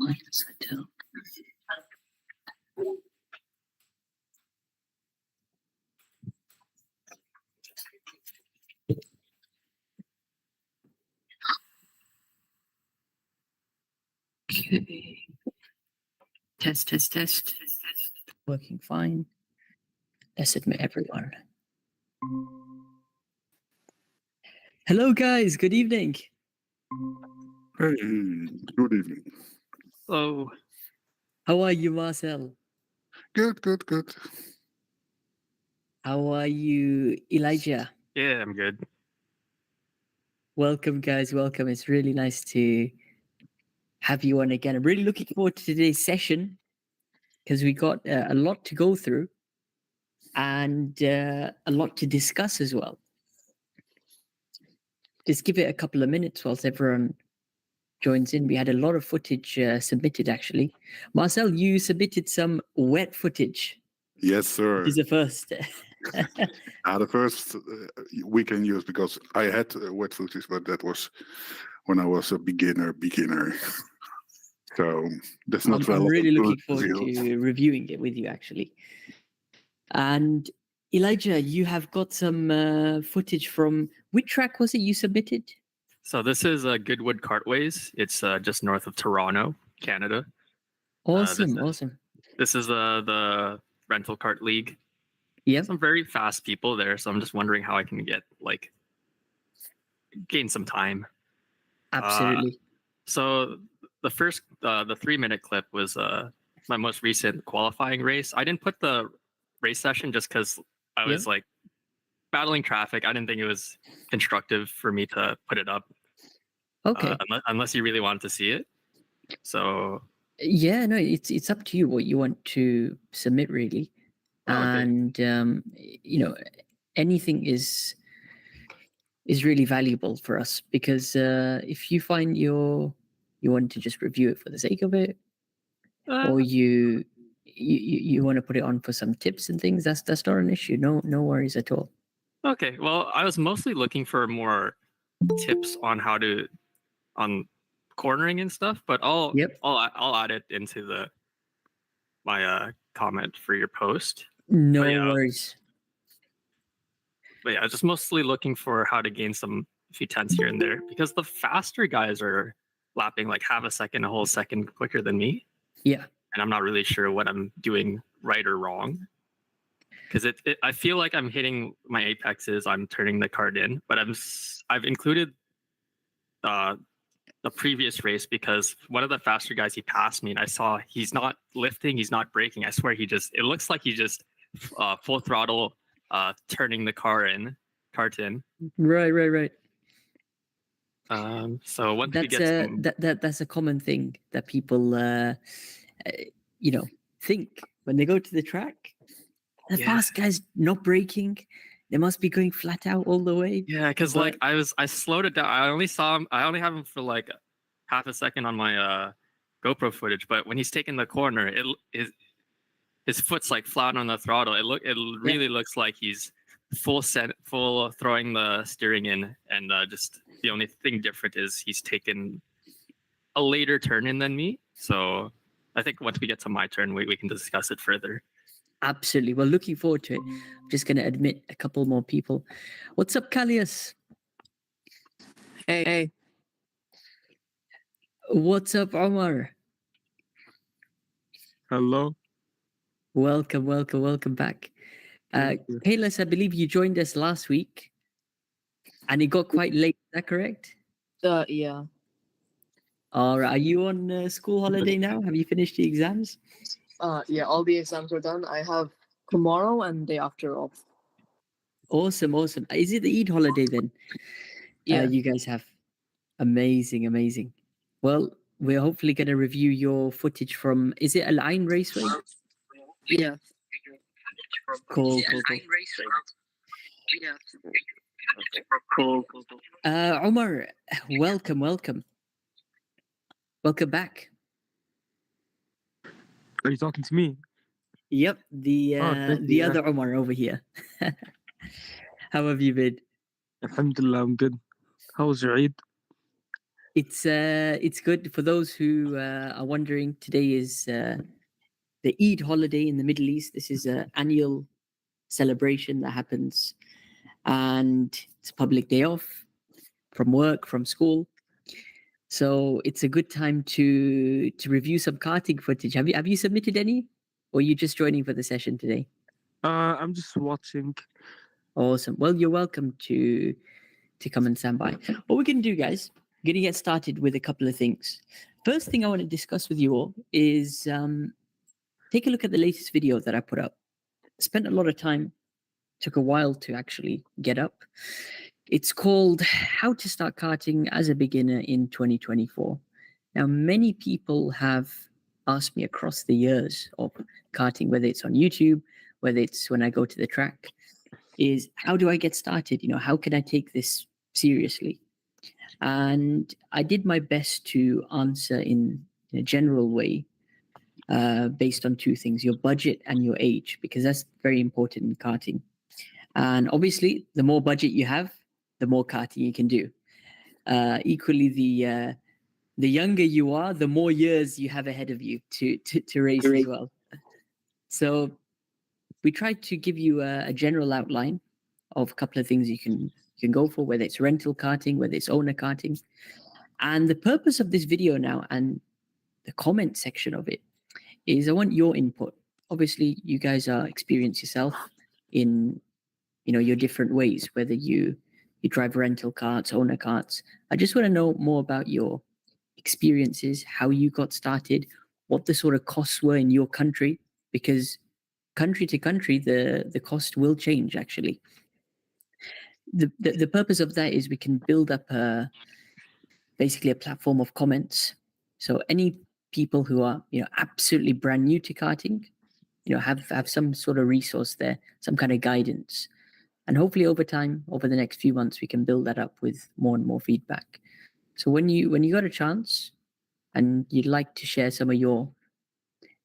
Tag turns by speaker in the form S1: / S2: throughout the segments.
S1: Why does it tell? Okay. Test. Working fine. Let's admit everyone. Hello, guys. Good evening.
S2: Hey, good evening.
S3: Hello.
S1: How are you, Marcel?
S2: Good.
S1: How are you, Elijah?
S3: Yeah, I'm good.
S1: Welcome, guys. Welcome. It's really nice to have you on again. I'm really looking forward to today's session because we got a lot to go through and a lot to discuss as well. Just give it a couple of minutes whilst everyone joins in. We had a lot of footage submitted, actually. Marcel, you submitted some wet footage.
S2: Yes, sir.
S1: Which is the first.
S2: The first we can use because I had wet footage, but that was when I was a beginner. So that's not relevant.
S1: I'm really looking forward to reviewing it with you, actually. And Elijah, you have got some footage from which track was it you submitted?
S3: So this is Goodwood Kartways. It's just north of Toronto, Canada.
S1: Awesome.
S3: This is the rental kart league.
S1: Yeah.
S3: Some very fast people there, so I'm just wondering how I can gain some time.
S1: Absolutely.
S3: So the first, the 3-minute clip was my most recent qualifying race. I didn't put the race session just because I was battling traffic. I didn't think it was constructive for me to put it up.
S1: Okay.
S3: Unless you really wanted to see it. So
S1: yeah, no, it's up to you what you want to submit, really. And anything is really valuable for us because if you find you want to just review it for the sake of it, or you want to put it on for some tips and things, that's not an issue. No worries at all.
S3: Okay, well, I was mostly looking for more tips on how to cornering and stuff, but I'll add it into my comment for your post.
S1: No worries.
S3: But yeah, I was just mostly looking for how to gain a few tenths here and there because the faster guys are lapping like half a second, a whole second quicker than me.
S1: Yeah.
S3: And I'm not really sure what I'm doing right or wrong. Because I feel like I'm hitting my apexes, I'm turning the cart in, but I've included the previous race because one of the faster guys, he passed me and I saw he's not lifting, he's not braking. I swear it looks like he just full throttle turning the cart in.
S1: Right.
S3: So once we get
S1: that's a common thing that people think when they go to the track. The fast guy's not braking. They must be going flat out all the way.
S3: Yeah, because I slowed it down. I only have him for like half a second on my GoPro footage. But when he's taking the corner, his foot's like flat on the throttle. It really looks like he's full throwing the steering in, and just the only thing different is he's taken a later turn in than me. So I think once we get to my turn, we can discuss it further.
S1: Absolutely. Well, looking forward to it. I'm just going to admit a couple more people. What's up, Callius?
S4: Hey.
S1: What's up, Omar?
S4: Hello.
S1: Welcome back. Payless, I believe you joined us last week and it got quite late. Is that correct?
S4: Yeah.
S1: All right. Are you on school holiday now? Have you finished the exams?
S4: Yeah, all the exams are done. I have tomorrow and day after off.
S1: Awesome. Is it the Eid holiday then?
S4: Yeah.
S1: You guys have. Amazing. Well, we're hopefully going to review your footage from, is it Al-Ain Raceway?
S4: Yeah.
S1: Cool. Omar, welcome. Welcome back.
S5: Are you talking to me?
S1: Yep, the other Omar over here. How have you been?
S5: Alhamdulillah, I'm good. How was your Eid?
S1: It's good for those who are wondering. Today is the Eid holiday in the Middle East. This is an annual celebration that happens, and it's a public day off from work, from school. So it's a good time to review some karting footage. Have you submitted any, or are you just joining for the session today?
S5: I'm just watching.
S1: Awesome. Well, you're welcome to come and stand by. What we're going to do, guys, we're going to get started with a couple of things. First thing I want to discuss with you all is take a look at the latest video that I put up. Spent a lot of time, took a while to actually get up. It's called How to Start Karting as a Beginner in 2024. Now, many people have asked me across the years of karting, whether it's on YouTube, whether it's when I go to the track, is how do I get started? How can I take this seriously? And I did my best to answer in a general way, based on two things: your budget and your age, because that's very important in karting. And obviously, the more budget you have, the more karting you can do. Equally, the younger you are, the more years you have ahead of you to race as well. So we tried to give you a general outline of a couple of things you can go for, whether it's rental karting, whether it's owner karting. And the purpose of this video now and the comment section of it is I want your input. Obviously, you guys are experienced yourself in your different ways, whether you drive rental karts, owner karts. I just want to know more about your experiences, how you got started, what the sort of costs were in your country, because country to country, the cost will change actually. The purpose of that is we can build up basically a platform of comments. So any people who are absolutely brand new to karting, have some sort of resource there, some kind of guidance. And hopefully over time, over the next few months, we can build that up with more and more feedback. So when you got a chance and you'd like to share some of your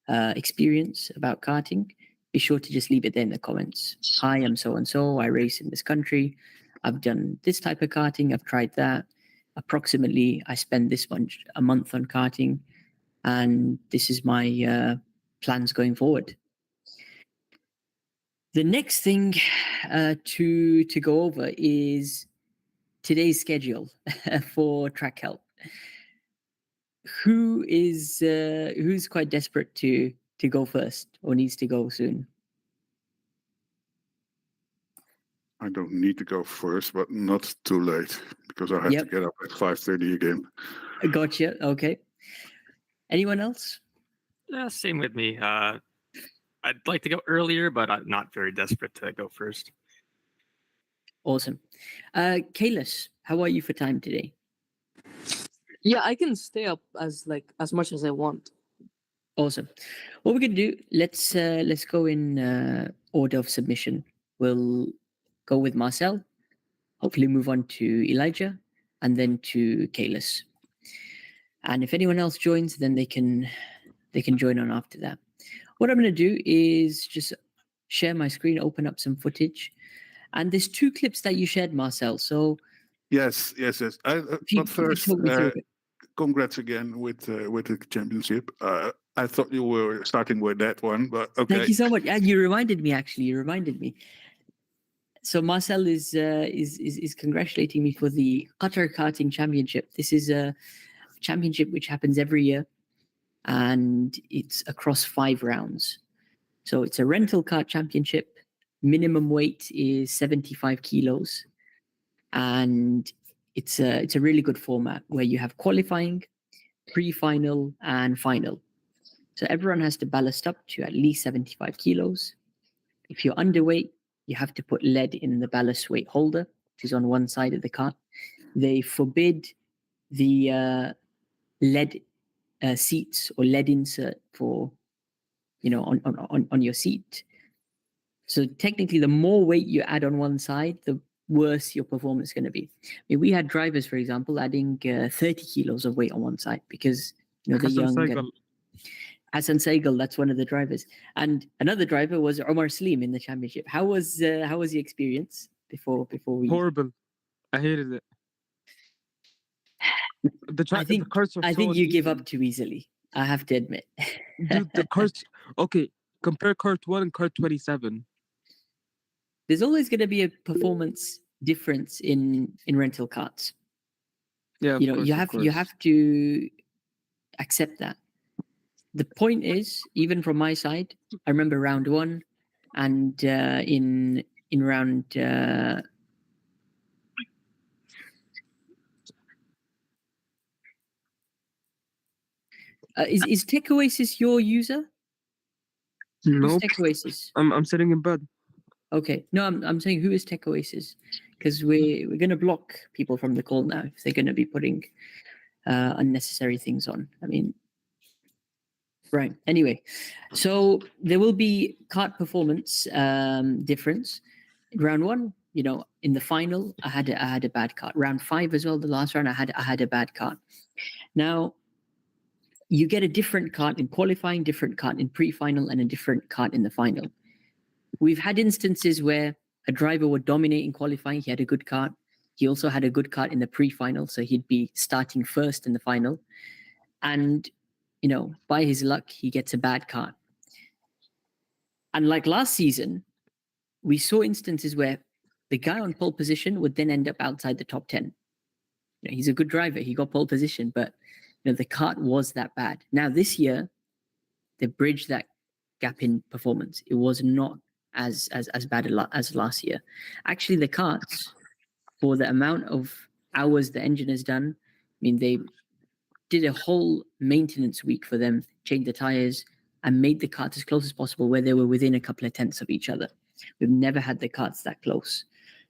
S1: experience about karting, be sure to just leave it there in the comments. Hi, I'm so-and-so, I race in this country. I've done this type of karting, I've tried that. Approximately, I spend this much a month on karting, and this is my plans going forward. The next thing to go over is today's schedule for track help. Who's quite desperate to go first or needs to go soon?
S2: I don't need to go first, but not too late because I have to get up at 5:30 again.
S1: Gotcha. Okay. Anyone else?
S3: Yeah, same with me. I'd like to go earlier, but I'm not very desperate to go first.
S1: Awesome. Kailas, how are you for time today?
S4: Yeah, I can stay up as much as I want.
S1: Awesome. What we're gonna do? Let's go in order of submission. We'll go with Marcel. Hopefully, move on to Elijah, and then to Kailas. And if anyone else joins, then they can join on after that. What I'm going to do is just share my screen, open up some footage, and there's two clips that you shared, Marcel. So
S2: yes. But first, congrats again with the championship. I thought you were starting with that one, but okay.
S1: Thank you so much. Yeah, you reminded me. Actually, you reminded me. So Marcel is congratulating me for the Qatar Karting Championship. This is a championship which happens every year, and it's across 5 rounds. So it's a rental kart championship. Minimum weight is 75 kilos, and it's a really good format where you have qualifying, pre-final, and final. So everyone has to ballast up to at least 75 kilos. If you're underweight, you have to put lead in the ballast weight holder, which is on one side of the cart. They forbid the lead seats or lead insert for, on your seat. So technically, the more weight you add on one side, the worse your performance is going to be. I mean, we had drivers, for example, adding 30 kilos of weight on one side because they're young. Hassan Saigal, that's one of the drivers, and another driver was Omar Saleem in the championship. How was the experience before we?
S5: Horrible. I hated it. The carts are
S1: I
S5: so
S1: think you give
S5: uneven.
S1: up too easily. I have to admit.
S5: Dude, the carts. Okay, compare cart 1 and cart 27.
S1: There's always going to be a performance difference in rental carts.
S5: Yeah, of course,
S1: you
S5: of
S1: have
S5: course.
S1: to accept that. The point is, even from my side, I remember round 1, and in round is Tech Oasis your user? Who's
S5: Nope.
S1: Tech Oasis?
S5: I'm sitting in bed.
S1: Okay, no, I'm saying who is Tech Oasis, because we're going to block people from the call now if they're going to be putting unnecessary things on. I mean, right. Anyway, so there will be cart performance difference. Round 1, in the final, I had a bad cart. Round 5 as well, the last round, I had a bad cart. Now, you get a different cart in qualifying, different cart in pre-final, and a different cart in the final. We've had instances where a driver would dominate in qualifying. He had a good cart. He also had a good cart in the pre-final, so he'd be starting first in the final. And, by his luck, he gets a bad cart. And like last season, we saw instances where the guy on pole position would then end up outside the top 10. He's a good driver. He got pole position, but the cart was that bad. Now this year, they bridged that gap in performance. It was not as bad as last year. Actually, the carts, for the amount of hours the engine has done, I mean, they did a whole maintenance week for them, changed the tires, and made the carts as close as possible where they were within a couple of tenths of each other. We've never had the carts that close.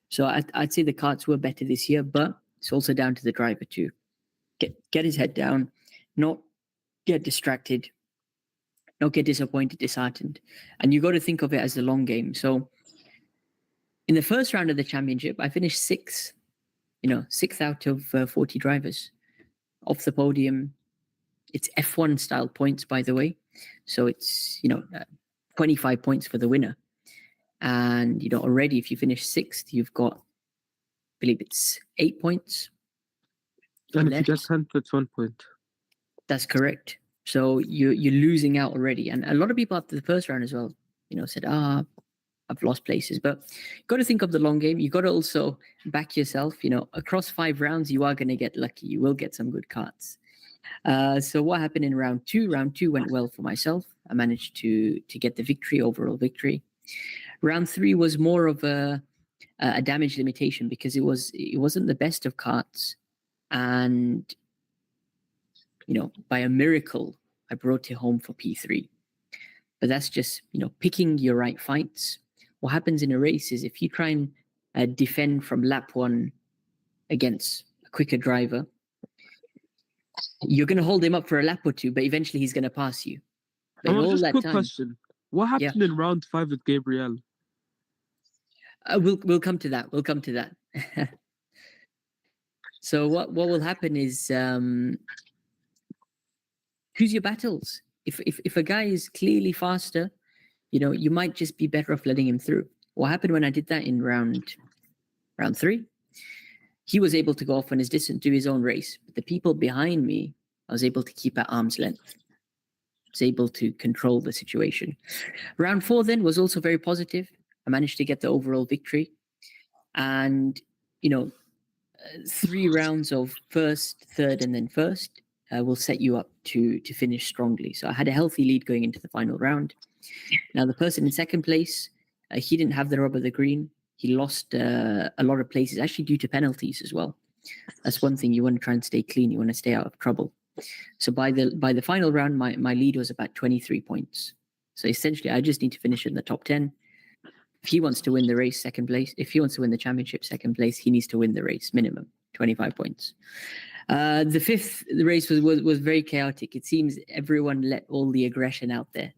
S1: So I'd say the carts were better this year, but it's also down to the driver to get his head down, not get distracted, not get disappointed, disheartened. And you got to think of it as the long game. So in the first round of the championship, I finished 6th, 6th out of 40 drivers off the podium. It's F1 style points, by the way. So it's, 25 points for the winner. And, already if you finish 6th, you've got, I believe it's 8 points.
S5: And if you get 10th, it's 1 point.
S1: That's correct. So you're losing out already. And a lot of people after the first round as well, said, I've lost places. But you've got to think of the long game. You've got to also back yourself. Across 5 rounds, you are going to get lucky. You will get some good carts. So what happened in round 2? Round 2 went well for myself. I managed to get the victory, overall victory. Round 3 was more of a damage limitation because it wasn't the best of carts. And, by a miracle, I brought it home for P3. But that's just, picking your right fights. What happens in a race is if you try and defend from lap 1 against a quicker driver, you're going to hold him up for a lap or 2, but eventually he's going to pass you. But in all
S5: Just
S1: that
S5: quick
S1: time,
S5: question. What happened in round 5 with Gabriel?
S1: We'll come to that. We'll come to that. So what will happen is choose your battles. If a guy is clearly faster, you might just be better off letting him through. What happened when I did that in round 3? He was able to go off on his distance, do his own race. But the people behind me, I was able to keep at arm's length. I was able to control the situation. Round 4 then was also very positive. I managed to get the overall victory. And, 3 rounds of first, third, and then first will set you up to finish strongly. So I had a healthy lead going into the final round. Now, the person in second place, he didn't have the rub of the green. He lost a lot of places, actually due to penalties as well. That's one thing. You want to try and stay clean. You want to stay out of trouble. So by the final round, my lead was about 23 points. So essentially, I just need to finish in the top 10. If he wants to win the race, second place. If he wants to win the championship, second place, he needs to win the race, minimum 25 points. The 5th race was very chaotic. It seems everyone let all the aggression out there.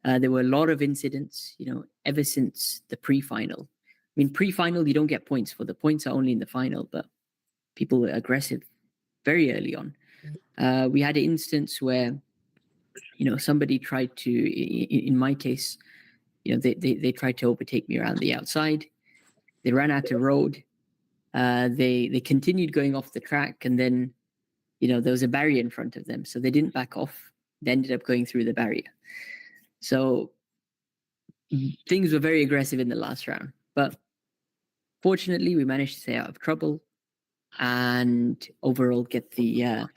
S1: There were a lot of incidents, ever since the pre-final. I mean, pre-final, you don't get points for. The points are only in the final, but people were aggressive very early on. We had an instance where, somebody tried to, in my case, they tried to overtake me around the outside. They ran out of road. They continued going off the track, and then there was a barrier in front of them, so they didn't back off. They ended up going through the barrier. So things were very aggressive in the last round, but fortunately we managed to stay out of trouble and overall get the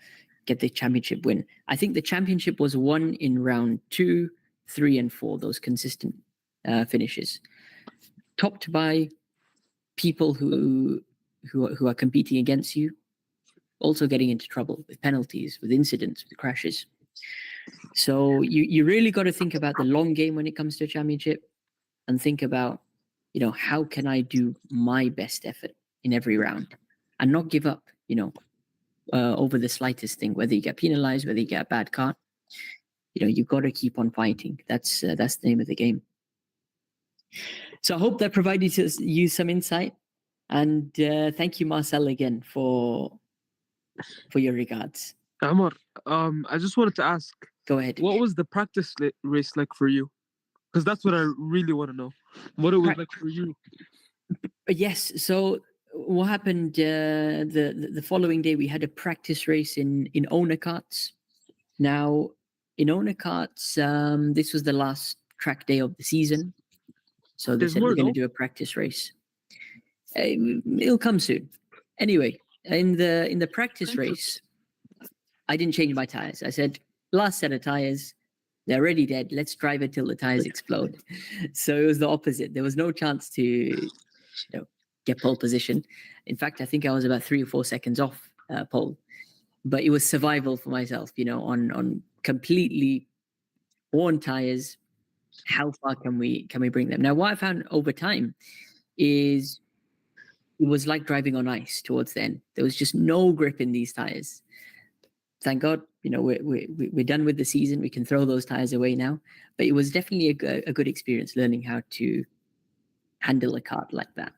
S1: championship win. I think the championship was won in round 2, 3, and 4, those consistent finishes, topped by people who are competing against you, also getting into trouble with penalties, with incidents, with crashes. So you really got to think about the long game when it comes to a championship, and think about, how can I do my best effort in every round and not give up, over the slightest thing, whether you get penalized, whether you get a bad card. You've got to keep on fighting. That's the name of the game. So I hope that provided you some insight, and thank you, Marcel, again for your regards.
S5: Amar, I just wanted to ask.
S1: Go ahead.
S5: What was the practice race like for you? Because that's what I really want to know. What it was like for you.
S1: Yes. So what happened? The following day, we had a practice race in owner karts. Now, in owner karts, this was the last track day of the season. So they said we're going to do a practice race. It'll come soon. Anyway, in the practice race, I didn't change my tires. I said, last set of tires, they're already dead. Let's drive it till the tires explode. So it was the opposite. There was no chance to get pole position. In fact, I think I was about 3 or 4 seconds off pole. But it was survival for myself, on completely worn tires. How far can we bring them? Now, what I found over time is it was like driving on ice towards the end. There was just no grip in these tires. Thank God, we're done with the season. We can throw those tires away now. But it was definitely a good experience learning how to handle a kart like that.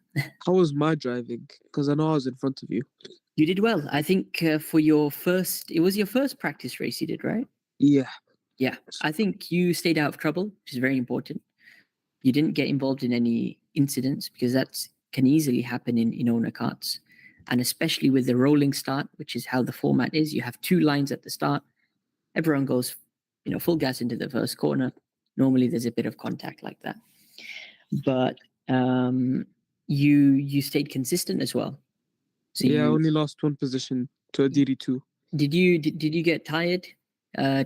S5: How was my driving? Because I know I was in front of you.
S1: You did well. I think for your first, it was your first practice race you did, right?
S5: Yeah.
S1: Yeah. I think you stayed out of trouble, which is very important. You didn't get involved in any incidents, because that can easily happen in owner karts. And especially with the rolling start, which is how the format is. You have 2 lines at the start. Everyone goes, full gas into the first corner. Normally there's a bit of contact like that. But you stayed consistent as well. So
S5: I only lost 1 position to a DD2.
S1: Did you get tired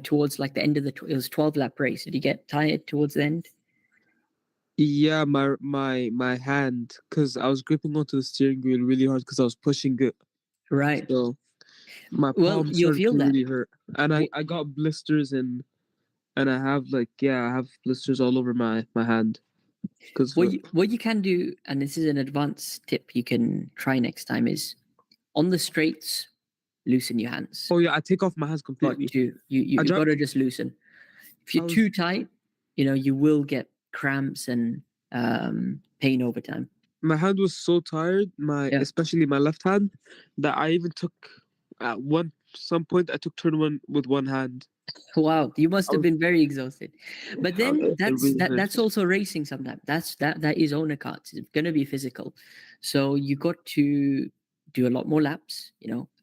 S1: towards like the end of it was 12-lap race? Did you get tired towards the end?
S5: Yeah, my hand, because I was gripping onto the steering wheel really hard because I was pushing it.
S1: Right.
S5: So my palm
S1: you'll feel that
S5: really hurt, and I got blisters and I have I have blisters all over my hand. Because
S1: what you can do, and this is an advanced tip you can try next time, is on the straights, loosen your hands.
S5: Oh yeah, I take off my hands completely.
S1: You got to just loosen. If you're too tight, you will get cramps and pain over time.
S5: My hand was so tired, especially my left hand, that I even took at some point I took turn 1 with 1 hand.
S1: Wow, you must have been very exhausted. But then that's also racing sometimes. That is owner karts. It's going to be physical. So you got to do a lot more laps,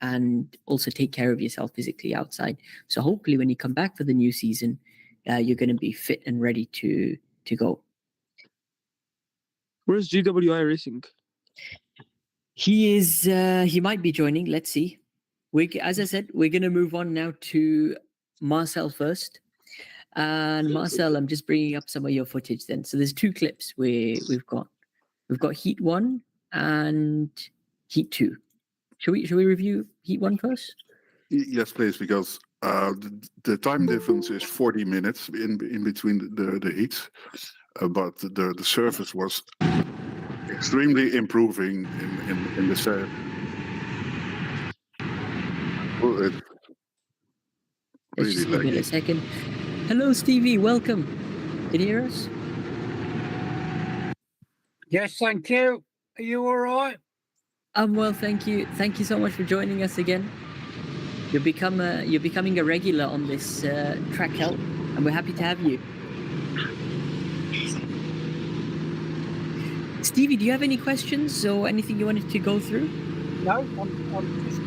S1: and also take care of yourself physically outside. So hopefully when you come back for the new season, you're going to be fit and ready to go.
S5: Where's GWI Racing?
S1: He might be joining. Let's see. As I said, we're going to move on now to Marcel first. And Marcel, I'm just bringing up some of your footage then. So there's 2 clips we've got. We've got Heat 1 and Heat 2. Should we review Heat 1 first?
S2: Yes, please, because the time difference is 40 minutes in between the heats. But the surface was extremely improving in the set.
S1: Just give it a second. Hello, Stevie. Welcome. Can you hear us?
S6: Yes, thank you. Are you all right?
S1: I'm well, thank you. Thank you so much for joining us again. You're becoming a regular on this track help, and we're happy to have you. Stevie, do you have any questions or anything you wanted to go through?
S6: No, I'm just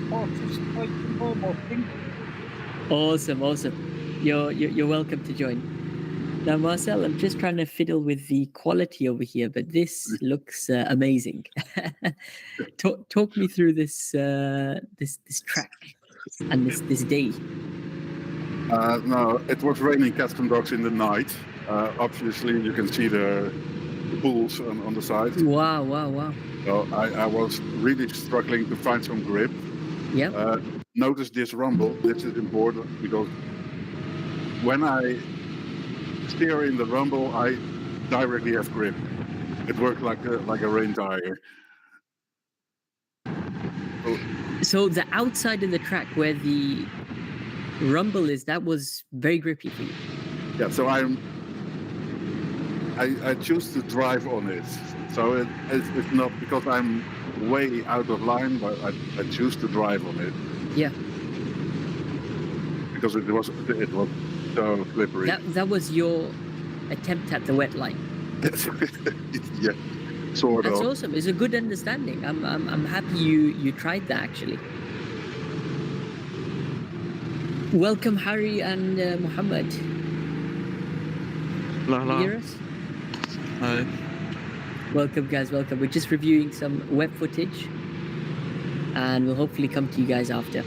S6: participating or watching.
S1: Awesome, awesome. You're welcome to join. Now, Marcel, I'm just trying to fiddle with the quality over here, but this looks amazing. Talk me through this this track and this day.
S2: No, it was raining cats and dogs in the night. Obviously, you can see the pools on the side.
S1: Wow, wow, wow.
S2: So I was really struggling to find some grip.
S1: Yeah.
S2: Notice this rumble. This is important because when I steer in the rumble, I directly have grip. It works like a rain tire.
S1: So the outside of the track where the rumble is, that was very grippy for you.
S2: Yeah. So I choose to drive on it. So it's not because I'm way out of line, but I choose to drive on it.
S1: Yeah.
S2: Because it was so slippery.
S1: That was your attempt at the wet line.
S2: Yeah, sort
S1: That's
S2: of.
S1: awesome. It's a good understanding. I'm happy you tried that actually. Welcome, Harry and Muhammad.
S5: La
S1: You
S5: la.
S1: hear us?
S5: Hi.
S1: Welcome, guys. Welcome. We're just reviewing some web footage, and we'll hopefully come to you guys after.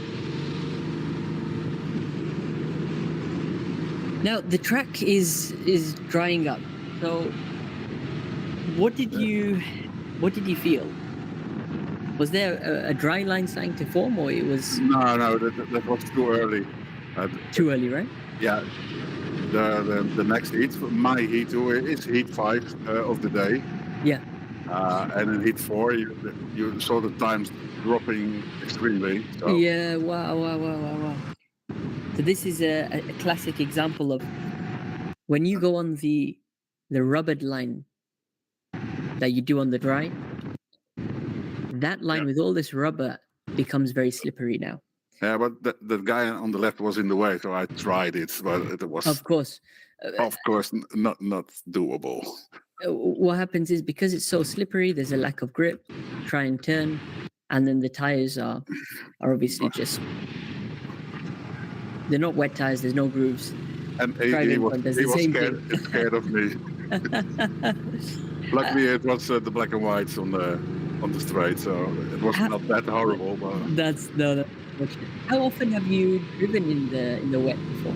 S1: Now the track is drying up. So, what did you feel? Was there a dry line starting to form, or it was
S2: No, that was too early.
S1: too early, right?
S2: Yeah, the next heat, my heat is heat 5 of the day.
S1: Yeah.
S2: And in heat 4, you saw the times dropping extremely. So.
S1: Yeah. Wow. So this is a classic example of when you go on the rubbered line that you do on the dry. That line with all this rubber becomes very slippery now.
S2: Yeah, but the guy on the left was in the way, so I tried it, but it was
S1: Of course.
S2: not doable.
S1: What happens is because it's so slippery, there's a lack of grip. Try and turn, and then the tires are obviously just they're not wet tires. There's no grooves.
S2: And he was scared of me. Luckily, it was the black and whites on the straight, so it was not that horrible. But
S1: that's no. How often have you driven in the wet before?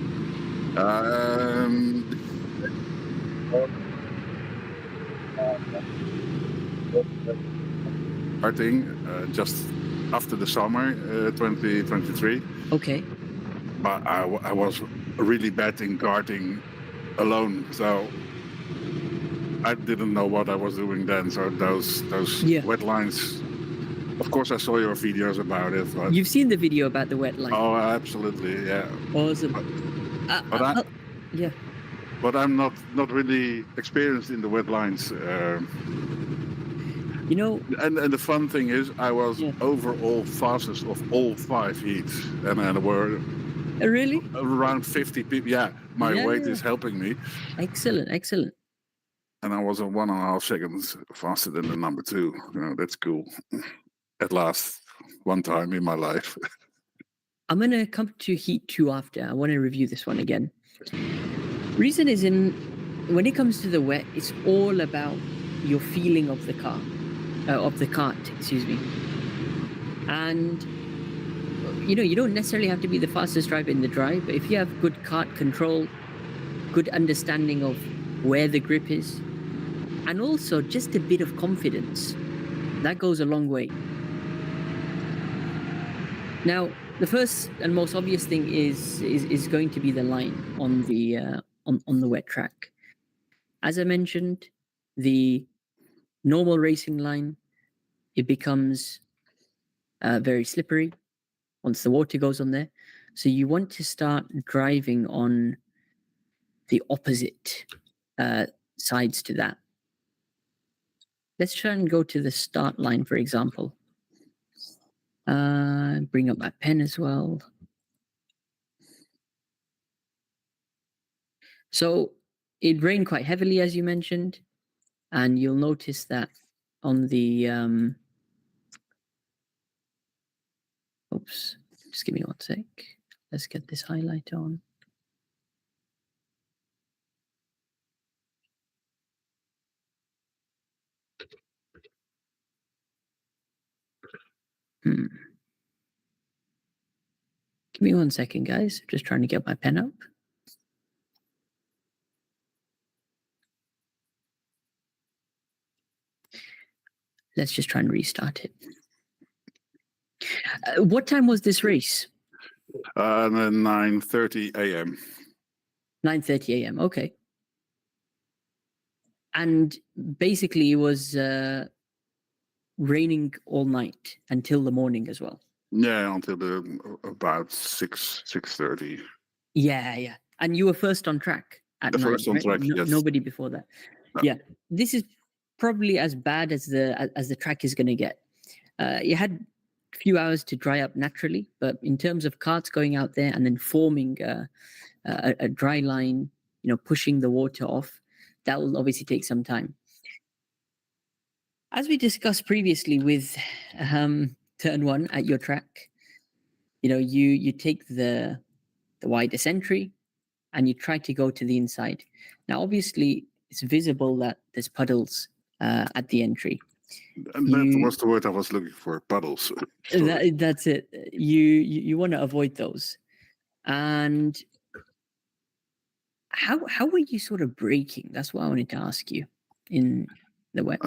S2: Karting just after the summer 2023.
S1: Okay.
S2: But I was really bad in karting alone, so I didn't know what I was doing then. So those wet lines. Of course, I saw your videos about it. But
S1: you've seen the video about the wet line.
S2: Oh, absolutely, yeah.
S1: Awesome. Yeah.
S2: But I'm not really experienced in the wet lines.
S1: You know.
S2: And the fun thing is, I was overall fastest of all 5 heats, and there were.
S1: Really?
S2: Around 50 people. Yeah, my weight is helping me.
S1: Excellent.
S2: And I was 1.5 seconds faster than the number 2. You know, that's cool. At last, one time in my life.
S1: I'm gonna come to heat 2 after. I want to review this one again. Reason is when it comes to the wet, it's all about your feeling of the car, of the kart, excuse me. And you don't necessarily have to be the fastest driver in the dry, but if you have good kart control, good understanding of where the grip is, and also just a bit of confidence, that goes a long way. Now, the first and most obvious thing is going to be the line on the on the wet track. As I mentioned, the normal racing line, it becomes very slippery once the water goes on there. So you want to start driving on the opposite sides to that. Let's try and go to the start line, for example. Bring up my pen as well. So it rained quite heavily, as you mentioned, and you'll notice that on the Oops. Just give me 1 sec. Let's get this highlight on. Give me 1 second, guys. Just trying to get my pen up. Let's just try and restart it. What time was this race?
S2: 9:30 a.m.
S1: 9:30 a.m. Okay. And basically, it was raining all night until the morning as well.
S2: Yeah, until about 6:30.
S1: Yeah. And you were first on track at
S2: The
S1: 9,
S2: first on
S1: right?
S2: track, yes.
S1: Nobody before that.
S2: No.
S1: Yeah. This is probably as bad as the track is going to get. You had a few hours to dry up naturally, but in terms of carts going out there and then forming a dry line, pushing the water off, that will obviously take some time. As we discussed previously with turn 1 at your track, you take the widest entry and you try to go to the inside. Now, obviously, it's visible that there's puddles at the entry.
S2: And that was the word I was looking for, puddles.
S1: That's it. You want to avoid those. And how were you sort of braking? That's what I wanted to ask you in the wet.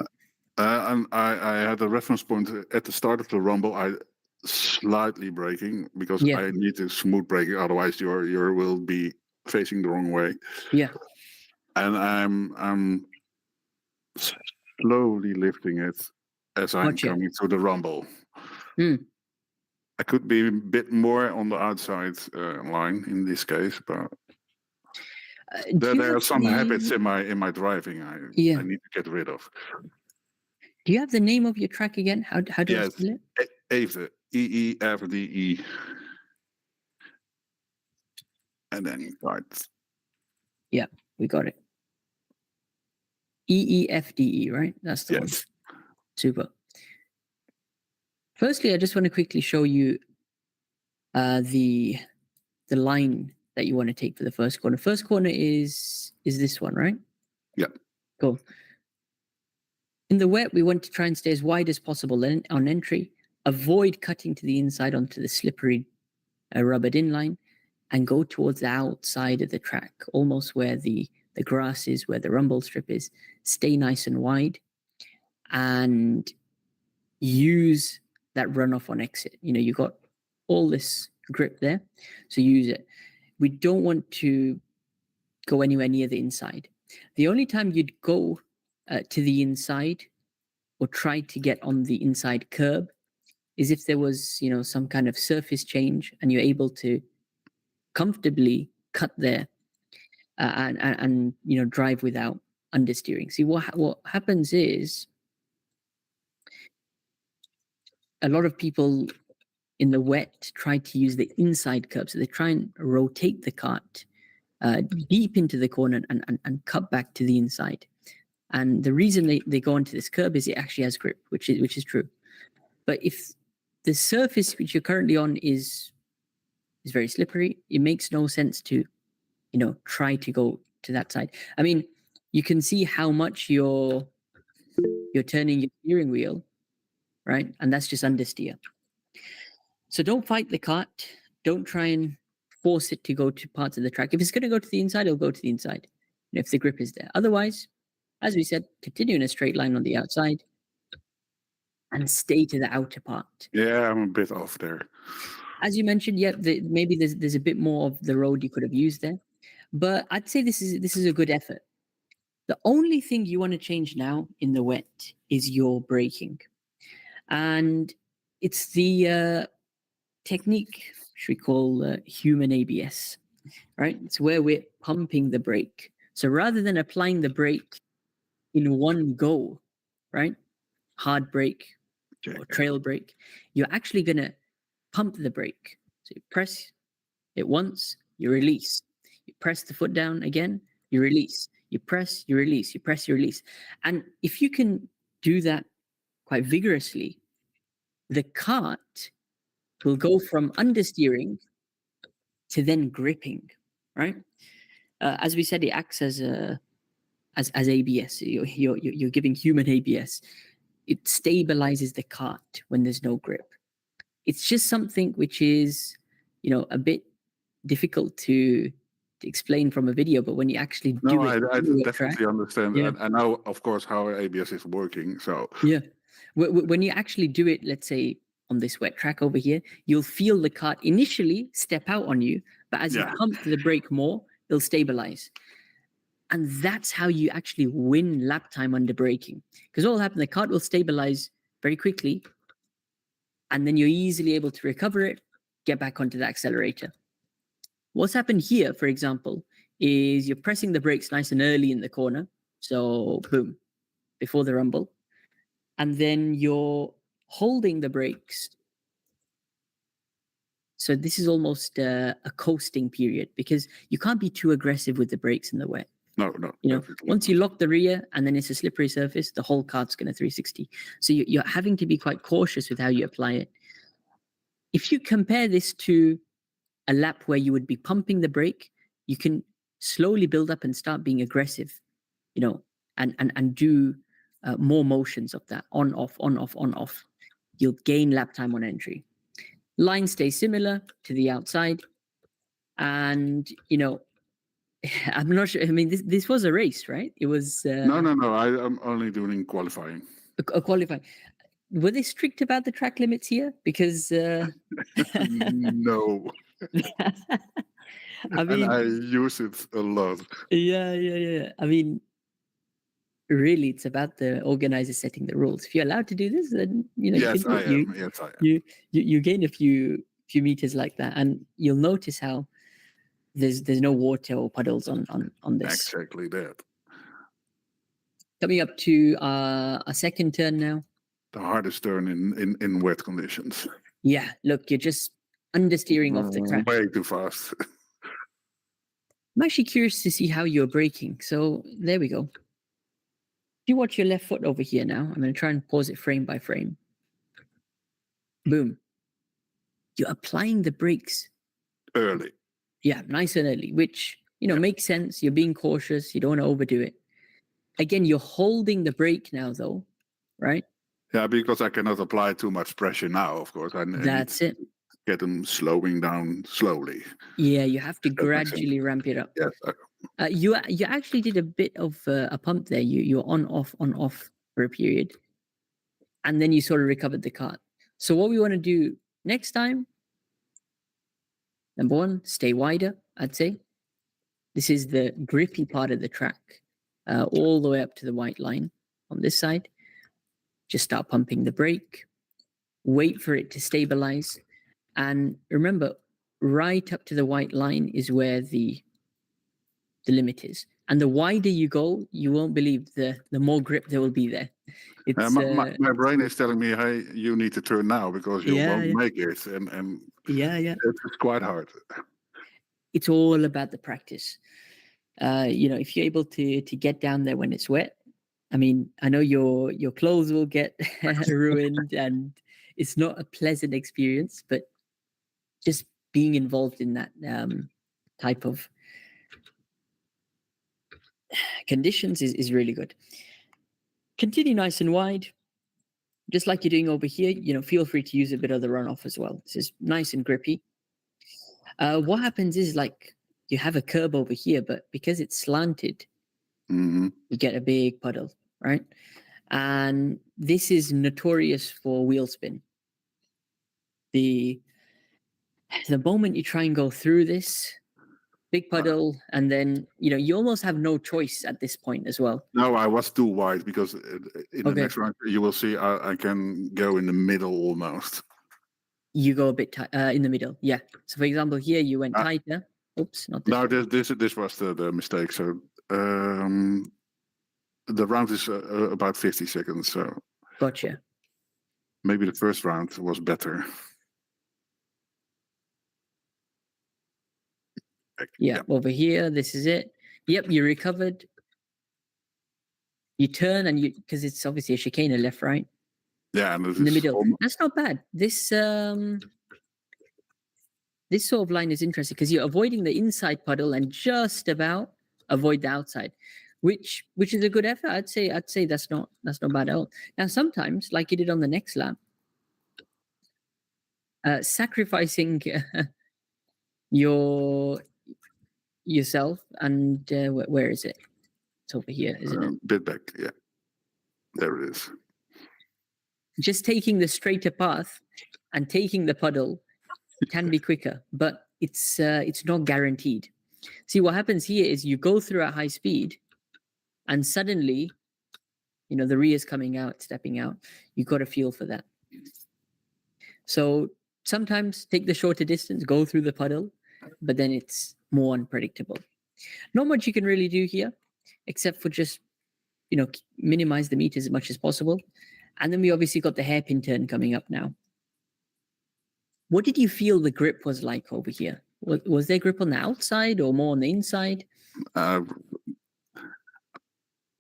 S2: And I had a reference point at the start of the rumble. I slightly braking because I need to smooth braking, otherwise your will be facing the wrong way.
S1: Yeah.
S2: And I'm slowly lifting it as I'm coming through the rumble. I could be a bit more on the outside line in this case, but there are some habits in my driving I need to get rid of.
S1: Do you have the name of your track again? How do I spell it?
S2: Eefde. EEFDE. And then cards.
S1: Yeah, we got it. EEFDE, right? That's the one. Super. Firstly, I just want to quickly show you the line that you want to take for the first corner. First corner is this one, right?
S2: Yeah.
S1: Cool. In the wet, we want to try and stay as wide as possible on entry, avoid cutting to the inside onto the slippery rubbered in line, and go towards the outside of the track, almost where the grass is, where the rumble strip is. Stay nice and wide and use that runoff on exit. You got all this grip there, so use it. We don't want to go anywhere near the inside. The only time you'd go to the inside or try to get on the inside curb is if there was, some kind of surface change and you're able to comfortably cut there and drive without understeering. See, what happens is a lot of people in the wet try to use the inside curb. So they try and rotate the cart deep into the corner and cut back to the inside. And the reason they go onto this curb is it actually has grip, which is true. But if the surface which you're currently on is very slippery, it makes no sense to, try to go to that side. I mean, you can see how much you're turning your steering wheel, right? And that's just understeer. So don't fight the cart. Don't try and force it to go to parts of the track. If it's going to go to the inside, it'll go to the inside, if the grip is there. Otherwise, as we said, continue in a straight line on the outside and stay to the outer part.
S2: Yeah, I'm a bit off there.
S1: As you mentioned, maybe there's a bit more of the road you could have used there, but I'd say this is a good effort. The only thing you want to change now in the wet is your braking, and it's the technique which we call human ABS, right? It's where we're pumping the brake. So rather than applying the brake in one go, right? Hard brake or trail brake, you're actually going to pump the brake. So you press it once, you release. You press the foot down again, you release. You press, you release. You press, you release. And if you can do that quite vigorously, the cart will go from understeering to then gripping, right? As we said, it acts as ABS. You're giving human ABS. It stabilizes the cart when there's no grip. It's just something which is, a bit difficult to explain from a video, but when you actually do
S2: No,
S1: it,
S2: I
S1: on the
S2: definitely
S1: track,
S2: understand.
S1: yeah.
S2: I know, of course, how ABS is working. So
S1: yeah, when you actually do it, let's say on this wet track over here, you'll feel the cart initially step out on you, but as you
S2: Yeah.
S1: pump the brake more, it'll stabilize. And that's how you actually win lap time under braking. Because what will happen, the cart will stabilize very quickly, and then you're easily able to recover it, get back onto the accelerator. What's happened here, for example, is you're pressing the brakes nice and early in the corner. So boom, before the rumble. And then you're holding the brakes. So this is almost a coasting period because you can't be too aggressive with the brakes in the wet.
S2: no, definitely
S1: Once you lock the rear and then it's a slippery surface, the whole cart's going to 360. So you're having to be quite cautious with how you apply it. If you compare this to a lap where you would be pumping the brake, you can slowly build up and start being aggressive, and do more motions of that on, off, on, off, on, off. You'll gain lap time on entry. Line stays similar to the outside. And, I'm not sure. I mean, this was a race, right? It was
S2: no. I'm only doing qualifying.
S1: a qualifying. Were they strict about the track limits here? Because
S2: No,
S1: I mean,
S2: and I use it a lot.
S1: yeah. I mean, really, it's about the organizer setting the rules. If you're allowed to do this, then you
S2: Yes,
S1: can do
S2: I
S1: it.
S2: am. Yes, I am.
S1: You gain a few meters like that, and you'll notice how there's no water or puddles on this.
S2: Exactly that.
S1: Coming up to a second turn now.
S2: The hardest turn in wet conditions.
S1: Yeah, look, you're just understeering off the track.
S2: Way too fast.
S1: I'm actually curious to see how you're braking. So there we go. If you watch your left foot over here now, I'm going to try and pause it frame by frame. Boom. You're applying the brakes
S2: Early.
S1: Yeah, nice and early, which, makes sense. You're being cautious. You don't want to overdo it. Again, you're holding the brake now, though, right?
S2: Yeah, because I cannot apply too much pressure now, of course. I
S1: That's
S2: need
S1: it.
S2: to get them slowing down slowly.
S1: Yeah, you have to
S2: That makes sense.
S1: gradually ramp it up.
S2: Yes.
S1: You actually did a bit of a pump there. You're on off for a period, and then you sort of recovered the cart. So what we want to do next time, number one, stay wider, I'd say. This is the grippy part of the track, all the way up to the white line on this side. Just start pumping the brake, wait for it to stabilize. And remember, right up to the white line is where the limit is. And the wider you go, you won't believe the more grip there will be there. It's
S2: my brain is telling me, hey, you need to turn now because you won't make it. And
S1: yeah.
S2: it's quite hard.
S1: It's all about the practice. If you're able to get down there when it's wet, I mean, I know your clothes will get ruined and it's not a pleasant experience, but just being involved in that type of conditions is really good. Continue nice and wide, just like you're doing over here. Feel free to use a bit of the runoff as well. This is nice and grippy. What happens is, like, you have a curb over here, but because it's slanted, you get a big puddle, right? And this is notorious for wheel spin. The moment you try and go through this big puddle, and then you almost have no choice at this point as well.
S2: No, I was too wide because in the next round you will see I can go in the middle almost.
S1: You go a bit in the middle, yeah. So for example, here you went tighter. Oops, not this.
S2: No, this was the mistake. So the round is about 50 seconds. So
S1: gotcha.
S2: Maybe the first round was better.
S1: Yeah, over here, this is it. Yep, you recovered. You turn and because it's obviously a chicane, left, right.
S2: Yeah, and
S1: in the middle. That's not bad. This this sort of line is interesting because you're avoiding the inside puddle and just about avoid the outside, which is a good effort. I'd say that's not bad at all. Now sometimes, like you did on the next lap, sacrificing yourself and where is it? It's over here, isn't it?
S2: Bit back, yeah. There it is.
S1: Just taking the straighter path and taking the puddle can be quicker, but it's not guaranteed. See, what happens here is you go through at high speed, and suddenly, the rear is coming out, stepping out. You got to feel for that. So sometimes take the shorter distance, go through the puddle, but then it's more unpredictable. Not much you can really do here, except for just minimize the meters as much as possible. And then we obviously got the hairpin turn coming up now. What did you feel the grip was like over here? Was there grip on the outside or more on the inside?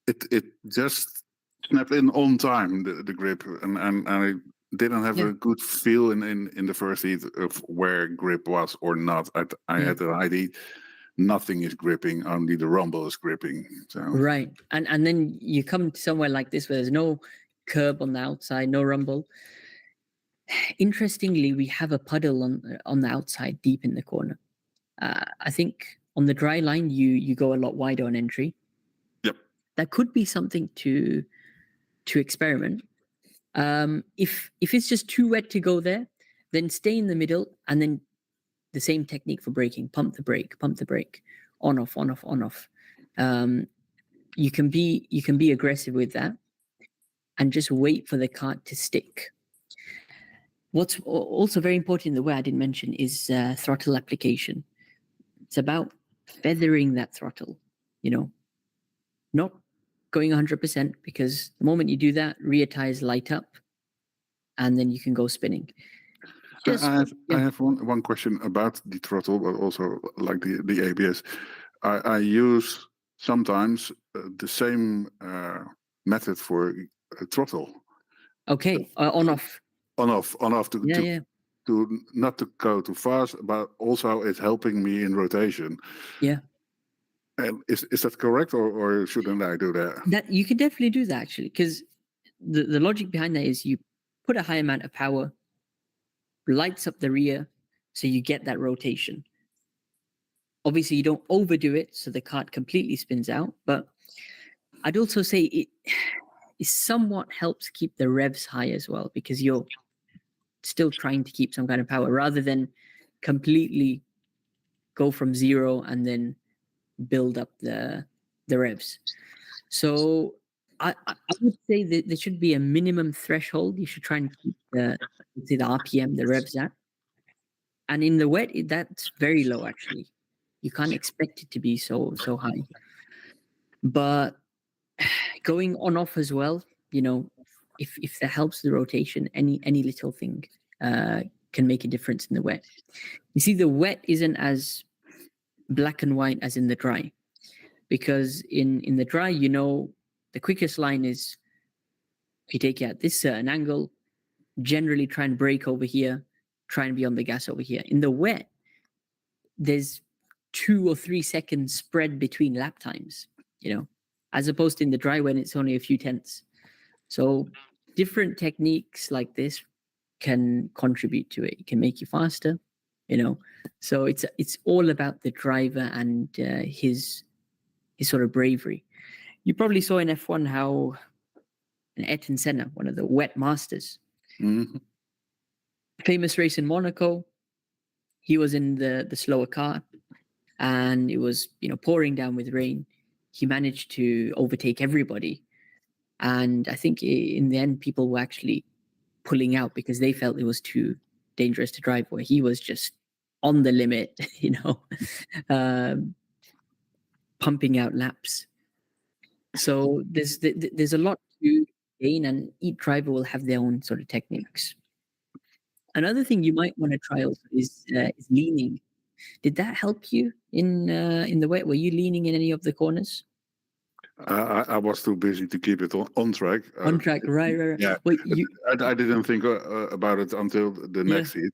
S2: It just snapped in on time, the grip, and I didn't have a good feel in the first heat of where grip was or not. I had the idea nothing is gripping, only the rumble is gripping. So. Right,
S1: and then you come to somewhere like this where there's no curb on the outside, no rumble. Interestingly, we have a puddle on the outside, deep in the corner. I think on the dry line, you go a lot wider on entry.
S2: Yep.
S1: That could be something to experiment. If it's just too wet to go there, then stay in the middle, and then the same technique for braking: pump the brake, on off, on off, on off. You can be aggressive with that, and just wait for the kart to stick. What's also very important in the way I didn't mention is throttle application. It's about feathering that throttle, not going 100%, because the moment you do that, rear tires light up and then you can go spinning.
S2: I have one question about the throttle, but also like the ABS. I use sometimes the same method for throttle.
S1: Okay, on off.
S2: On off to not to go too fast, but also it's helping me in rotation.
S1: Yeah.
S2: And is that correct, or shouldn't I do that?
S1: That you can definitely do that, actually, because the logic behind that is you put a high amount of power, lights up the rear, so you get that rotation. Obviously, you don't overdo it, so the kart completely spins out. But I'd also say it somewhat helps keep the revs high as well, because you're still trying to keep some kind of power rather than completely go from zero and then build up the revs. So I would say that there should be a minimum threshold. You should try and keep the RPM, the revs at. And in the wet, that's very low, actually. You can't expect it to be so high. But going on off as well, if that helps the rotation, any little thing can make a difference in the wet. You see, the wet isn't as black and white as in the dry, because in the dry, the quickest line is if you take it at this certain angle, generally try and brake over here, try and be on the gas over here. In the wet, there's 2 or 3 seconds spread between lap times, as opposed to in the dry when it's only a few tenths. So different techniques like this can contribute to it. It can make you faster, So it's all about the driver and his sort of bravery. You probably saw in F1 how Ayrton Senna, one of the wet masters, famous race in Monaco, he was in the slower car, and it was pouring down with rain. He managed to overtake everybody, and I think in the end people were actually pulling out because they felt it was too dangerous to drive, where he was just on the limit, pumping out laps. So there's a lot to gain, and each driver will have their own sort of techniques. Another thing you might want to try also is leaning. Did that help you in the wet? Were you leaning in any of the corners?
S2: I was too busy to keep it on track.
S1: On track, right.
S2: Yeah,
S1: Well,
S2: I didn't think about it until the next heat.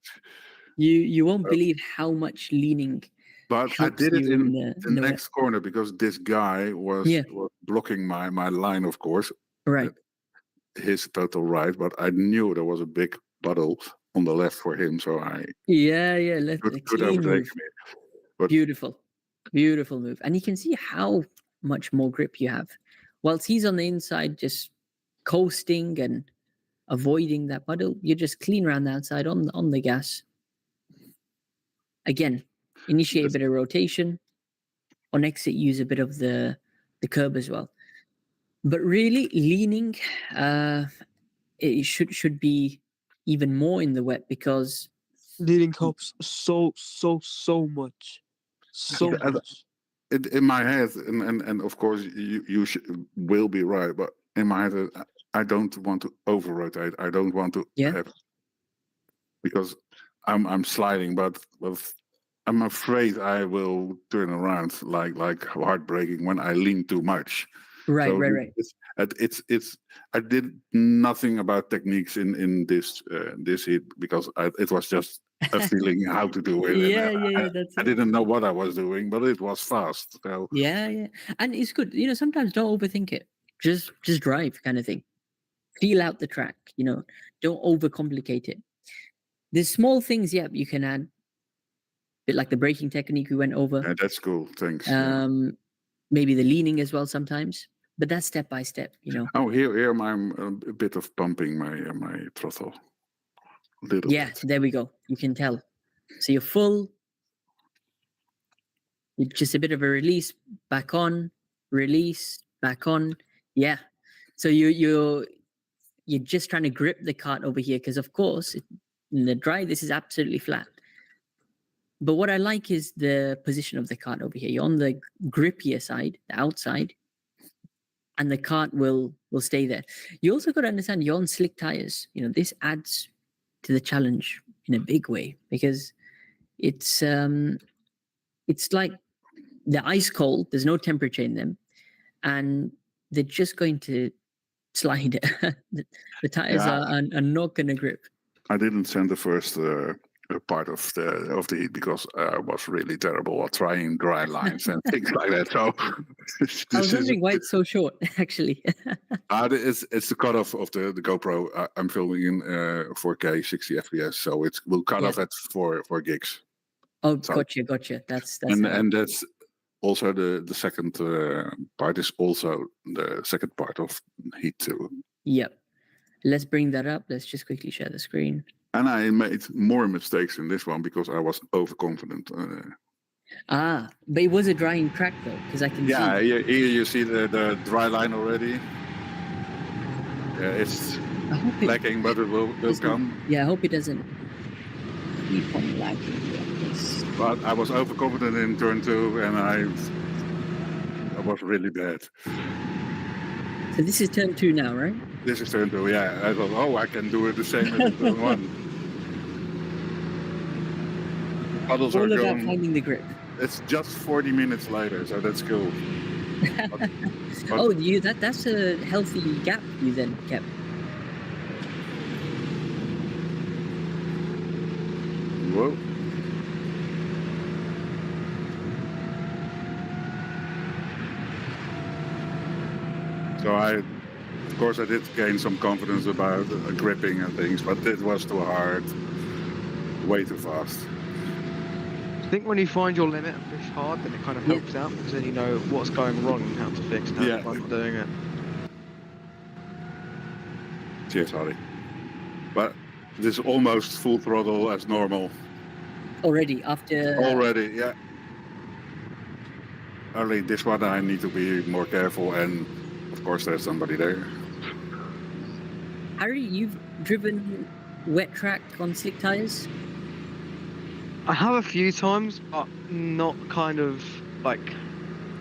S1: You won't believe how much leaning
S2: But I
S1: helps
S2: did it
S1: you
S2: in
S1: the,
S2: the
S1: in the wet.
S2: next corner because this guy was,
S1: Yeah.
S2: was blocking my line, of course,
S1: Right.
S2: his total right. But I knew there was a big puddle on the left for him, so I
S1: Yeah, let the
S2: could
S1: clean
S2: overtake
S1: move.
S2: me. But
S1: Beautiful move. And you can see how much more grip you have. Whilst he's on the inside just coasting and avoiding that puddle, you're just clean around the outside on the gas. Again, initiate a bit of rotation. On exit, use a bit of the curb as well. But really, leaning, it should be even more in the wet because
S5: Leading helps so much. So
S2: Yeah.
S5: much.
S2: in my head, and of course you will be right, but in my head, I don't want to over rotate. I don't want to have, because I'm sliding, but I'm afraid I will turn around like heartbreaking when I lean too much.
S1: Right.
S2: It's I did nothing about techniques in this this heat because it was just a feeling how to do it.
S1: Yeah, that's
S2: I
S1: it.
S2: didn't know what I was doing, but it was fast. So
S1: Yeah. And it's good. Sometimes don't overthink it. Just drive kind of thing. Feel out the track, don't overcomplicate it. There's small things, you can add. Bit like the braking technique we went over.
S2: yeah, that's cool. Thanks.
S1: Maybe the leaning as well sometimes. But that's step by step,
S2: Oh, here I'm a bit of pumping my throttle. Little bit.
S1: There we go. You can tell. So you're full. Just a bit of a release, back on, release, back on. Yeah. So you're just trying to grip the cart over here because, of course, in the dry, this is absolutely flat. But what I like is the position of the cart over here. You're on the grippier side, the outside, and the cart will stay there. You also got to understand you're on slick tires. This adds to the challenge in a big way because it's like they're ice cold. There's no temperature in them, and they're just going to slide. the tires are not going to grip.
S2: I didn't send the first part of the heat because I was really terrible at trying dry lines and things like that. So
S1: I was wondering why it's so short, actually.
S2: It's the cutoff of the GoPro. I'm filming in 4K 60 FPS, so it will cut off at 4 gigs.
S1: Oh, so, gotcha. That's
S2: and that's also the second part is also the second part of heat 2.
S1: Yep. Let's bring that up. Let's just quickly share the screen.
S2: And I made more mistakes in this one because I was overconfident.
S1: But it was a drying track though, because I can see.
S2: Yeah, here you see the dry line already. Yeah, it's lacking, but it will come.
S1: Yeah, I hope it doesn't keep on lagging like this.
S2: But I was overconfident in turn 2, and I was really bad.
S1: So this is turn 2 now, right?
S2: This is turn 2, yeah. I thought, I can do it the same as turn 1. Puddles
S1: All
S2: are
S1: about
S2: going.
S1: finding the grip.
S2: It's just 40 minutes later, so that's cool.
S1: But, that's a healthy gap you then kept.
S2: Whoa. So of course, I did gain some confidence about gripping and things, but it was too hard, way too fast.
S5: I think when you find your limit and push hard, then it kind of helps out because then you know what's going wrong and how to fix it. How I'm not doing it.
S2: Cheers, Harry. But this is almost full throttle as normal.
S1: Already, after...
S2: Already, yeah. Only this one I need to be more careful, and of course there's somebody there.
S1: Harry, you've driven wet track on slick tires?
S5: I have a few times, but not kind of like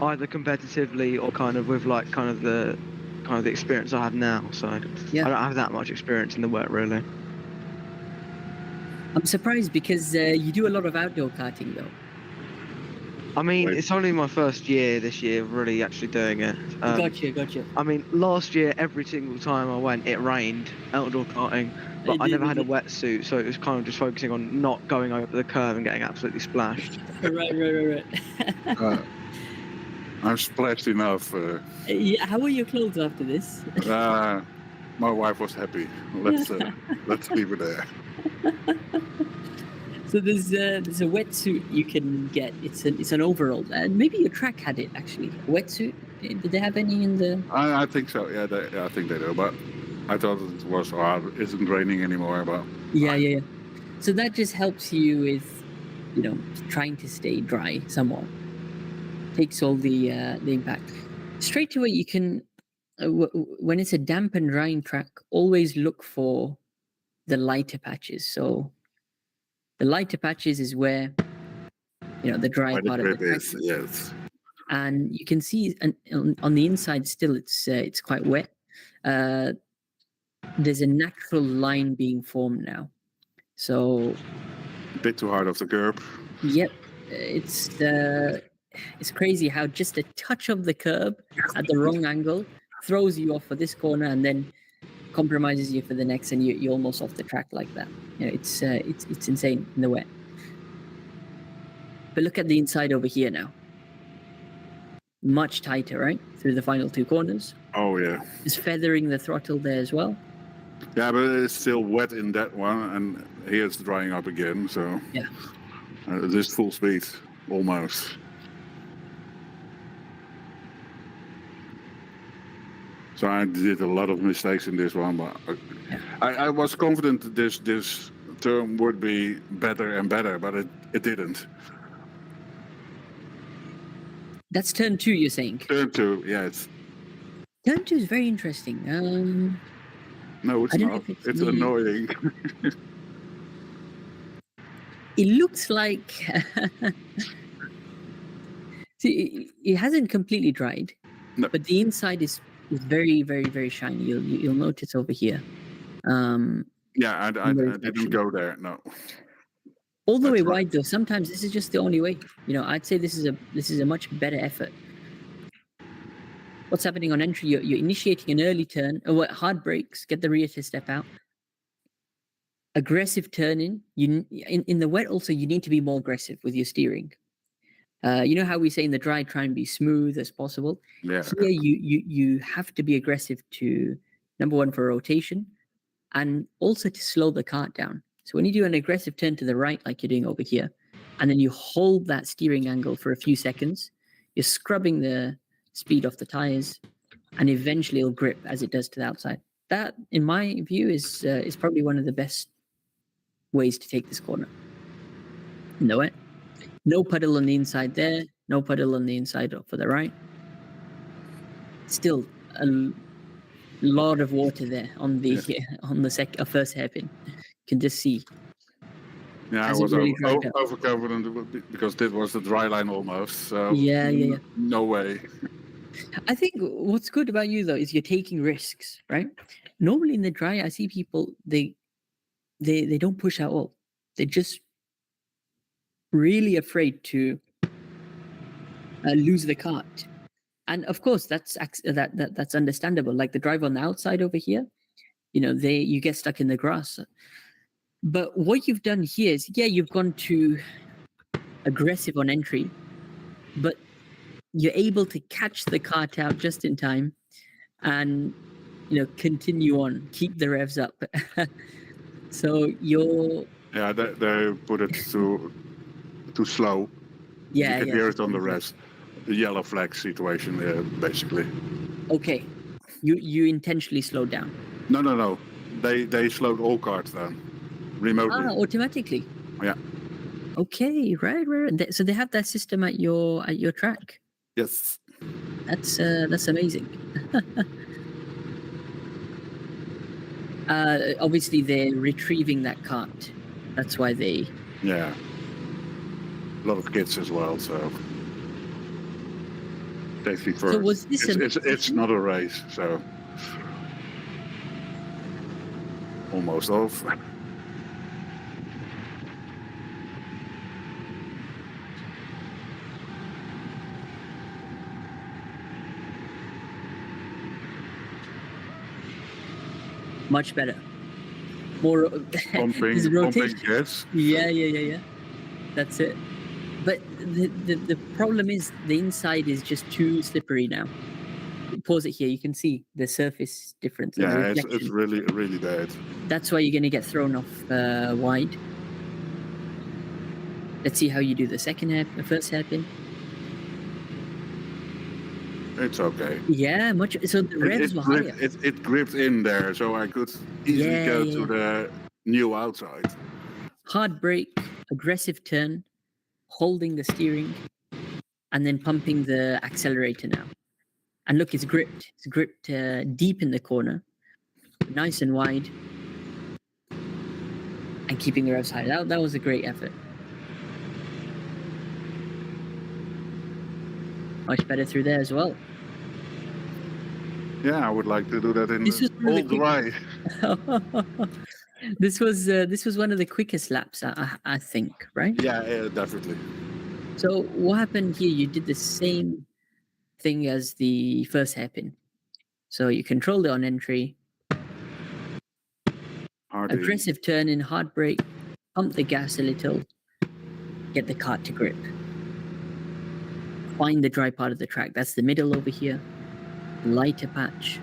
S5: either competitively or kind of with like kind of the experience I have now. So I don't have that much experience in the wet really.
S1: I'm surprised because you do a lot of outdoor karting though.
S5: I mean,
S2: Wait.
S5: it's only my first year this year of really actually doing it.
S1: Gotcha.
S5: I mean, last year, every single time I went, it rained outdoor karting, but I never had a wetsuit, so it was kind of just focusing on not going over the curve and getting absolutely splashed.
S1: Right.
S2: I'm splashed enough.
S1: Yeah, how were your clothes after this?
S2: My wife was happy. Let's leave it there.
S1: So there's a wetsuit you can get. It's an overall, and maybe your track had it actually. A wetsuit. Did they have any in the?
S2: I think so. Yeah, I think they do. But I thought it was it isn't raining anymore. But
S1: Yeah. So that just helps you with, trying to stay dry somewhat. Takes all the impact. Straight away, you can when it's a damp and drying track, always look for the lighter patches. So the lighter patches is where the dry
S2: where the
S1: part of the
S2: grip
S1: track
S2: is, yes.
S1: and you can see on the inside still it's quite wet. There's a natural line being formed now, so
S2: A bit too hard off the curb.
S1: yep, it's crazy how just a touch of the curb at the wrong angle throws you off for this corner and then compromises you for the next, and you're almost off the track like that. It's insane in the wet. But look at the inside over here now. Much tighter, right? Through the final two corners.
S2: Oh yeah.
S1: Is feathering the throttle there as well.
S2: Yeah, but it's still wet in that one, and here it's drying up again. So
S1: yeah,
S2: this full speed almost. So I did a lot of mistakes in this one, but I was confident that this term would be better and better, but it didn't.
S1: That's turn 2, you're saying?
S2: Turn 2, yeah.
S1: Turn 2 is very interesting.
S2: No, it's not. It's annoying.
S1: It looks like... See, it hasn't completely dried,
S2: no.
S1: But the inside is very, very, very shiny. You'll notice over here.
S2: Yeah, I didn't go there, no.
S1: All the way wide though. Sometimes this is just the only way. I'd say this is a much better effort. What's happening on entry? You're initiating an early turn. Hard brakes. Get the rear to step out. Aggressive turning. In the wet also you need to be more aggressive with your steering. You know how we say in the dry, try and be smooth as possible.
S2: Yeah.
S1: Here you have to be aggressive to, number one, for rotation, and also to slow the cart down. So when you do an aggressive turn to the right, like you're doing over here, and then you hold that steering angle for a few seconds, you're scrubbing the speed off the tires, and eventually it'll grip as it does to the outside. That, in my view, is probably one of the best ways to take this corner. In the wet. No puddle on the inside there. No puddle on the inside for the right. Still a lot of water there on the first hairpin. You can just see.
S2: Yeah, I was overconfident because this was the dry line almost. So
S1: yeah.
S2: No way.
S1: I think what's good about you though is you're taking risks, right? Normally in the dry, I see people they don't push at all. They're just really afraid to lose the cart, and of course that's understandable. Like the driver on the outside over here, you get stuck in the grass. But what you've done here is, you've gone too aggressive on entry, but you're able to catch the cart out just in time, and continue on, keep the revs up. So you're
S2: they put it too slow.
S1: Yeah,
S2: you can hear it on the rest. The yellow flag situation, basically.
S1: Okay, you intentionally slowed down.
S2: No. They slowed all cars down remotely.
S1: Automatically.
S2: Yeah.
S1: Okay, right. So they have that system at your track.
S2: Yes.
S1: That's amazing. Obviously, they're retrieving that cart. That's why they.
S2: Yeah. A lot of kids as well, so. Safety first.
S1: So was this
S2: it's not a race, so. Almost off.
S1: Much better. More this
S2: pumping
S1: rotation.
S2: gas.
S1: Yeah. That's it. But the problem is the inside is just too slippery now. Pause it here. You can see the surface difference. Or the
S2: Yeah, it's
S1: reflection.
S2: really bad.
S1: That's why you're going to get thrown off wide. Let's see how you do the first hairpin.
S2: It's okay.
S1: Yeah, much. So the revs were higher.
S2: It gripped in there, so I could easily go to the new outside.
S1: Hard brake, aggressive turn, holding the steering, and then pumping the accelerator now. And look, it's gripped. It's gripped deep in the corner, nice and wide, and keeping the revs high. That was a great effort. Much better through there as well.
S2: Yeah, I would like to do that in all dry.
S1: This was one of the quickest laps, I think, right?
S2: Yeah, definitely.
S1: So what happened here? You did the same thing as the first hairpin. So you controlled it on entry. Aggressive turn in, hard brake, pump the gas a little, get the kart to grip. Find the dry part of the track. That's the middle over here. Lighter patch.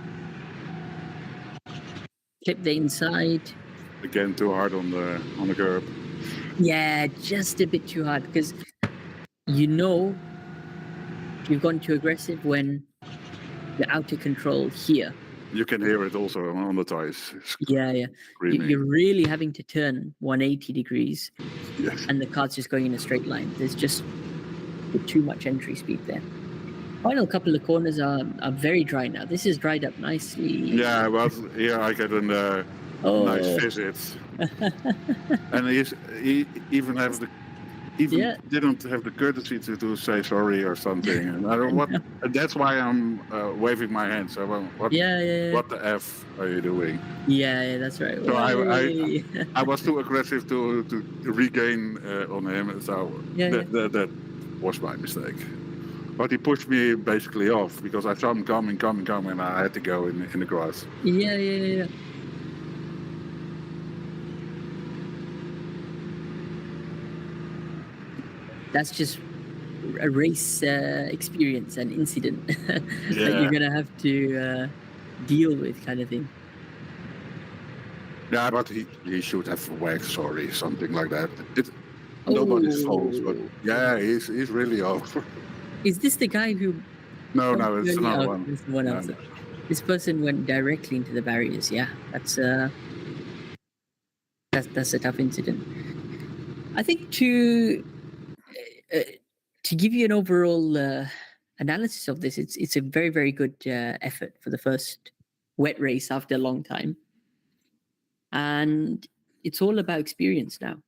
S1: Clip the inside.
S2: Again, too hard on the curb.
S1: Yeah, just a bit too hard because you've gone too aggressive when the outer control here.
S2: You can hear it also on the tires.
S1: Yeah. You're really having to turn 180 degrees,
S2: yes.
S1: And the car's just going in a straight line. There's just too much entry speed there. Final couple of corners are very dry now. This is dried up nicely.
S2: Yeah, well, here I get a nice visit, and he even didn't have the courtesy to say sorry or something. And I don't what. That's why I'm waving my hands. So what?
S1: Yeah.
S2: What the f are you doing?
S1: Yeah, that's right.
S2: So I was too aggressive to regain on him. So that was my mistake. But he pushed me basically off because I saw him coming, and I had to go in the grass.
S1: Yeah. That's just a race experience, an incident that you're gonna have to deal with, kind of thing.
S2: Yeah, but he should have whacked sorry, something like that. Nobody's fault, but yeah, he's really over.
S1: Is this the guy who?
S2: No, it's another one.
S1: It's one else. This person went directly into the barriers. Yeah, that's a tough incident. I think to give you an overall analysis of this, it's a very, very good effort for the first wet race after a long time, and it's all about experience now.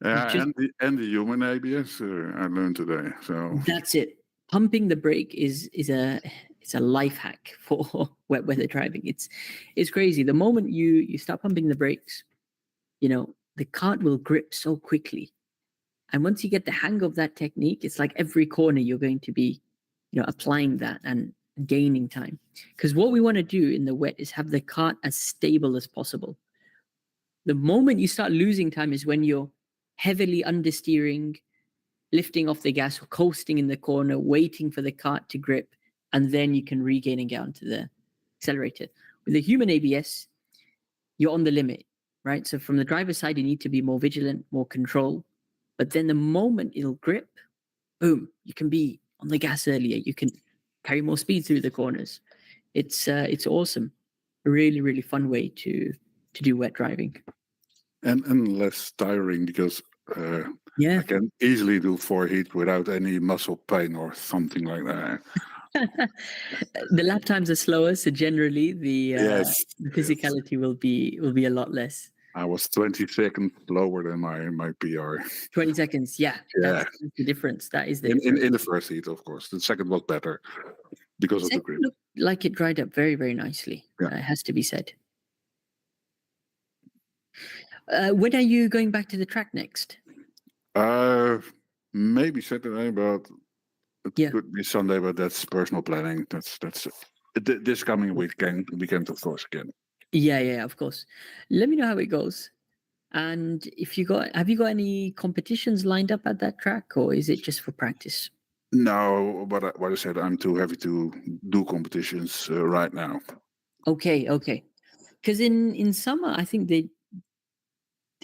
S2: And the human ABS I learned today. So
S1: that's it. Pumping the brake is a life hack for wet weather driving. It's crazy. The moment you start pumping the brakes, the kart will grip so quickly. And once you get the hang of that technique, it's like every corner you're going to be, applying that and gaining time. Because what we want to do in the wet is have the kart as stable as possible. The moment you start losing time is when you're heavily understeering, lifting off the gas, or coasting in the corner, waiting for the kart to grip, and then you can regain and get onto the accelerator. With the human ABS, you're on the limit, right? So from the driver's side, you need to be more vigilant, more control. But then the moment it'll grip, boom, you can be on the gas earlier. You can carry more speed through the corners. It's awesome. A really, really fun way to do wet driving.
S2: And less tiring because I can easily do 4 heat without any muscle pain or something like that.
S1: The lap times are slower, so generally the physicality will be a lot less.
S2: I was 20 seconds lower than my PR.
S1: 20 seconds, that's the difference. That is the
S2: in the first heat, of course. The second was better because of the grip.
S1: Looked like it dried up very, very nicely.
S2: Yeah.
S1: It has to be said. When are you going back to the track next?
S2: Maybe Saturday, but it could be Sunday. But that's personal planning. That's this coming weekend, of course, again.
S1: Yeah, of course. Let me know how it goes. And if have you got any competitions lined up at that track, or is it just for practice?
S2: No, but what I said, I'm too heavy to do competitions right now.
S1: Okay. Because in summer, I think they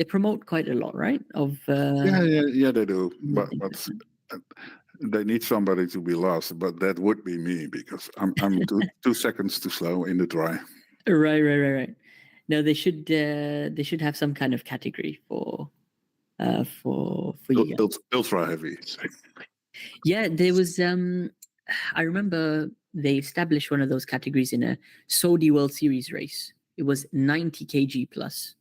S1: promote quite a lot, right? Of
S2: Yeah, they do.
S1: yeah,
S2: But they need somebody to be last. But that would be me because I'm 2 seconds too slow in the dry.
S1: Right. No, they should have some kind of category for you guys.
S2: Ultra heavy.
S1: Yeah, there was I remember they established one of those categories in a Saudi World Series race. It was 90 kg plus.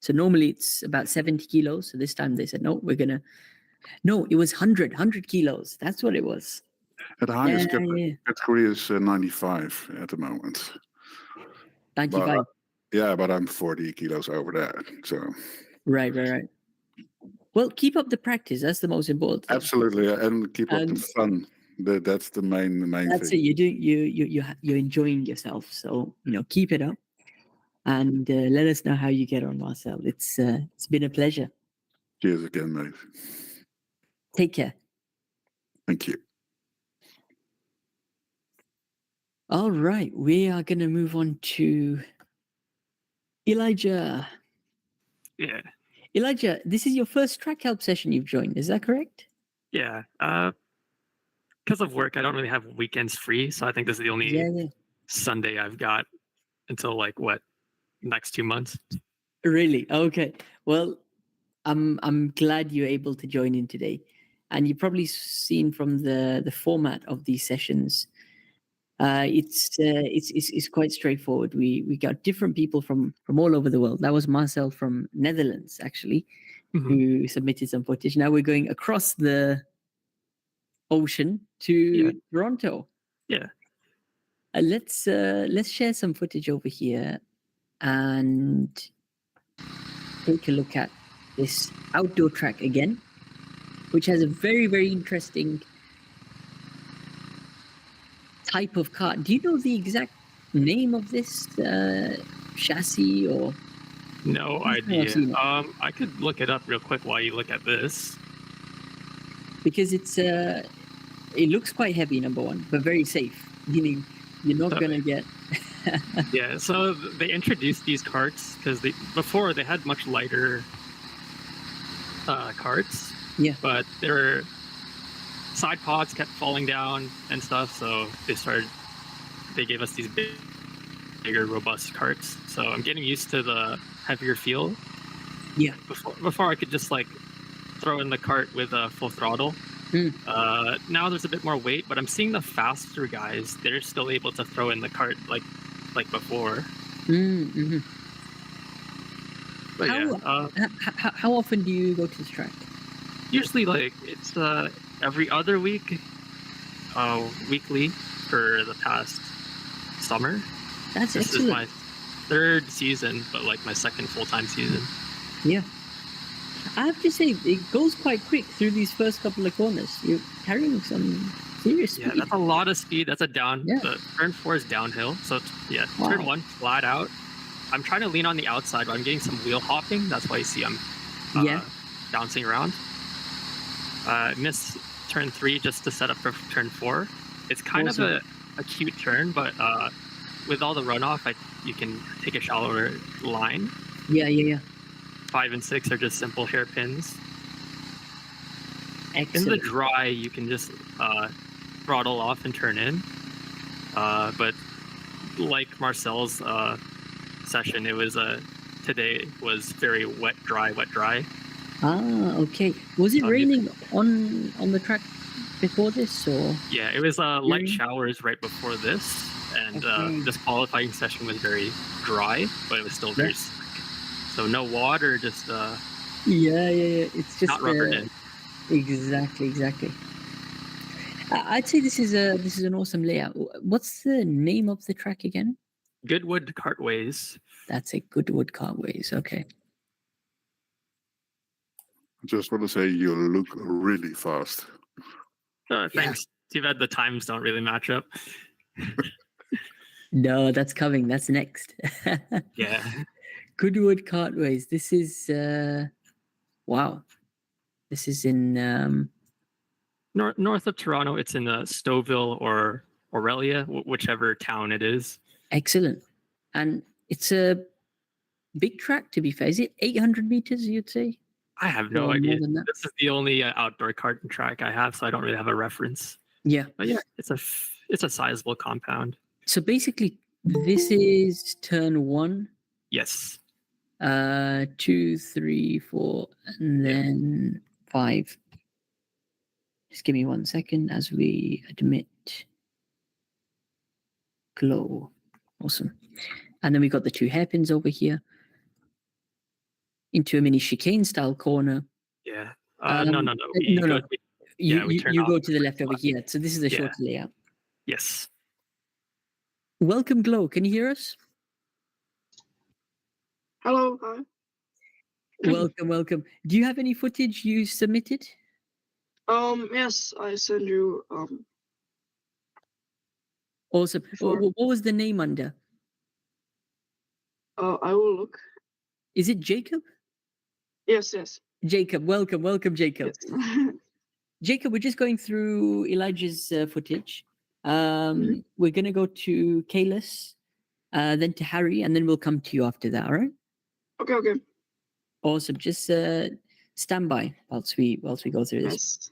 S1: So normally it's about 70 kilos. So this time they said, no, it was 100 kilos. That's what it was.
S2: The highest
S1: Yeah.
S2: category is 95 at the moment.
S1: 95.
S2: But I'm 40 kilos over that. So
S1: Right. Well, keep up the practice. That's the most important thing.
S2: absolutely, and keep up the
S1: And
S2: fun. That's the main
S1: that's
S2: thing.
S1: it. You're enjoying yourself. So keep it up, and let us know how you get on, Marcel. It's been a pleasure.
S2: Cheers again, mate.
S1: Take care.
S2: Thank you.
S1: All right, we are going to move on to Elijah.
S3: Yeah.
S1: Elijah, this is your first track help session you've joined. Is that correct?
S3: Yeah. Because of work, I don't really have weekends free, so I think this is the only
S1: Yeah.
S3: Sunday I've got until next 2 months.
S1: Really? Okay. Well, I'm glad you're able to join in today, and you've probably seen from the format of these sessions. It's quite straightforward. We got different people from all over the world. That was Marcel from Netherlands, actually, who submitted some footage. Now we're going across the ocean to Toronto.
S3: Yeah.
S1: Let's share some footage over here and take a look at this outdoor track again, which has a very, very interesting type of car. Do you know the exact name of this chassis or?
S3: No idea. I could look it up real quick while you look at this.
S1: Because it looks quite heavy, number one, but very safe. Meaning you're not gonna get.
S3: Yeah. So they introduced these carts because before they had much lighter carts.
S1: Yeah.
S3: But their side pods kept falling down and stuff, so they gave us these bigger, robust carts. So I'm getting used to the heavier feel.
S1: Yeah.
S3: Before I could just throw in the cart with a full throttle. Now there's a bit more weight, but I'm seeing the faster guys. They're still able to throw in the cart like before.
S1: Mm-hmm.
S3: But
S1: how often do you go to this track?
S3: Usually, it's every other week, weekly for the past summer.
S1: That's
S3: this
S1: excellent.
S3: is my third season, but my second full-time season.
S1: Yeah. I have to say, it goes quite quick through these first couple of corners. You're carrying some serious speed.
S3: Yeah, that's a lot of speed. That's a down.
S1: Yeah.
S3: The turn 4 is downhill. So
S1: Wow.
S3: Turn 1 flat out. I'm trying to lean on the outside, but I'm getting some wheel hopping. That's why you see I'm bouncing around. Miss turn 3 just to set up for turn 4. It's kind of a cute turn, but with all the runoff, you can take a shallower line.
S1: Yeah.
S3: 5 and 6 are just simple hairpins.
S1: Excellent.
S3: In the dry, you can just throttle off and turn in. But like Marcel's session, today was very wet, dry.
S1: Ah, okay. Was it raining on the track before this, or?
S3: Yeah, it was light showers right before this, and this qualifying session was very dry, but it was still very slick. So no water, just
S1: Yeah. It's just
S3: not rubbered in.
S1: Exactly. I'd say this is an awesome layout. What's the name of the track again?
S3: Goodwood Cartways.
S1: That's a Goodwood Cartways. Okay.
S2: Just want to say you look really fast.
S3: Thanks. Too bad the times don't really match up.
S1: No, that's coming. That's next.
S3: Yeah.
S1: Goodwood Cartways. This is wow. This is in
S3: North of Toronto, it's in Stouffville or Aurelia, whichever town it is.
S1: excellent. And it's a big track, to be fair. Is it 800 meters, you'd say?
S3: I have no
S1: Or
S3: idea.
S1: more than that?
S3: This is the only outdoor karting track I have, so I don't really have a reference.
S1: Yeah.
S3: But yeah, it's a sizable compound.
S1: So basically, this is turn 1,
S3: Yes.
S1: 2, 3, 4, and
S3: Yeah.
S1: then 5. Just give me 1 second as we admit glow. Awesome. And then we got the 2 hairpins over here into a mini chicane style corner.
S3: Yeah. No.
S1: No.
S3: We turn
S1: You
S3: off
S1: go
S3: the
S1: to the left
S3: first
S1: over
S3: one.
S1: here. So this is a
S3: Yeah.
S1: shorter layout.
S3: Yes.
S1: Welcome, Glow. Can you hear us?
S7: Hello, hi.
S1: Welcome. Do you have any footage you submitted?
S7: Yes, I send you
S1: Awesome.
S7: Sure.
S1: What was the name under?
S7: I will look.
S1: Is it Jacob?
S7: Yes.
S1: Jacob, welcome, Jacob.
S7: Yes.
S1: Jacob, we're just going through Elijah's footage.
S7: Mhm.
S1: We're going to go to Kalis, then to Harry, and then we'll come to you after that, all right?
S7: Okay.
S1: Awesome. Just stand by whilst we go through this.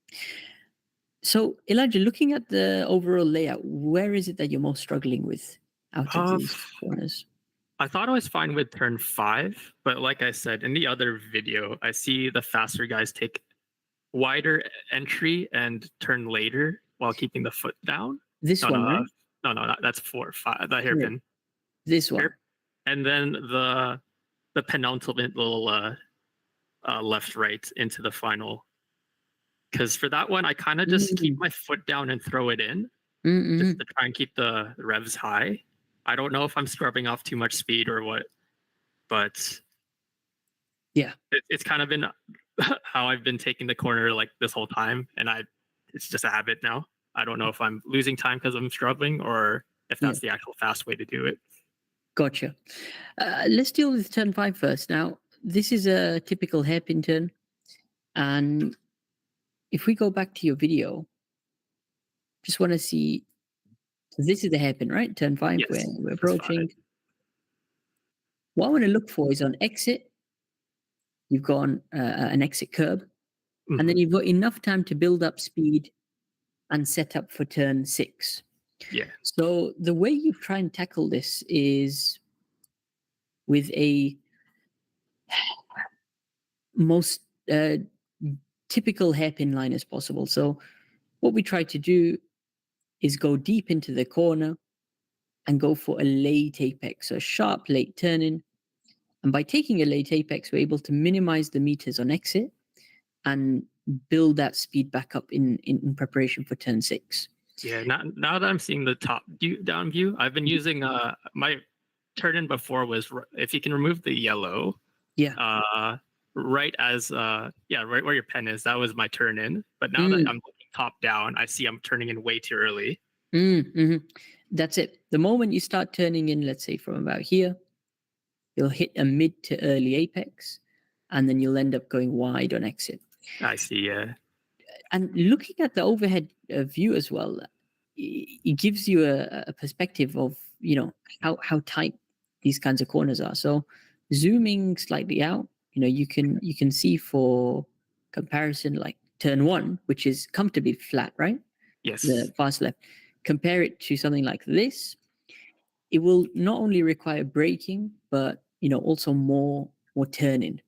S7: Yes.
S1: So, Elijah, looking at the overall layout, where is it that you're most struggling with out of these corners?
S3: I thought I was fine with turn 5, but like I said in the other video, I see the faster guys take wider entry and turn later while keeping the foot down.
S1: This one, right?
S3: No, that's 4, 5. The hairpin.
S1: This one.
S3: And then the penultimate little left right into the final. Because for that one, I kind of just keep my foot down and throw it in, just to try and keep the revs high. I don't know if I'm scrubbing off too much speed or what, but
S1: yeah,
S3: it's kind of been how I've been taking the corner like this whole time, and it's just a habit now. I don't know if I'm losing time because I'm struggling or if that's the actual fast way to do it.
S1: Gotcha. Let's deal with turn 5 first. Now, this is a typical hairpin turn, and if we go back to your video, just want to see. So this is the hairpin, right? Turn 5,
S3: Yes,
S1: we're approaching. What I want to look for is on exit, you've got an exit curb, and then you've got enough time to build up speed and set up for turn 6.
S3: Yeah.
S1: So the way you try and tackle this is with a most typical hairpin line as possible. So what we try to do is go deep into the corner and go for a late apex, so a sharp late turn-in. And by taking a late apex, we're able to minimize the meters on exit and build that speed back up in preparation for turn 6.
S3: Yeah, now that I'm seeing the top down view, I've been using my turn-in before was if you can remove the yellow.
S1: Yeah.
S3: Right as right where your pen is, that was my turn-in. But now that I'm looking top down, I see I'm turning in way too early.
S1: That's it. The moment you start turning in, let's say from about here, you'll hit a mid to early apex, and then you'll end up going wide on exit.
S3: I see, yeah.
S1: And looking at the overhead view as well, it gives you a perspective of, how tight these kinds of corners are. So zooming slightly out, you can see for comparison, like turn 1, which is comfortably flat, right?
S3: Yes.
S1: The fast left. Compare it to something like this. It will not only require braking, but also more turning.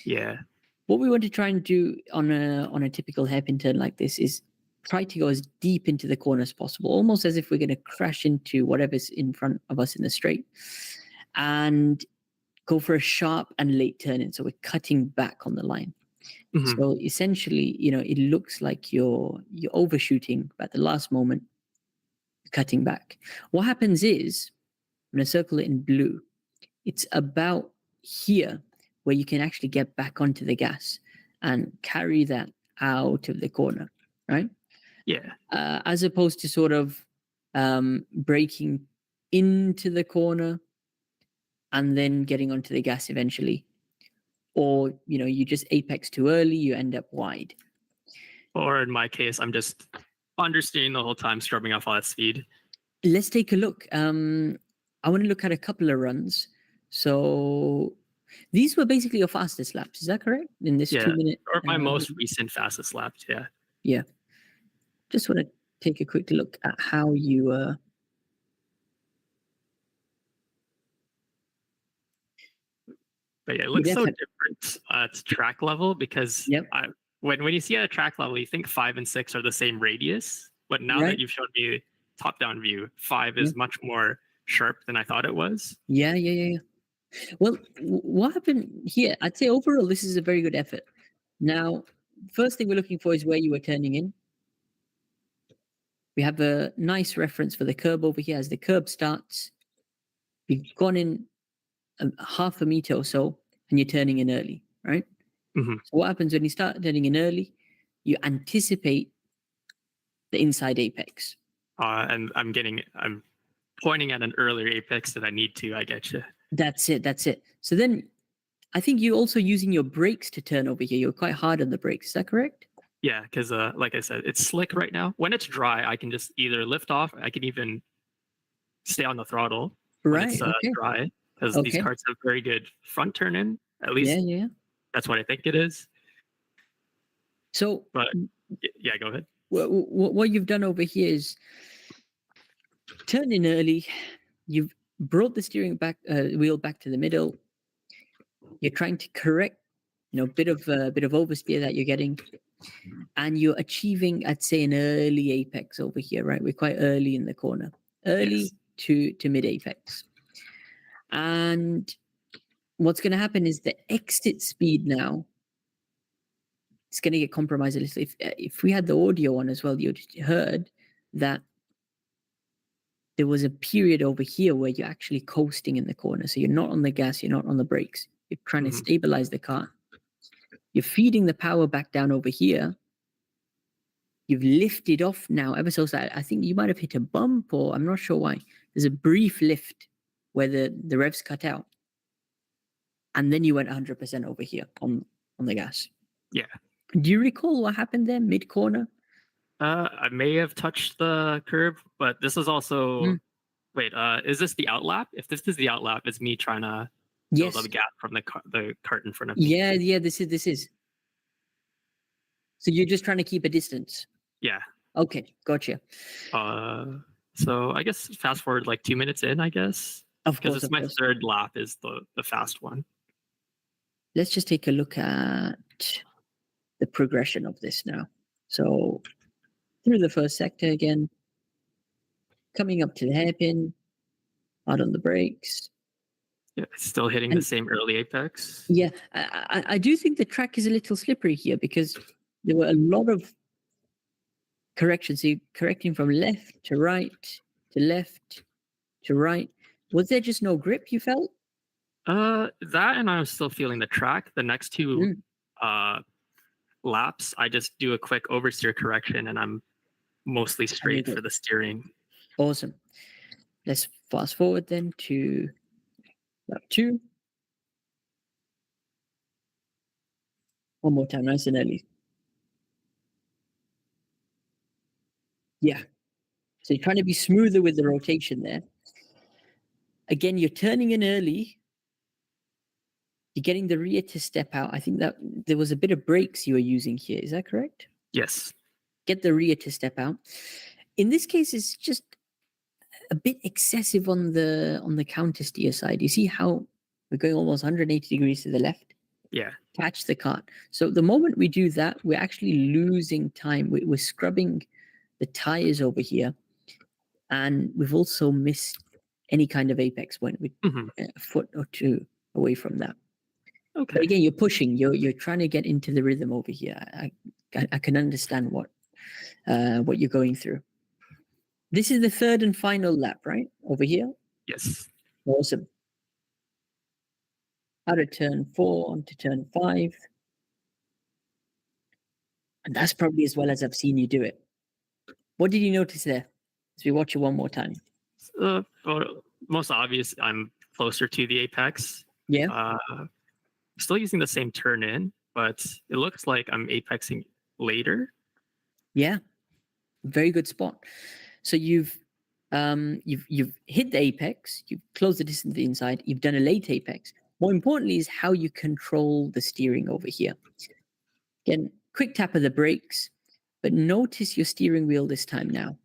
S3: Yeah.
S1: What we want to try and do on a typical hairpin turn like this is try to go as deep into the corner as possible, almost as if we're going to crash into whatever's in front of us in the straight, and go for a sharp and late turn in. So we're cutting back on the line. So essentially, it looks like you're overshooting, but at the last moment, cutting back. What happens is, I'm going to circle it in blue. It's about here where you can actually get back onto the gas and carry that out of the corner, right?
S3: Yeah.
S1: As opposed to sort of braking into the corner, and then getting onto the gas eventually. Or, you just apex too early, you end up wide.
S3: Or in my case, I'm just understeering the whole time, scrubbing off all that speed.
S1: Let's take a look. I want to look at a couple of runs. So these were basically your fastest laps. Is that correct? In this 2-minute?
S3: Or my most recent fastest laps, yeah.
S1: Yeah. Just want to take a quick look at how you...
S3: But yeah, it looks so different at track level because when you see at a track level, you think 5 and 6 are the same radius. But now that you've shown me top-down view, 5 is much more sharp than I thought it was.
S1: Yeah. Well, what happened here? I'd say overall, this is a very good effort. Now, first thing we're looking for is where you were turning in. We have a nice reference for the curb over here. As the curb starts, you've gone in half a meter or so, and you're turning in early, right?
S3: Mm-hmm.
S1: So what happens when you start turning in early? You anticipate the inside apex.
S3: And I'm pointing at an earlier apex that I need to. I get you.
S1: That's it. So then, I think you're also using your brakes to turn over here. You're quite hard on the brakes. Is that correct?
S3: Yeah, because like I said, it's slick right now. When it's dry, I can just either lift off. I can even stay on the throttle when it's dry. Because these carts have very good front turn in, at least.
S1: Yeah.
S3: That's what I think it is.
S1: So,
S3: but yeah, go ahead.
S1: What you've done over here is turn in early. You've brought the steering wheel back to the middle. You're trying to correct, bit of oversteer that you're getting, and you're achieving, I'd say, an early apex over here. Right, we're quite early in the corner, early to mid apex. And what's going to happen is the exit speed now, it's going to get compromised a little. If we had the audio on as well, you'd heard that there was a period over here where you're actually coasting in the corner. So you're not on the gas, you're not on the brakes. You're trying to stabilize the car. You're feeding the power back down over here. You've lifted off now ever so slightly. I think you might have hit a bump, or I'm not sure why. There's a brief lift where the revs cut out. And then you went 100% over here on the gas.
S3: Yeah.
S1: Do you recall what happened there mid-corner?
S3: I may have touched the curb, but this is also... Wait, is this the outlap? If this is the outlap, it's me trying to build up a gap from the cart in front of me.
S1: Yeah, this is. So you're just trying to keep a distance?
S3: Yeah.
S1: Okay, gotcha.
S3: So I guess fast forward like 2 minutes in, I guess.
S1: Of course.
S3: Because it's my third lap is the fast one.
S1: Let's just take a look at the progression of this now. So through the first sector again, coming up to the hairpin, hard on the brakes.
S3: Yeah, still hitting the same early apex.
S1: Yeah, I do think the track is a little slippery here because there were a lot of corrections. So you're correcting from left to right to left to right. Was there just no grip you felt?
S3: That, and I'm still feeling the track. The next two laps, I just do a quick oversteer correction, and I'm mostly straight for the steering.
S1: Awesome. Let's fast forward then to lap 2. One more time, nice and early. Yeah. So you're trying to be smoother with the rotation there. Again, you're turning in early. You're getting the rear to step out. I think that there was a bit of brakes you were using here. Is that correct?
S3: Yes.
S1: Get the rear to step out. In this case, it's just a bit excessive on the counter steer side. You see how we're going almost 180 degrees to the left?
S3: Yeah.
S1: Catch the cart. So the moment we do that, we're actually losing time. We're scrubbing the tires over here. And we've also missed any kind of apex when we're a foot or two away from that.
S3: Okay.
S1: But again, you're pushing. You're trying to get into the rhythm over here. I can understand what you're going through. This is the third and final lap, right? Over here?
S3: Yes.
S1: Awesome. Out of turn 4 onto turn 5. And that's probably as well as I've seen you do it. What did you notice there? So we watch it one more time.
S3: Well, most obvious, I'm closer to the apex.
S1: Yeah.
S3: Still using the same turn in, but it looks like I'm apexing later.
S1: Yeah. Very good spot. So you've hit the apex, you've closed the distance to the inside, you've done a late apex. More importantly is how you control the steering over here. Again, quick tap of the brakes, but notice your steering wheel this time now.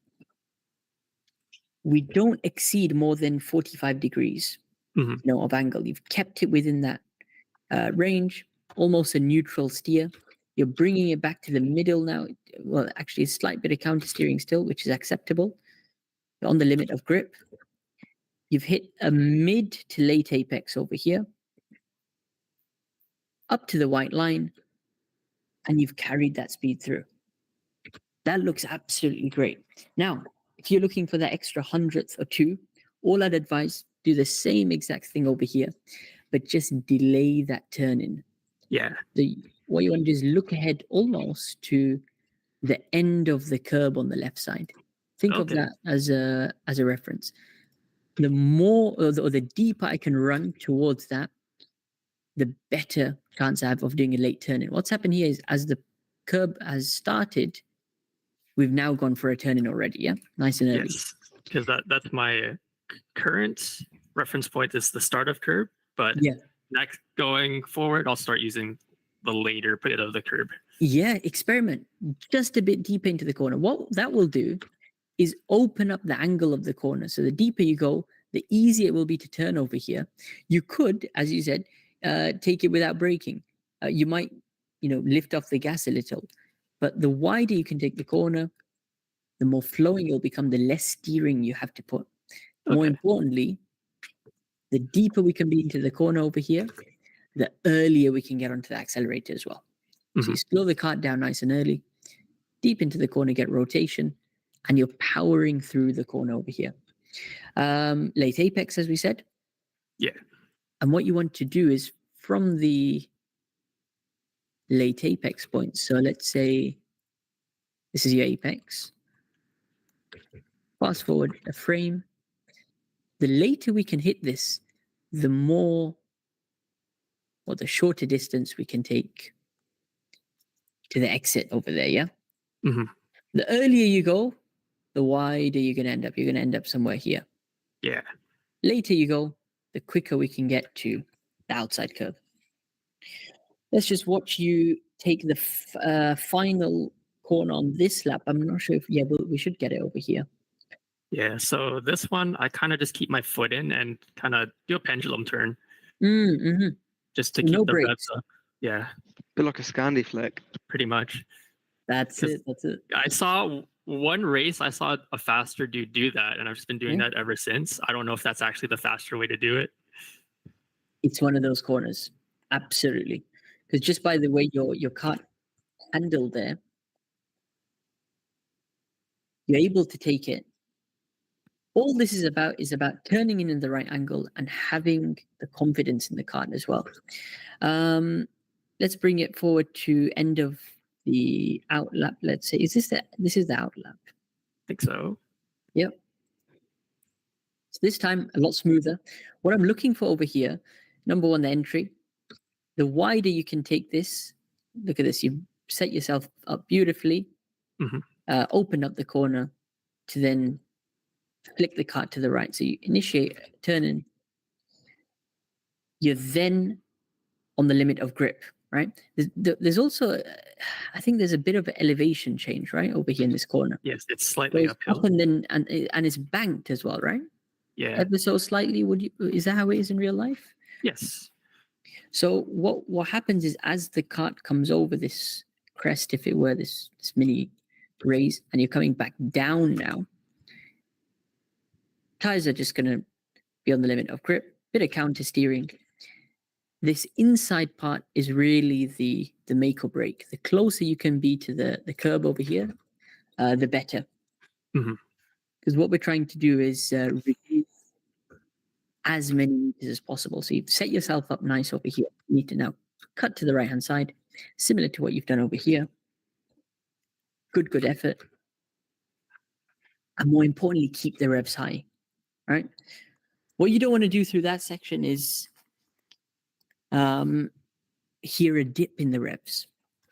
S1: We don't exceed more than 45 degrees of angle. You've kept it within that range, almost a neutral steer. You're bringing it back to the middle now. Well, actually, a slight bit of counter steering still, which is acceptable. You're on the limit of grip. You've hit a mid to late apex over here, up to the white line, and you've carried that speed through. That looks absolutely great. Now, if you're looking for that extra hundredth or two, all I'd advise, do the same exact thing over here, but just delay that turn in.
S3: Yeah.
S1: What you want to do is look ahead almost to the end of the curb on the left side. Think of that as a reference. The more or the deeper I can run towards that, the better chance I have of doing a late turn in. What's happened here is as the curb has started, we've now gone for a turn in already. Yeah, nice and early.
S3: Yes, because that's my current reference point is the start of curb. But next going forward, I'll start using the later bit of the curb.
S1: Yeah, experiment just a bit deeper into the corner. What that will do is open up the angle of the corner. So the deeper you go, the easier it will be to turn over here. You could, as you said, take it without braking. You might, lift off the gas a little. But the wider you can take the corner, the more flowing it'll become, the less steering you have to put. More importantly, the deeper we can be into the corner over here, the earlier we can get onto the accelerator as well. So you slow the cart down nice and early, deep into the corner, get rotation, and you're powering through the corner over here. Late apex, as we said.
S3: Yeah.
S1: And what you want to do is from the late apex point, so let's say this is your apex. Fast forward a frame. The later we can hit this, the more or the shorter distance we can take to the exit over there, yeah? The earlier you go, the wider you're going to end up. You're going to end up somewhere here.
S3: Yeah.
S1: Later you go, the quicker we can get to the outside curve. Let's just watch you take the final corner on this lap. I'm not sure if, we should get it over here.
S3: Yeah, so this one, I kind of just keep my foot in and kind of do a pendulum turn. Just to keep the revs up. Yeah.
S5: Bit like a Scandi flick.
S3: Pretty much.
S1: That's it.
S3: I saw one race, I saw a faster dude do that, and I've just been doing that ever since. I don't know if that's actually the faster way to do it.
S1: It's one of those corners. Absolutely. Because just by the way your cart handled there, you're able to take it. All this is about turning in the right angle and having the confidence in the cart as well. Let's bring it forward to end of the out lap. Let's say, this is the out lap?
S3: I think so.
S1: Yep. So this time a lot smoother. What I'm looking for over here, number one, the entry. The wider you can take this, look at this, you set yourself up beautifully, open up the corner to then flick the cart to the right. So you initiate, turn in. You're then on the limit of grip, right? There's also, I think there's a bit of an elevation change, right? Over here in this corner.
S3: Yes, it's slightly uphill.
S1: Up and it's banked as well, right?
S3: Yeah.
S1: Ever so slightly, is that how it is in real life?
S3: Yes.
S1: So what happens is as the cart comes over this crest, if it were this mini raise, and you're coming back down now, tires are just going to be on the limit of grip, bit of counter steering. This inside part is really the make or break. The closer you can be to the curb over here, the better. Because what we're trying to do is reduce as many meters as possible. So you set yourself up nice over here. You need to now cut to the right-hand side, similar to what you've done over here. Good effort. and more importantly, keep the revs high, right? What you don't want to do through that section is hear a dip in the revs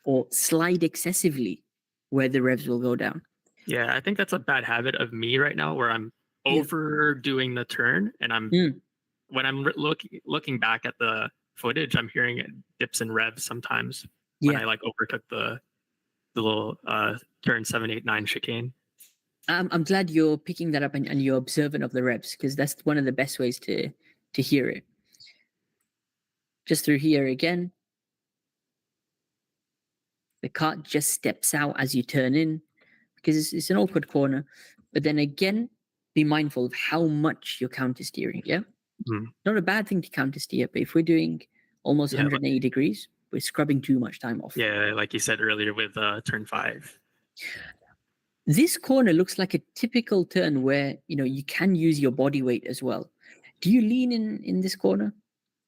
S1: or slide excessively where the revs will go down.
S3: Yeah, I think that's a bad habit of me right now, where I'm
S1: Yeah.
S3: overdoing the turn, and I'm when I'm looking back at the footage, I'm hearing dips and revs sometimes when I like overtook the little turn 7, 8, 9 chicane.
S1: I'm glad you're picking that up and you're observant of the revs, because that's one of the best ways to hear it. Just through here again, the cart just steps out as you turn in, because it's an awkward corner. But then again, be mindful of how much you're counter steering. Yeah, not a bad thing to counter steer, but if we're doing almost 180 degrees, we're scrubbing too much time off.
S3: Yeah, like you said earlier with turn 5.
S1: This corner looks like a typical turn where you can use your body weight as well. Do you lean in this corner?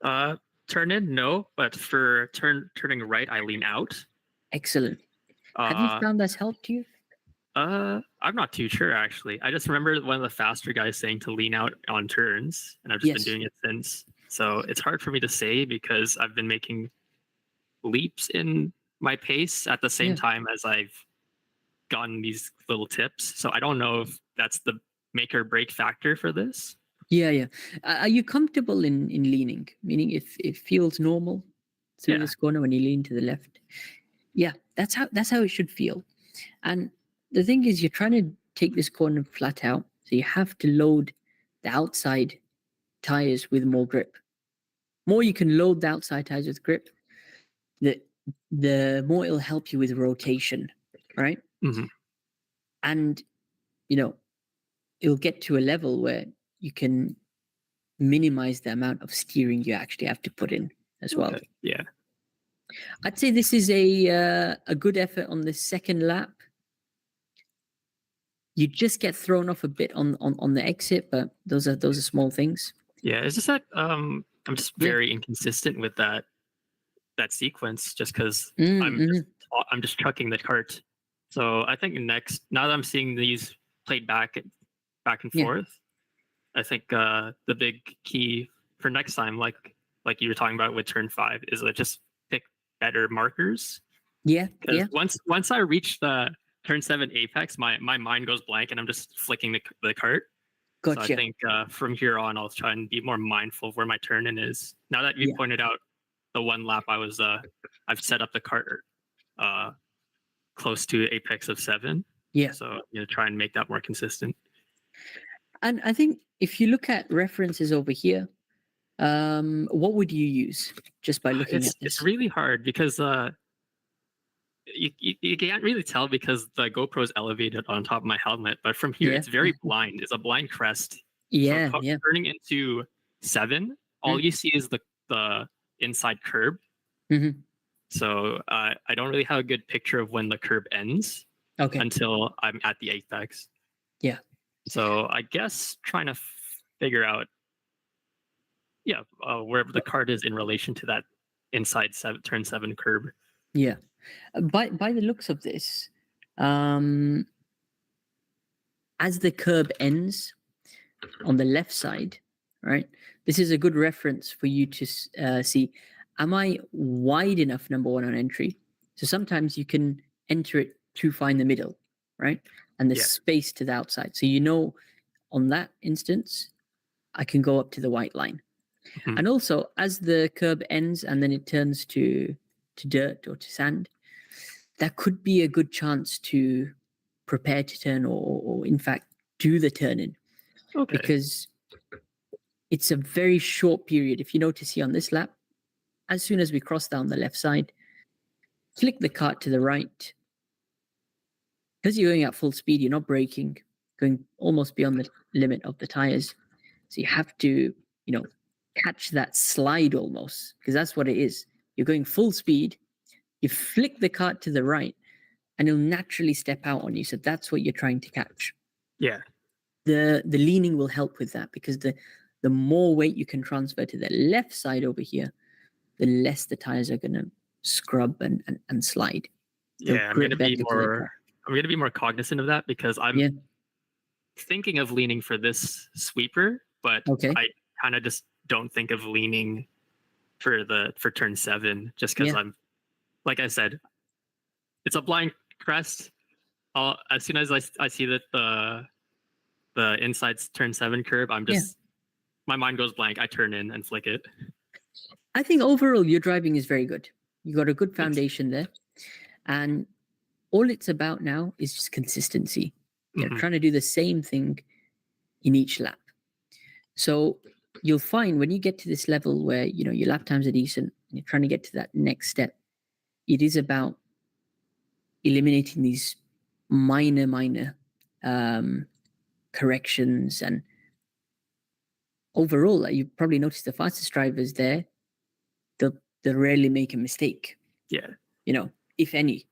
S3: Turn in, no, but for turning right, I lean out.
S1: Excellent. Have you found that's helped you?
S3: I'm not too sure actually. I just remember one of the faster guys saying to lean out on turns, and I've just been doing it since. So it's hard for me to say because I've been making leaps in my pace at the same time as I've gotten these little tips. So I don't know if that's the make or break factor for this.
S1: Yeah. Are you comfortable in leaning? Meaning if it feels normal through this corner when you lean to the left? Yeah, that's how it should feel. And the thing is, you're trying to take this corner flat out, so you have to load the outside tires with more grip. More you can load the outside tires with grip, the more it'll help you with rotation, right? And it'll get to a level where you can minimize the amount of steering you actually have to put in as well.
S3: Yeah,
S1: I'd say this is a good effort on the second lap. You just get thrown off a bit on the exit, but those are small things.
S3: Yeah, it's just that I'm just very inconsistent with that sequence, just because I'm just trucking the cart. So I think next, now that I'm seeing these played back and forth, I think the big key for next time, like you were talking about with turn 5, is just pick better markers.
S1: Yeah.
S3: Once I reach the turn 7 apex, my mind goes blank and I'm just flicking the cart.
S1: Gotcha.
S3: So I think from here on, I'll try and be more mindful of where my turn in is. Now that you pointed out the one lap I've set up the cart close to apex of 7.
S1: Yeah.
S3: So try and make that more consistent.
S1: And I think if you look at references over here, what would you use just by looking at this?
S3: It's really hard because you can't really tell because the GoPro is elevated on top of my helmet, but from here it's very blind. It's a blind crest.
S1: Yeah,
S3: so turning into 7, all you see is the inside curb. So I don't really have a good picture of when the curb ends until I'm at the apex.
S1: Yeah.
S3: So I guess trying to figure out where the cart is in relation to that inside turn 7 curb.
S1: Yeah. By the looks of this, as the curb ends on the left side, right? This is a good reference for you to see, am I wide enough, number one, on entry? So sometimes you can enter it too far in the middle, right? And there's space to the outside. So on that instance, I can go up to the white line. And also, as the curb ends and then it turns to dirt or to sand, that could be a good chance to prepare to turn or in fact do the turn in. Because it's a very short period. If you notice here on this lap, as soon as we cross down the left side, flick the cart to the right. Because you're going at full speed, you're not braking, going almost beyond the limit of the tires. So you have to, catch that slide almost, because that's what it is. You're going full speed, you flick the cart to the right, and it'll naturally step out on you. So that's what you're trying to catch.
S3: Yeah.
S1: The leaning will help with that, because the more weight you can transfer to the left side over here, the less the tires are going to scrub and slide.
S3: I'm going to be more cognizant of that, because I'm thinking of leaning for this sweeper, but
S1: Okay.
S3: I kind of just don't think of leaning for turn 7 just because
S1: Yeah.
S3: I'm, like I said, it's a blind crest. As soon as I see that the inside's turn 7 curb, I'm just my mind goes blank. I turn in and flick it.
S1: I think overall your driving is very good. You got a good foundation there, and all it's about now is just consistency. You're trying to do the same thing in each lap. So you'll find when you get to this level where your lap times are decent, and you're trying to get to that next step, it is about eliminating these minor corrections. And overall, you probably noticed the fastest drivers there, they'll rarely make a mistake.
S3: Yeah.
S1: If any.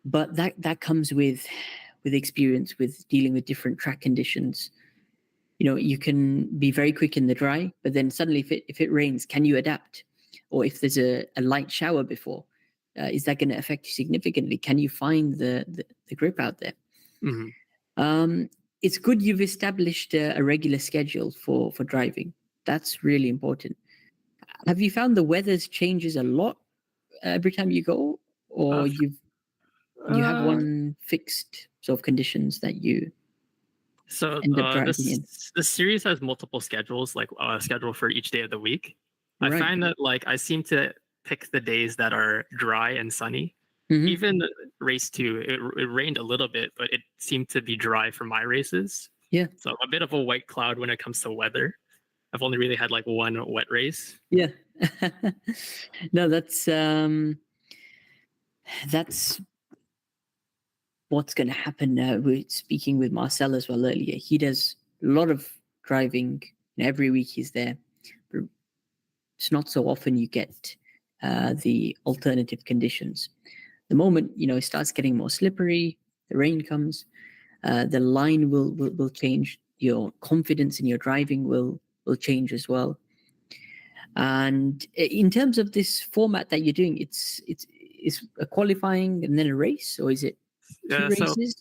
S1: But that comes with experience, with dealing with different track conditions. You can be very quick in the dry, but then suddenly if it rains, can you adapt? Or if there's a light shower before, is that going to affect you significantly? Can you find the grip out there? It's good you've established a regular schedule for driving. That's really important. Have you found the weather changes a lot every time you go, or you have one fixed sort of conditions that you end up driving in?
S3: The series has multiple schedules, like a schedule for each day of the week.
S1: Right.
S3: I find that I seem to pick the days that are dry and sunny. Even race 2, it rained a little bit, but it seemed to be dry for my races.
S1: Yeah.
S3: So a bit of a white cloud when it comes to weather. I've only really had one wet race.
S1: Yeah. No, that's what's going to happen. We're speaking with Marcel as well earlier. He does a lot of driving. Every week he's there. But it's not so often you get the alternative conditions. The moment it starts getting more slippery, the rain comes, the line will change. Your confidence in your driving will change as well. And in terms of this format that you're doing, it's a qualifying and then a race, or is it two races?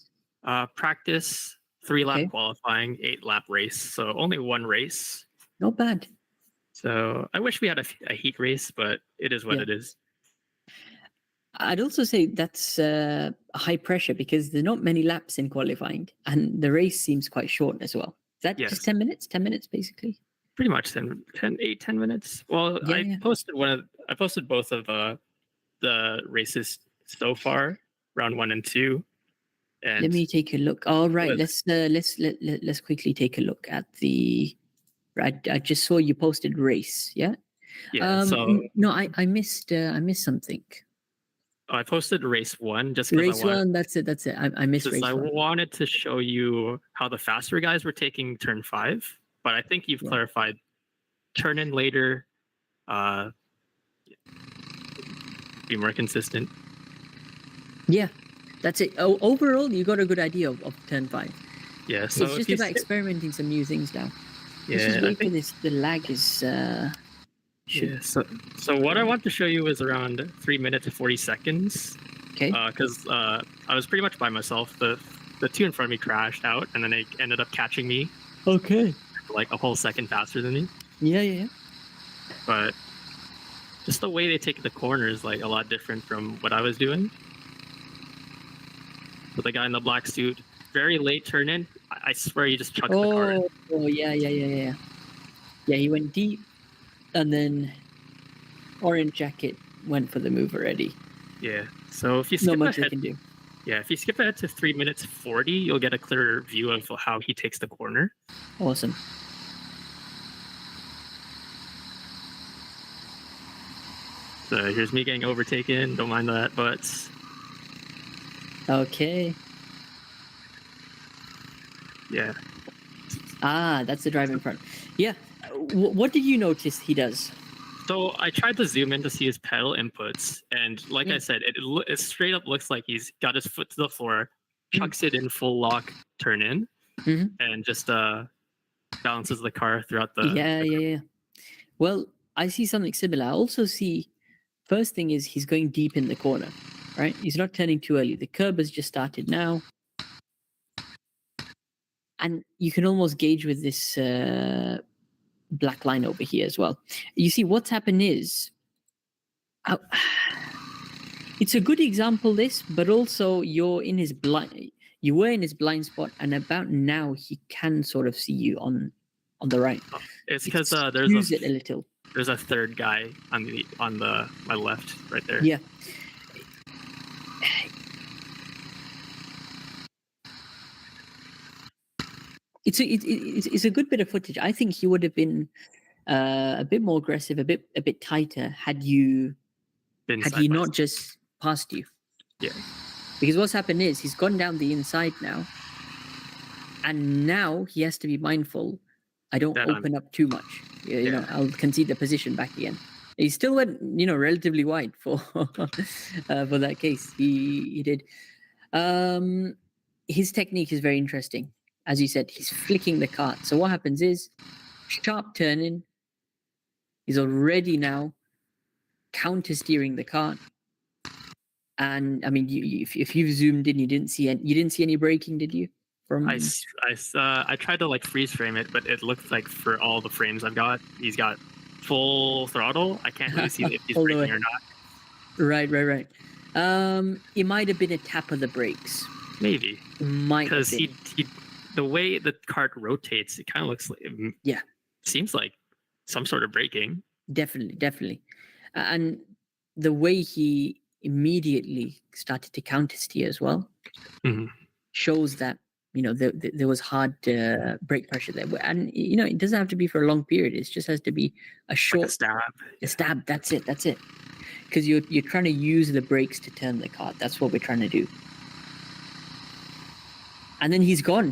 S3: Practice, 3-lap qualifying, 8-lap race. So only one race.
S1: Not bad.
S3: So I wish we had a heat race, but it is what it is.
S1: I'd also say that's high pressure because there's not many laps in qualifying, and the race seems quite short as well. Is that just 10 minutes? 10 minutes, basically?
S3: Pretty much 10 minutes. Well, I posted both of the races so far, round 1 and 2. And
S1: let me take a look. All right, let's quickly take a look at the. Right, I just saw you posted race. Yeah.
S3: Yeah.
S1: No, I missed something.
S3: I posted race 1 just
S1: because race 1. That's it. I missed race 1.
S3: I wanted to show you how the faster guys were taking turn 5, but I think you've clarified. Turn in later. Be more consistent. Yeah,
S1: that's it. Overall, you got a good idea of turn 5.
S3: Yeah. So
S1: it's just about experimenting some new things now.
S3: Yeah.
S1: Just wait for this. The lag is.
S3: So what I want to show you is around 3 minutes and 40 seconds.
S1: Okay.
S3: Because I was pretty much by myself. The 2 in front of me crashed out, and then they ended up catching me.
S1: Okay.
S3: A whole second faster than me.
S1: Yeah.
S3: But just the way they take the corner is a lot different from what I was doing. With the guy in the black suit, very late turn in. I swear he just chucked the car in.
S1: Oh yeah. Yeah, he went deep. And then orange jacket went for the move already.
S3: Yeah. So if you skip
S1: not much
S3: ahead,
S1: we can do.
S3: Yeah, if you skip ahead to 3 minutes 40, you'll get a clearer view of how he takes the corner.
S1: Awesome.
S3: So here's me getting overtaken. Don't mind that, but
S1: okay.
S3: Yeah.
S1: That's the drive in front. Yeah. What did you notice he does?
S3: So I tried to zoom in to see his pedal inputs, and I said, it straight up looks like he's got his foot to the floor, chucks it in full lock, turn in, and just balances the car throughout the.
S1: Yeah. Well, I see something similar. I also see, first thing is he's going deep in the corner, right? He's not turning too early. The curb has just started now. And you can almost gauge with this black line over here as well. You see, what's happened is, it's a good example, this, but also you're in his blind. You were in his blind spot, and about now he can sort of see you on the right.
S3: It's because
S1: Use it a little.
S3: There's a third guy on my left, right there.
S1: Yeah. It's a good bit of footage. I think he would have been a bit more aggressive, a bit tighter had he not just passed you.
S3: Yeah.
S1: Because what's happened is he's gone down the inside now, and now he has to be mindful. I don't open up too much. You know, I'll concede the position back again. He still went, relatively wide for for that case. He did. His technique is very interesting. As you said, he's flicking the cart. So what happens is, sharp turning. He's already now counter-steering the cart. And I mean, if you've zoomed in, you didn't see any braking, did you?
S3: I tried to like freeze frame it, but it looked like for all the frames I've got, he's got full throttle. I can't really see if he's braking or not.
S1: Right. It might have been a tap of the brakes.
S3: Maybe. Because the way the cart rotates, it kind of looks like seems like some sort of braking.
S1: Definitely. And the way he immediately started to counter steer as well shows that there was hard brake pressure there. And it doesn't have to be for a long period. It just has to be a short
S3: like a stab.
S1: That's it. Because you're trying to use the brakes to turn the cart. That's what we're trying to do. And then he's gone.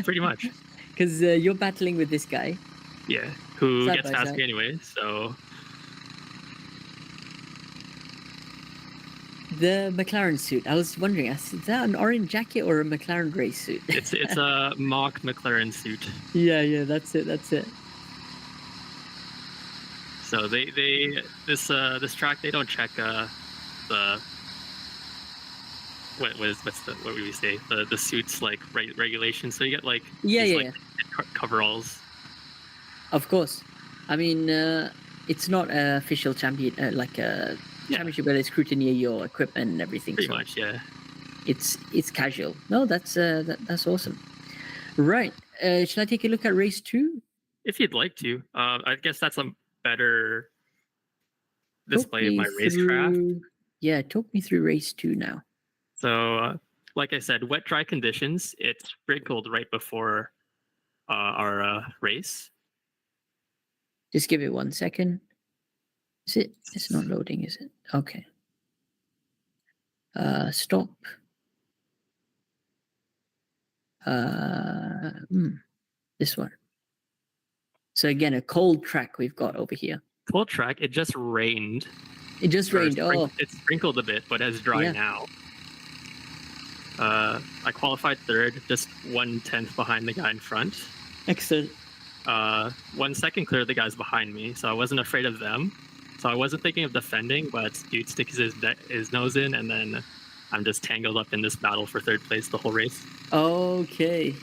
S3: Pretty much.
S1: Because you're battling with this guy.
S3: Yeah, who gets past me anyway, so...
S1: The McLaren suit. I was wondering, is that an orange jacket or a McLaren race suit?
S3: It's a mock McLaren suit.
S1: Yeah, that's it.
S3: So this track, they don't check the what would we say, the suits like regulations. So you get like coveralls.
S1: Of course, I mean it's not an official champion championship where they scrutiny your equipment and everything.
S3: Pretty much, yeah.
S1: It's casual. No, that's awesome. Right. Should I take a look at race 2?
S3: If you'd like to. I guess that's a better display of my racecraft.
S1: Yeah, talk me through race 2 now.
S3: So, like I said, wet, dry conditions. It sprinkled right before our race.
S1: Just give it 1 second. It's not loading, is it? Okay. Stop. This one. So again, a cold track we've got over here.
S3: Cold track. It just rained.
S1: It
S3: sprinkled a bit, but it's dry now. I qualified third, just 1/10 behind the guy in front.
S1: Excellent.
S3: 1 second clear of the guys behind me, so I wasn't afraid of them. So I wasn't thinking of defending, but dude sticks his nose in, and then I'm just tangled up in this battle for third place the whole race.
S1: Okay.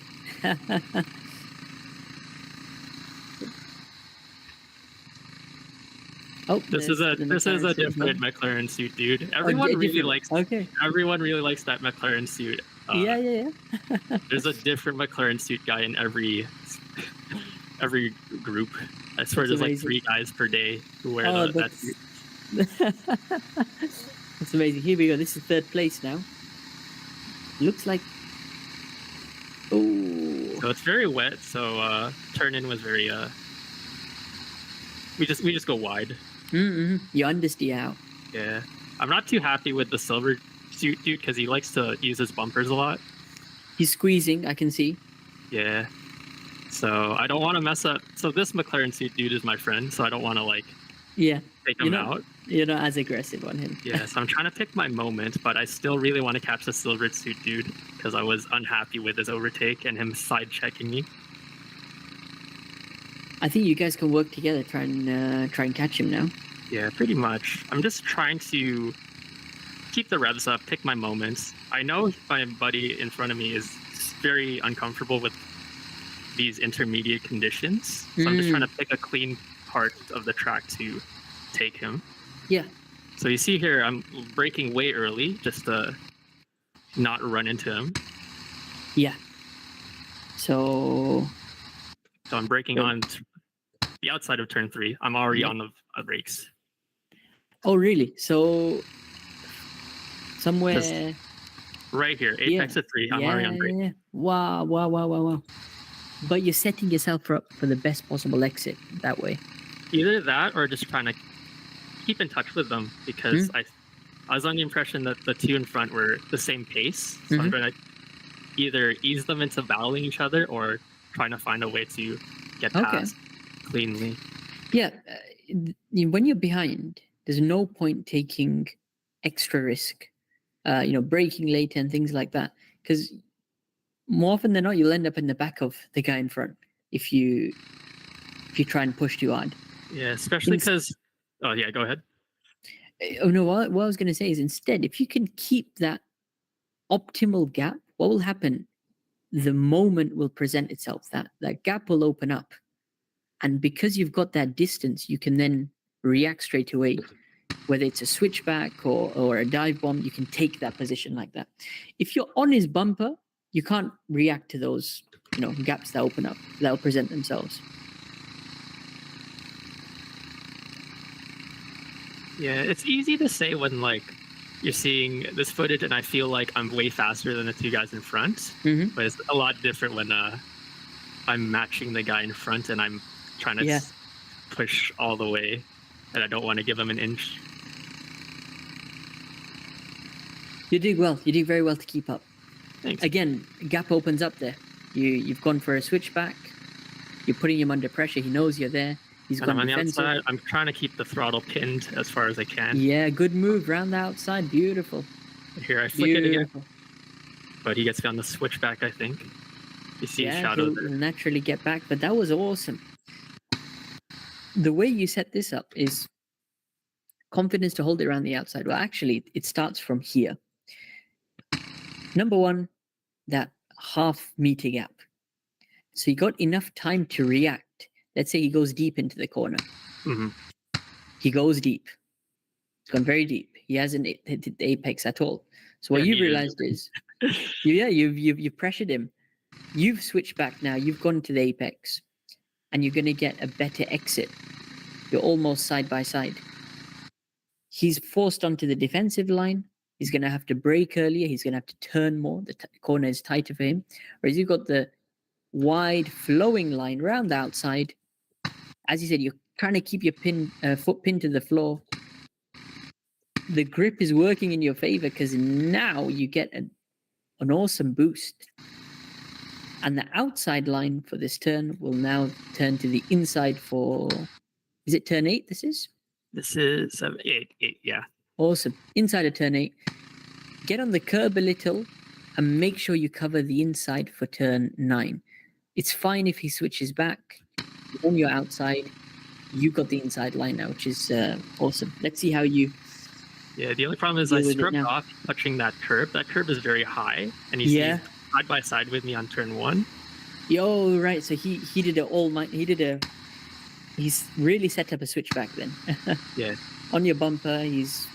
S3: This is a different McLaren suit, dude. Everyone really likes that McLaren suit.
S1: Yeah.
S3: There's a different McLaren suit guy in every group. I swear there's like 3 guys per day who wear that suit.
S1: That's amazing. Here we go. This is third place now. Looks like... Oh.
S3: So it's very wet, so turn in was very... We just go wide.
S1: You understeer out.
S3: Yeah. I'm not too happy with the silver suit dude because he likes to use his bumpers a lot.
S1: He's squeezing, I can see.
S3: Yeah. So I don't want to mess up. So this McLaren suit dude is my friend, so I don't want to take him out.
S1: You're not as aggressive on him.
S3: Yeah, so I'm trying to pick my moment, but I still really want to catch the silver suit dude because I was unhappy with his overtake and him side checking me.
S1: I think you guys can work together, try and catch him now.
S3: Yeah, pretty much. I'm just trying to keep the revs up, pick my moments. I know my buddy in front of me is very uncomfortable with these intermediate conditions. So I'm just trying to pick a clean part of the track to take him.
S1: Yeah.
S3: So you see here, I'm braking way early just to not run into him.
S1: Yeah. So
S3: I'm braking on the outside of turn 3. I'm already on the brakes.
S1: Oh, really? So somewhere
S3: right here, apex of 3. I'm already on brake.
S1: Yeah. Wow. But you're setting yourself up for the best possible exit that way.
S3: Either that or just trying to keep in touch with them, because I was on the impression that the two in front were the same pace. So I'm trying to either ease them into battling each other or trying to find a way to get past cleanly.
S1: Yeah. When you're behind, there's no point taking extra risk, braking later and things like that. Because more often than not, you'll end up in the back of the guy in front if you try and push too hard.
S3: Yeah, especially because... Oh, yeah, go ahead.
S1: Oh, no, what I was going to say is instead, if you can keep that optimal gap, what will happen? The moment will present itself. That gap will open up. And because you've got that distance, you can then react straight away. Whether it's a switchback or a dive bomb, you can take that position like that. If you're on his bumper, you can't react to those gaps that open up, that will present themselves.
S3: Yeah, it's easy to say when you're seeing this footage and I feel like I'm way faster than the two guys in front. But it's a lot different when I'm matching the guy in front and I'm trying to push all the way, and I don't want to give him an inch.
S1: You did well. You did very well to keep up.
S3: Thanks.
S1: Again, gap opens up there. You've gone for a switchback. You're putting him under pressure. He knows you're there. He's gone
S3: on
S1: defensive.
S3: the outside. I'm trying to keep the throttle pinned as far as I can.
S1: Yeah, good move round the outside. Beautiful.
S3: Here, I flick it again. But he gets me on the switchback, I think. You see his shadow there.
S1: He'll naturally get back, but that was awesome. The way you set this up is confidence to hold it around the outside. Well, actually, it starts from here. Number one, that half-meter gap. So you got enough time to react. Let's say he goes deep into the corner. He goes deep. He's gone very deep. He hasn't hit the apex at all. So what you've realized is, you've pressured him. You've switched back now. You've gone to the apex, and you're going to get a better exit. You're almost side by side. He's forced onto the defensive line. He's going to have to brake earlier. He's going to have to turn more. The corner is tighter for him. Whereas you've got the wide flowing line round the outside. As you said, you're trying to keep your foot pinned to the floor. The grip is working in your favor because now you get an awesome boost. And the outside line for this turn will now turn to the inside for... Is it turn 8 this is?
S3: This is 7, 8, yeah.
S1: Awesome. Inside of turn 8. Get on the curb a little and make sure you cover the inside for turn 9. It's fine if he switches back. On your outside, you got the inside line now, which is awesome. Let's see how you...
S3: Yeah, the only problem is I scrubbed off touching that curb. That curb is very high, and he's side by side with me on turn 1.
S1: Yo, right. So he did he's really set up a switchback then.
S3: Yeah.
S1: On your bumper, he's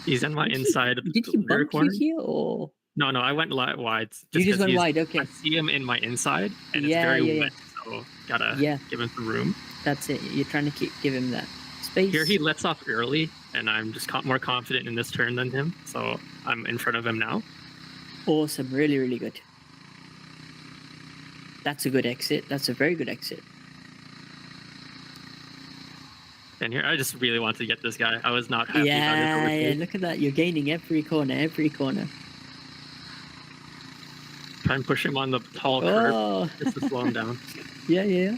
S3: in my inside.
S1: Did he bump you here or?
S3: No, I went wide.
S1: You just went wide, okay.
S3: I see him in my inside, and it's very wet, so gotta give him some room.
S1: That's it. You're trying to give him that space.
S3: Here he lets off early, and I'm just more confident in this turn than him, so I'm in front of him now.
S1: Awesome. Really, really good. That's a good exit. That's a very good exit.
S3: And here, I just really wanted to get this guy. I was not happy about it.
S1: Yeah, look at that. You're gaining every corner.
S3: Try and push him on the tall curb just to slow him down.
S1: Yeah.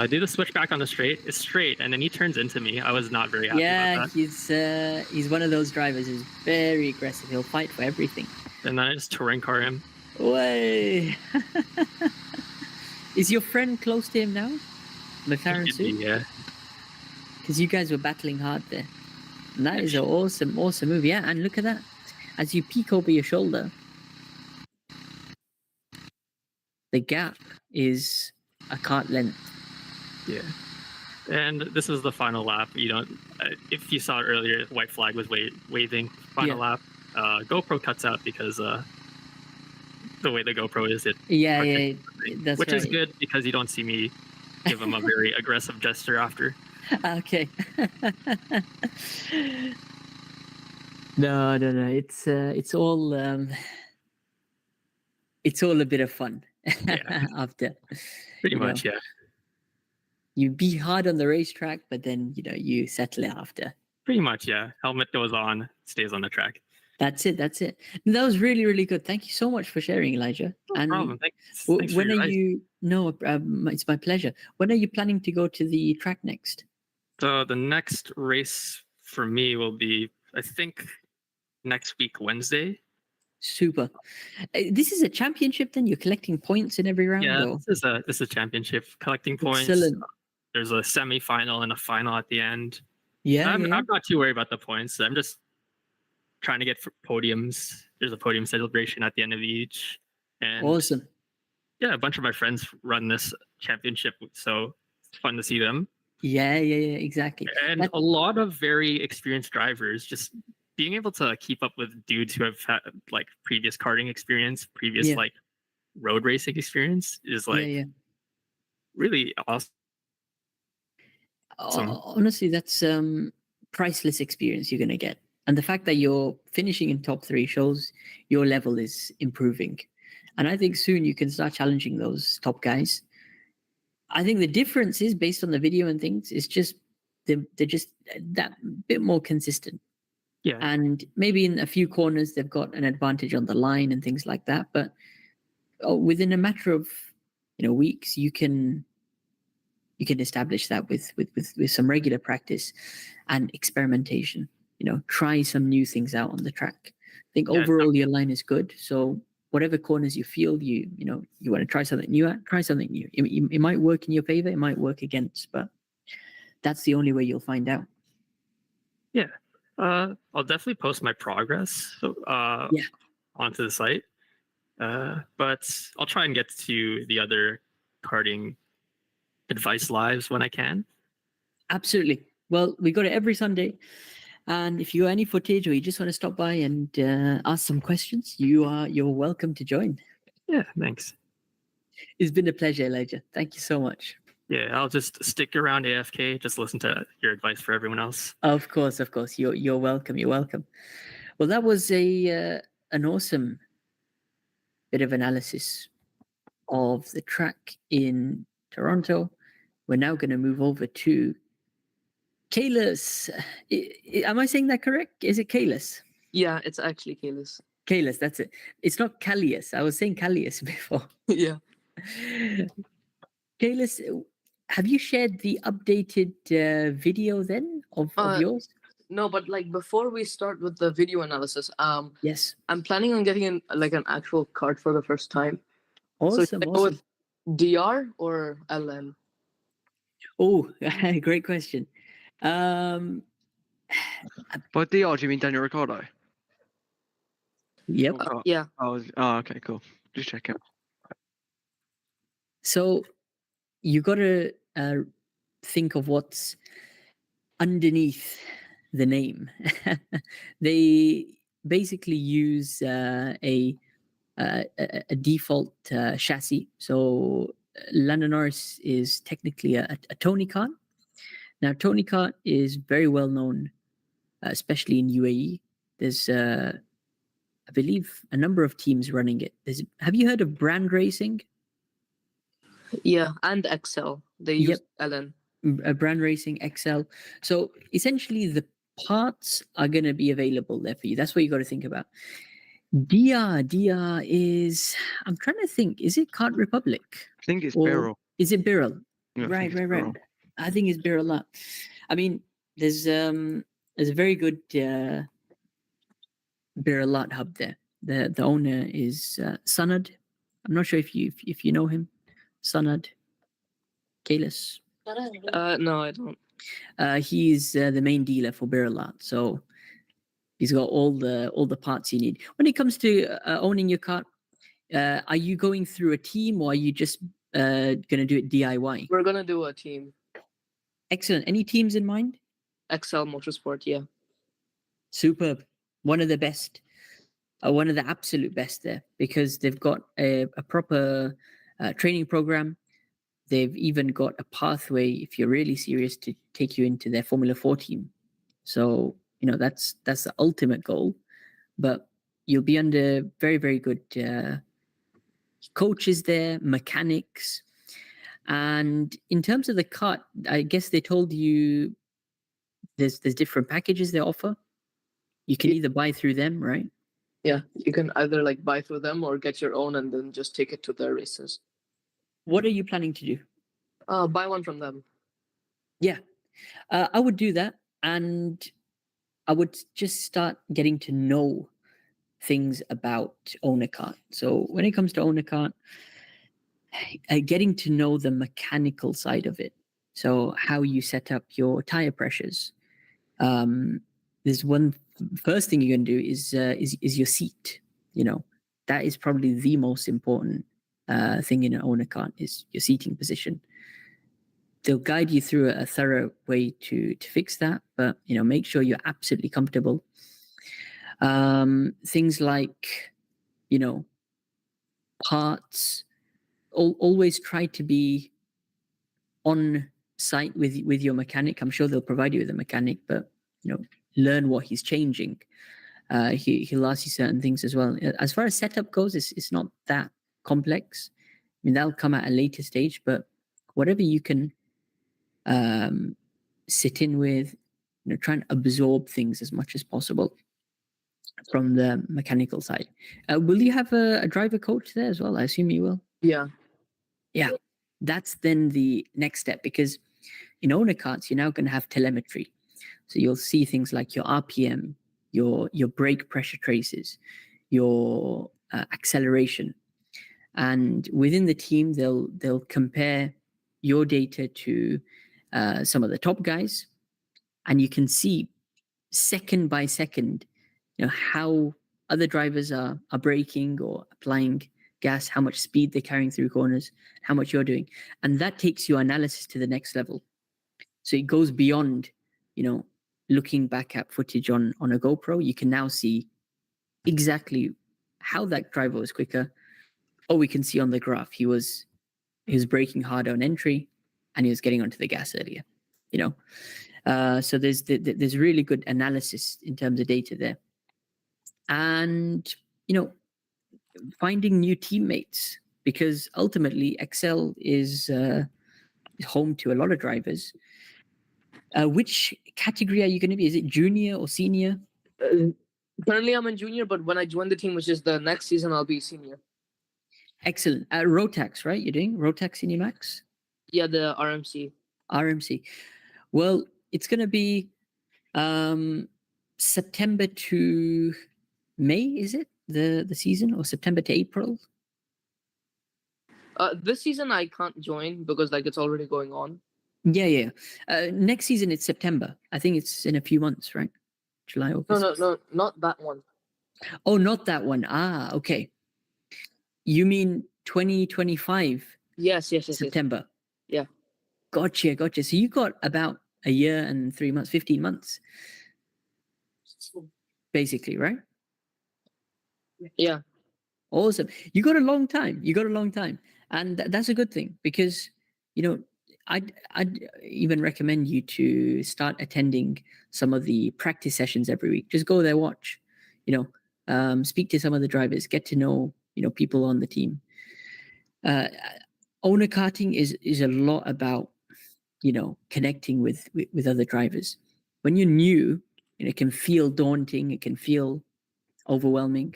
S3: Do the switchback on the straight. It's straight, and then he turns into me. I was not very happy about that.
S1: He's one of those drivers who's very aggressive. He'll fight for everything.
S3: And then I just touring car him.
S1: Way. Is your friend close to him now? McLaren Sue?
S3: Yeah.
S1: Because you guys were battling hard there. And that is an awesome move. Yeah, and look at that. As you peek over your shoulder, the gap is a kart length.
S3: Yeah. And this is the final lap. You don't. If you saw it earlier, white flag was waving. Final lap. GoPro cuts out because the way the GoPro is,
S1: Yeah, that's
S3: which
S1: right.
S3: is good because you don't see me give him a very aggressive gesture after.
S1: Okay. No. It's all a bit of fun after.
S3: Pretty
S1: you know.
S3: much, yeah.
S1: You be hard on the racetrack, but then you settle it after.
S3: Pretty much, yeah. Helmet goes on, stays on the track.
S1: That's it. That was really, really good. Thank you so much for sharing, Elijah.
S3: No problem. Thanks
S1: when are you? No, it's my pleasure. When are you planning to go to the track next?
S3: So the next race for me will be, I think, next week Wednesday.
S1: Super. This is a championship. Then you're collecting points in every round.
S3: Yeah,
S1: or?
S3: this is a championship, collecting points.
S1: Excellent.
S3: There's a semi-final and a final at the end.
S1: Yeah,
S3: I'm not too worried about the points. I'm just trying to get podiums. There's a podium celebration at the end of each. And
S1: awesome.
S3: Yeah, a bunch of my friends run this championship, so it's fun to see them.
S1: Yeah, exactly.
S3: And a lot of very experienced drivers. Just being able to keep up with dudes who have had like previous karting experience, previous like road racing experience is like really awesome.
S1: Honestly, that's priceless experience you're going to get. And the fact that you're finishing in top 3 shows your level is improving. And I think soon you can start challenging those top guys. I think the difference is, based on the video and things, is just they're just that bit more consistent.
S3: Yeah.
S1: And maybe in a few corners they've got an advantage on the line and things like that. But within a matter of weeks, you can establish that with some regular practice and experimentation. Try some new things out on the track. I think overall your line is good. So whatever corners you feel you want to try something new at, try something new. It might work in your favor, it might work against, but that's the only way you'll find out.
S3: Yeah. I'll definitely post my progress onto the site. But I'll try and get to the other karting advice lives when I can.
S1: Absolutely. Well, we got it every Sunday. And if you have any footage or you just want to stop by and ask some questions, you're welcome to join.
S3: Yeah, thanks.
S1: It's been a pleasure, Elijah. Thank you so much.
S3: Yeah, I'll just stick around AFK, just listen to your advice for everyone else.
S1: Of course. You're welcome. You're welcome. Well, that was an awesome bit of analysis of the track in Toronto. We're now going to move over to Kalis. Am I saying that correct? Is it Kalis?
S4: Yeah, it's actually Kalis.
S1: Kalis, that's it. It's not Callius. I was saying Callius before.
S4: Yeah.
S1: Kalis, have you shared the updated video then of yours?
S4: No, but like before we start with the video analysis,
S1: yes,
S4: I'm planning on getting an actual card for the first time.
S1: Awesome.
S4: So go with DR or LN?
S1: Oh, great question.
S5: By DR, do you mean Daniel Ricciardo?
S1: Yep.
S4: Yeah.
S5: Oh, okay, cool. Just check it.
S1: So you got to think of what's underneath the name. They basically use a default chassis. So Lando Norris is technically a Tony kart. Now, Tony kart is very well known, especially in UAE. There's, I believe, a number of teams running it. Have you heard of Brand Racing?
S4: Yeah, and XL. They use LN.
S1: Brand Racing, XL. So essentially, the parts are going to be available there for you. That's what you got to think about. DR is, I'm trying to think, is it Kart Republic?
S5: I think it's Birrell.
S1: Is it Birrell?
S5: Yeah,
S1: right. I think it's Birrell. I mean, there's a very good Birrell hub there. The owner is Sanad. I'm not sure if you know him. Sanad. Kalis.
S4: No, I don't.
S1: He's the main dealer for Birrell. So he's got all the parts you need. When it comes to owning your car, Are you going through a team, or are you just going to do it DIY?
S4: We're gonna do a team.
S1: Excellent. Any teams in mind?
S4: XL Motorsport, yeah.
S1: Superb. One of the best. One of the absolute best there, because they've got a proper training program. They've even got a pathway, if you're really serious, to take you into their Formula 4 team. So, that's the ultimate goal. But you'll be under very, very good coaches there, mechanics. And in terms of the kart, I guess they told you there's different packages they offer. You can either buy through them, right?
S4: Yeah, you can either like buy through them or get your own and then just take it to their races.
S1: What are you planning to do?
S4: Buy one from them.
S1: Yeah, I would do that, and I would just start getting to know things about own a kart. So when it comes to own a kart, getting to know the mechanical side of it. So how you set up your tire pressures. There's one first thing you're going to do is your seat. That is probably the most important thing in an owner kart is your seating position. They'll guide you through a thorough way to fix that, but make sure you're absolutely comfortable. Things like parts. Always try to be on site with your mechanic. I'm sure they'll provide you with a mechanic, but learn what he's changing. He'll ask you certain things as well. As far as setup goes, it's not that complex. I mean, that'll come at a later stage, but whatever you can sit in with, try and absorb things as much as possible from the mechanical side. Will you have a driver coach there as well? I assume you will.
S4: Yeah.
S1: Yeah, that's then the next step, because in owner karts, you're now going to have telemetry. So you'll see things like your RPM, your brake pressure traces, your acceleration. And within the team, they'll compare your data to some of the top guys, and you can see second by second, how other drivers are braking or applying gas, how much speed they're carrying through corners, how much you're doing. And that takes your analysis to the next level. So it goes beyond, looking back at footage on a GoPro. You can now see exactly how that driver was quicker. Or we can see on the graph, he was braking harder on entry and he was getting onto the gas earlier, So there's really good analysis in terms of data there. And, finding new teammates, because ultimately Excel is home to a lot of drivers. Which category are you going to be? Is it junior or senior?
S4: Currently, I'm in junior, but when I join the team, which is the next season, I'll be senior.
S1: Excellent. Rotax, right? You're doing Rotax Senior Max?
S4: Yeah, the RMC.
S1: RMC. Well, it's going to be September to May, is it? The season, or September to April?
S4: This season I can't join because it's already going on.
S1: Yeah. Next season it's September. I think it's in a few months, right? July, August.
S4: No, not that one.
S1: Oh, not that one. Ah, okay. You mean 2025?
S4: Yes.
S1: September.
S4: Yeah.
S1: Gotcha. So you got about a year and 3 months, 15 months, basically, right?
S4: Yeah.
S1: Awesome. You got a long time. And that's a good thing, because, I'd even recommend you to start attending some of the practice sessions every week. Just go there, watch, speak to some of the drivers, get to know, people on the team. Owner karting is a lot about, connecting with other drivers. When you're new, it can feel daunting. It can feel overwhelming,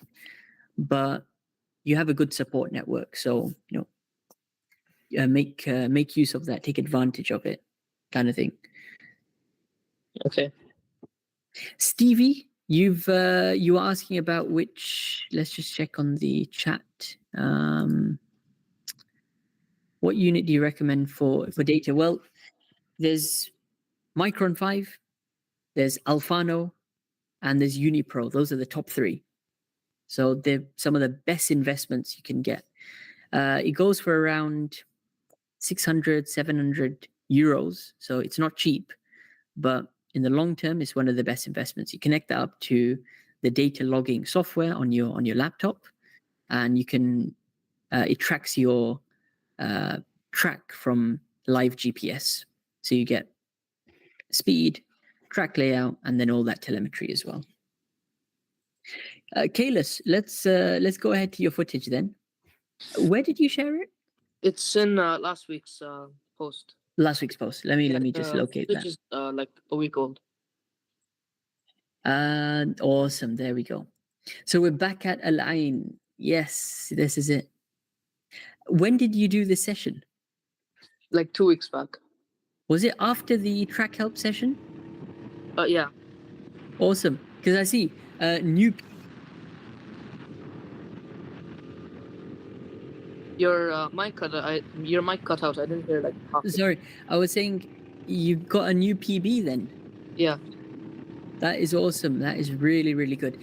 S1: but you have a good support network. So, make use of that, take advantage of it, kind of thing.
S4: Okay.
S1: Stevie, you were asking about which, let's just check on the chat. What unit do you recommend for data? Well, there's Micron 5, there's Alfano, and there's Unipro. Those are the top three. So they're some of the best investments you can get. It goes for around 600, 700 euros. So it's not cheap, but in the long term, it's one of the best investments. You connect that up to the data logging software on your laptop, and you can it tracks your track from live GPS. So you get speed, track layout, and then all that telemetry as well. Kalis, let's go ahead to your footage then. Where did you share it?
S4: It's in last week's post.
S1: Last week's post. Let me just locate
S4: Which
S1: that.
S4: is like a week old.
S1: Awesome. There we go. So we're back at Al Ain. Yes, this is it. When did you do this session?
S4: Like 2 weeks back.
S1: Was it after the track help session?
S4: Yeah.
S1: Awesome. Because I see new.
S4: Your mic cut. Your mic cut out. I didn't hear like half.
S1: Sorry, I was saying you got a new PB then.
S4: Yeah.
S1: That is awesome. That is really, really good.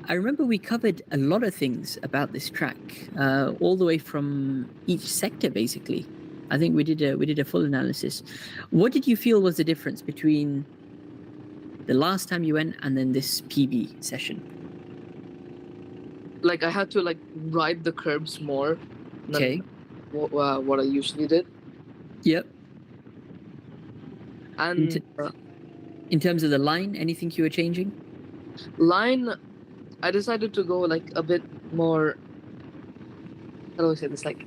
S1: I remember we covered a lot of things about this track, all the way from each sector, basically. I think we did a full analysis. What did you feel was the difference between the last time you went and then this PB session?
S4: Like I had to like ride the curbs more than
S1: Okay.
S4: what I usually did.
S1: Yep.
S4: And
S1: In terms of the line, anything you were changing?
S4: line, I decided to go like a bit more. How do I say this? Like,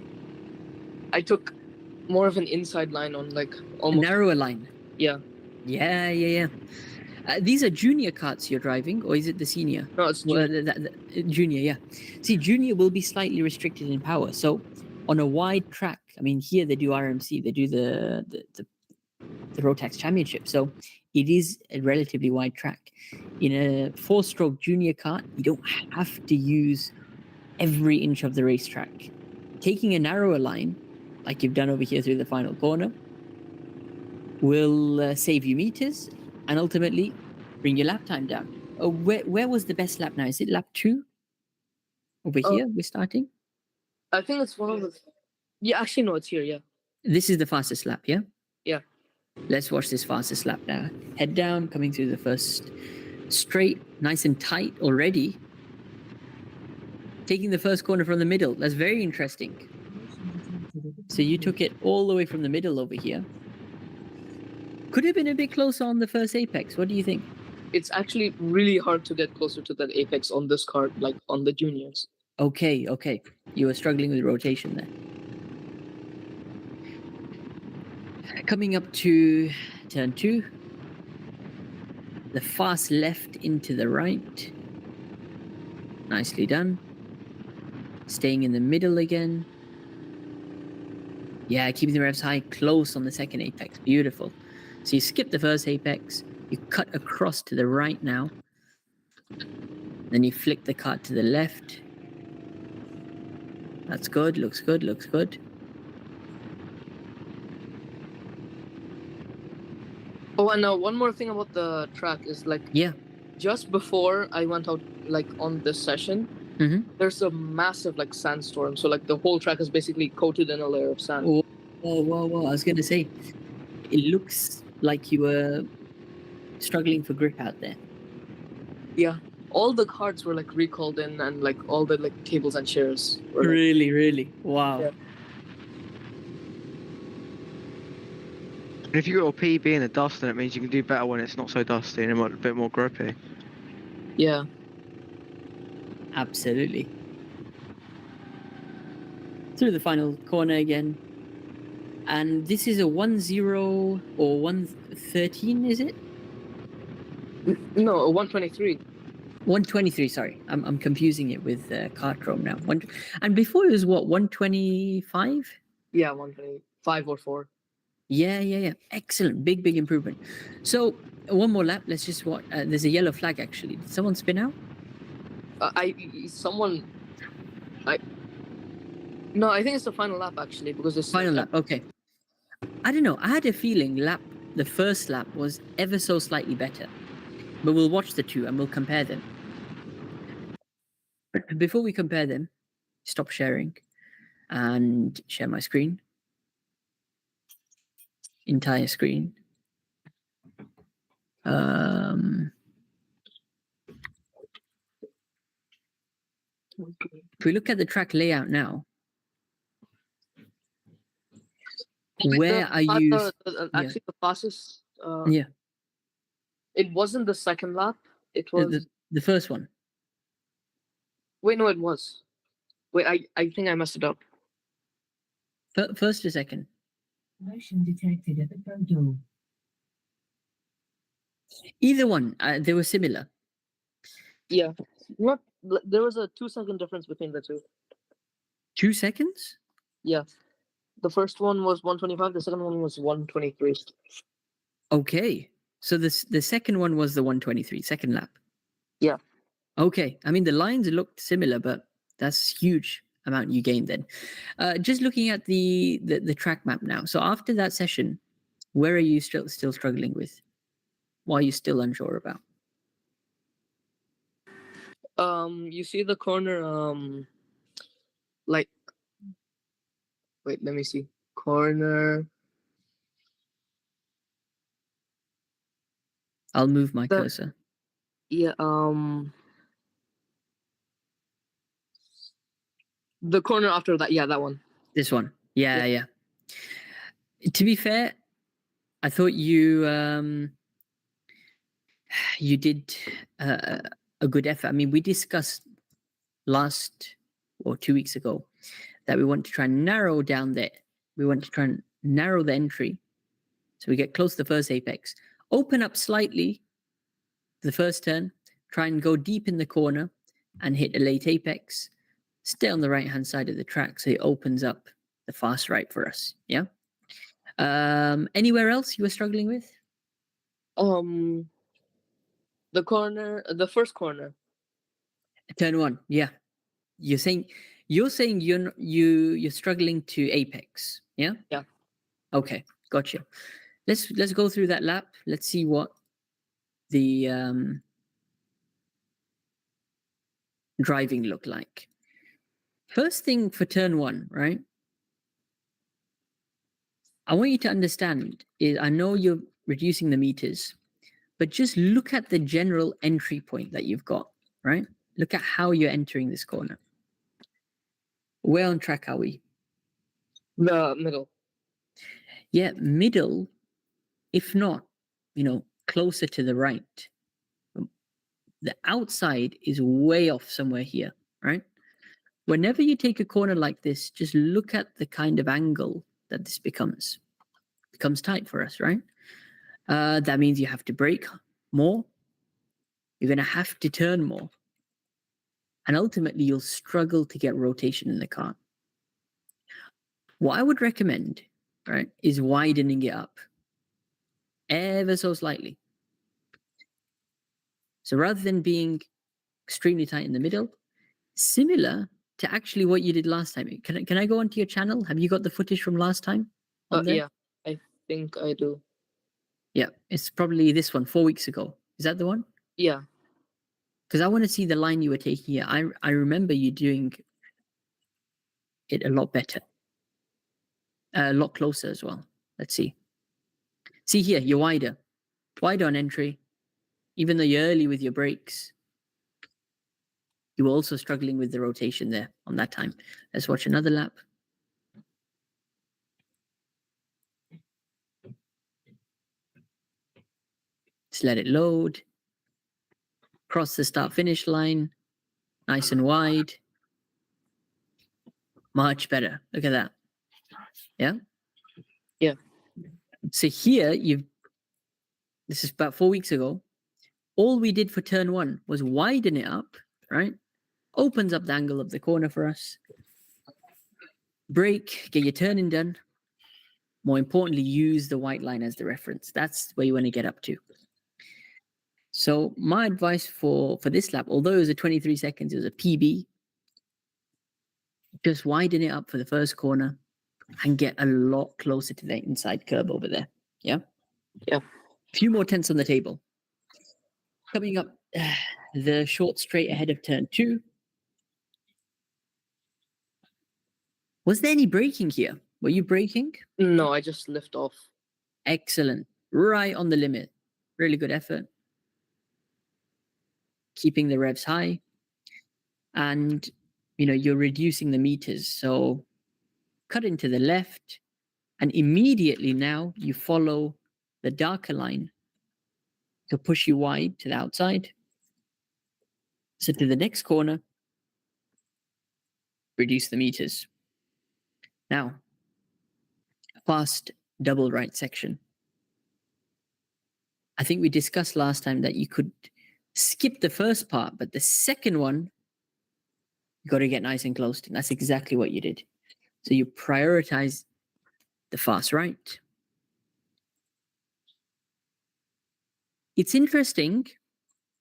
S4: I took more of an inside line on like
S1: A
S4: almost.
S1: narrower line.
S4: Yeah.
S1: Yeah. These are junior karts you're driving, or is it the senior?
S4: No, it's
S1: Well, junior, yeah. See, junior will be slightly restricted in power. So on a wide track, I mean, here they do RMC, they do the Rotax Championship. So it is a relatively wide track. In a 4-stroke junior kart, you don't have to use every inch of the racetrack. Taking a narrower line, like you've done over here through the final corner, will save you meters and ultimately bring your lap time down. Where was the best lap now? Is it lap 2? Over here, we're starting?
S4: I think it's one of the. Yeah, actually, no, it's here. Yeah.
S1: This is the fastest lap, yeah?
S4: Yeah.
S1: Let's watch this fastest lap now. Head down, coming through the first straight, nice and tight already. Taking the first corner from the middle. That's very interesting. So you took it all the way from the middle over here. Could have been a bit closer on the first apex. What do you think?
S4: It's actually really hard to get closer to that apex on this card, like on the juniors.
S1: Okay. You were struggling with rotation there. Coming up to turn 2. The fast left into the right. Nicely done. Staying in the middle again. Yeah, keeping the revs high, close on the second apex. Beautiful. So you skip the first apex. You cut across to the right now. Then you flick the kart to the left. That's good. Looks good.
S4: Oh, and one more thing about the track is like.
S1: Yeah.
S4: Just before I went out, like on this session, there's a massive like sandstorm. So like the whole track is basically coated in a layer of sand.
S1: Whoa. I was going to say, it looks like you were struggling for grip out there.
S4: Yeah. All the cards were like recalled in, and like all the like tables and chairs were like,
S1: Really? Wow.
S4: Yeah.
S5: And if you got a PB in the dust, then it means you can do better when it's not so dusty and a bit more grippy.
S4: Yeah.
S1: Absolutely. Through the final corner again. And this is a 1-0 or 113, is it?
S4: No, 123.
S1: 123, sorry. I'm confusing it with Kartrom now. And before it was what, 125?
S4: Yeah, 125 or 4.
S1: Yeah. Excellent. Big improvement. So one more lap. Let's just watch. There's a yellow flag actually. Did someone spin out?
S4: No, I think it's the final lap actually, because it's
S1: Final lap. Okay. I don't know. I had a feeling the first lap was ever so slightly better. But we'll watch the two and we'll compare them. Before we compare them, stop sharing and share my screen. Entire screen. If we look at the track layout now, where are you?
S4: Actually, the fastest.
S1: Yeah,
S4: It wasn't the second lap. It was.
S1: the first one.
S4: Wait, no, it was. Wait, I think I messed it up.
S1: First or second?
S6: Motion detected at the front door.
S1: Either one. They were similar.
S4: Yeah. Not. There was a 2-second difference between the two.
S1: 2 seconds?
S4: Yeah. The first one was 125. The second one was 123.
S1: Okay. So the second one was the 123, second lap.
S4: Yeah.
S1: Okay. I mean, the lines looked similar, but that's huge amount you gained then. Just looking at the track map now. So after that session, where are you still struggling with? What are you still unsure about?
S4: You see the corner, like, wait, let me see. Corner.
S1: I'll move my cursor.
S4: Yeah, the corner after that, yeah, that one.
S1: This one. Yeah. To be fair, I thought you you did a good effort. I mean, we discussed last or 2 weeks ago that we want to try and narrow down there. We want to try and narrow the entry so we get close to the first apex. Open up slightly the first turn, try and go deep in the corner and hit a late apex. Stay on the right-hand side of the track so it opens up the fast right for us. Yeah. Anywhere else you were struggling with?
S4: The corner, the first corner.
S1: Turn one. Yeah. You're saying you're struggling to apex. Yeah.
S4: Yeah.
S1: Okay. Gotcha. Let's go through that lap. Let's see what the driving looked like. First thing for turn one, right? I want you to understand is I know you're reducing the meters, but just look at the general entry point that you've got, right? Look at how you're entering this corner. Where on track are we?
S4: The middle.
S1: Yeah, middle, if not, closer to the right. The outside is way off somewhere here, right? Whenever you take a corner like this, just look at the kind of angle that this becomes. It becomes tight for us, right? That means you have to brake more. You're going to have to turn more. And ultimately, you'll struggle to get rotation in the car. What I would recommend, right, is widening it up ever so slightly. So rather than being extremely tight in the middle, similar to actually what you did last time. Can I go onto your channel? Have you got the footage from last time?
S4: Yeah, I think I do.
S1: Yeah, it's probably this one, 4 weeks ago. Is that the one?
S4: Yeah.
S1: Because I want to see the line you were taking here. I remember you doing it a lot better. A lot closer as well. Let's see. See here, you're wider. Wider on entry. Even though you're early with your brakes, you were also struggling with the rotation there on that time. Let's watch another lap. Just let it load. Cross the start-finish line. Nice and wide. Much better. Look at that. Yeah?
S4: Yeah.
S1: So here, this is about 4 weeks ago. All we did for turn one was widen it up, right? Opens up the angle of the corner for us. Brake, get your turning done. More importantly, use the white line as the reference. That's where you want to get up to. So my advice for this lap, although it was a 23 seconds, it was a PB. Just widen it up for the first corner and get a lot closer to the inside curb over there. Yeah?
S4: Yeah.
S1: A few more tenths on the table. Coming up the short straight ahead of turn two. Was there any braking here? Were you braking?
S4: No, I just lift off.
S1: Excellent. Right on the limit. Really good effort. Keeping the revs high. And, you're reducing the meters. So cut into the left. And immediately now you follow the darker line to push you wide to the outside. So to the next corner, reduce the meters. Now, fast double right section. I think we discussed last time that you could skip the first part, but the second one, you got to get nice and close to. That's exactly what you did. So you prioritize the fast right. It's interesting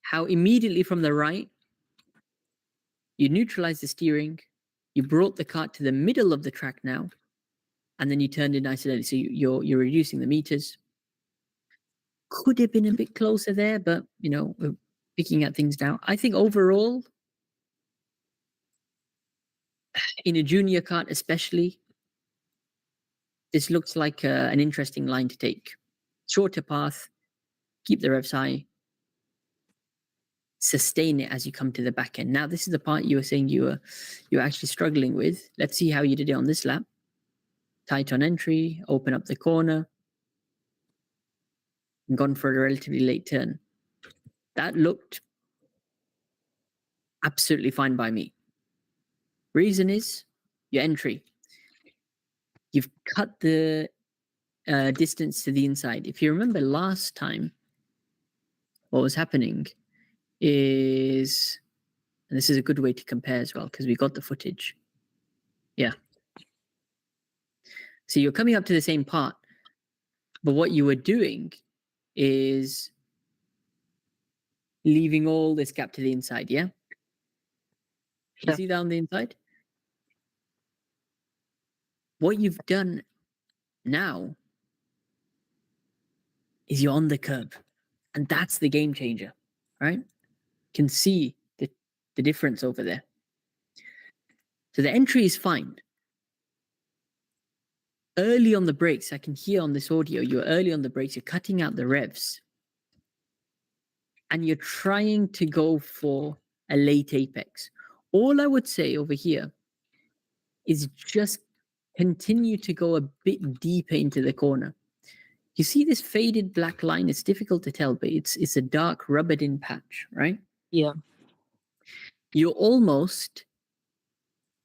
S1: how immediately from the right, you neutralize the steering, you brought the kart to the middle of the track now, and then you turned it nice and early. So you're reducing the meters. Could have been a bit closer there, but we're picking at things now. I think overall, in a junior kart especially, this looks like an interesting line to take. Shorter path, keep the revs high, sustain it as you come to the back end. Now, this is the part you were saying you were actually struggling with. Let's see how you did it on this lap. Tight on entry, open up the corner, and gone for a relatively late turn. That looked absolutely fine by me. Reason is your entry. You've cut the distance to the inside. If you remember last time, what was happening is, and this is a good way to compare as well, because we got the footage. Yeah. So you're coming up to the same part, but what you were doing is leaving all this gap to the inside, yeah? You see that on the inside? What you've done now is you're on the curb, and that's the game changer, right? You can see the difference over there. So the entry is fine. Early on the brakes, I can hear on this audio, you're early on the brakes, you're cutting out the revs, and you're trying to go for a late apex. All I would say over here is just continue to go a bit deeper into the corner. You see this faded black line? It's difficult to tell, but it's a dark rubbered in patch, right?
S4: Yeah.
S1: You're almost,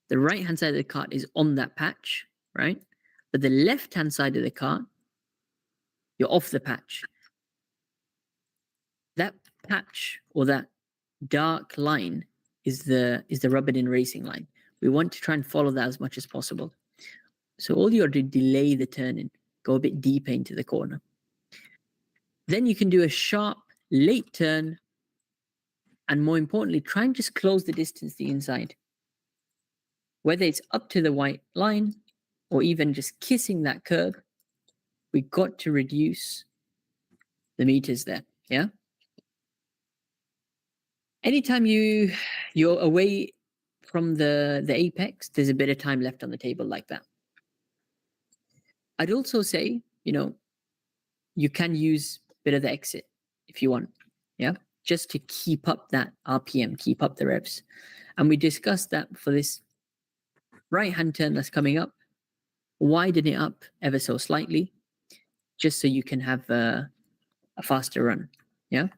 S1: the right-hand side of the kart is on that patch, right? But the left-hand side of the kart, you're off the patch. That patch or that dark line is the rubbered in racing line. We want to try and follow that as much as possible. So all you have to delay the turn-in, go a bit deeper into the corner. Then you can do a sharp late turn, and more importantly, try and just close the distance to the inside. Whether it's up to the white line or even just kissing that curb, we got to reduce the meters there, yeah? Anytime you're away from the apex, there's a bit of time left on the table like that. I'd also say, you can use a bit of the exit if you want, yeah? Just to keep up that RPM, keep up the revs. And we discussed that for this right-hand turn that's coming up, widen it up ever so slightly, just so you can have a faster run, yeah?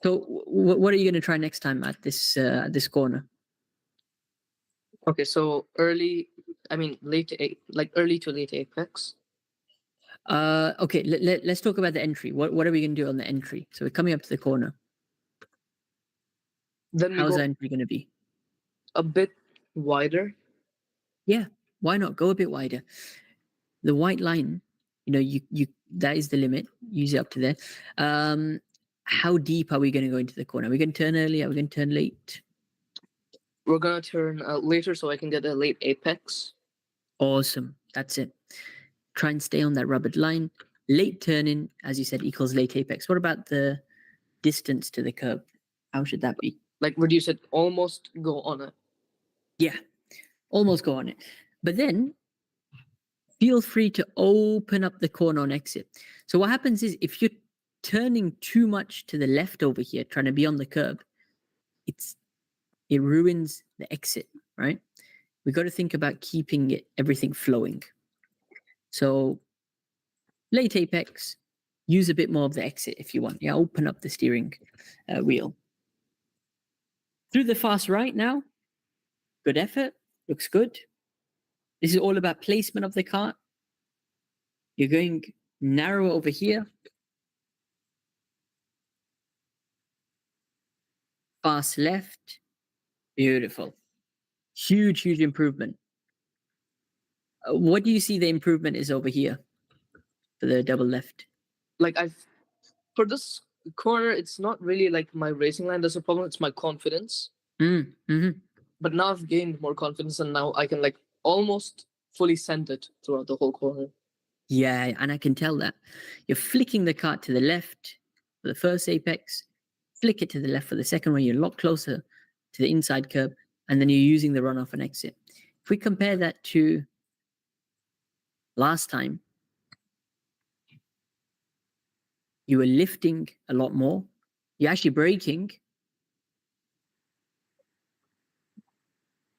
S1: So what are you going to try next time at this corner?
S4: Okay, so early to late apex.
S1: Okay, let's talk about the entry. What are we going to do on the entry? So we're coming up to the corner.
S4: Then we
S1: How's
S4: go
S1: the entry going to be?
S4: a bit wider.
S1: Yeah, why not? Go a bit wider. The white line, you that is the limit. Use it up to there. How deep are we going to go into the corner? Are we going to turn early? Are we going to turn late?
S4: We're gonna turn later so I can get a late apex.
S1: Awesome. That's it. Try and stay on that rubbered line. Late turn-in, as you said, equals late apex. What about the distance to the curb? How should that be?
S4: Like reduce it, almost go on it.
S1: Yeah. Almost go on it. But then feel free to open up the corner on exit. So what happens is if you're turning too much to the left over here, trying to be on the curb, it ruins the exit, right? We got to think about keeping everything flowing. So late apex, use a bit more of the exit if you want. Yeah, open up the steering wheel. Through the fast right now, good effort, looks good. This is all about placement of the cart. You're going narrow over here. Fast left, beautiful. Huge, huge improvement. What do you see the improvement is over here for the double left?
S4: Like for this corner, it's not really like my racing line. That's a problem. It's my confidence.
S1: Mm-hmm.
S4: But now I've gained more confidence, and now I can like almost fully send it throughout the whole corner.
S1: Yeah, and I can tell that. You're flicking the cart to the left for the first apex, flick it to the left for the second one. You're a lot closer to the inside curb, and then you're using the runoff and exit. If we compare that to last time, you were lifting a lot more. You're actually braking,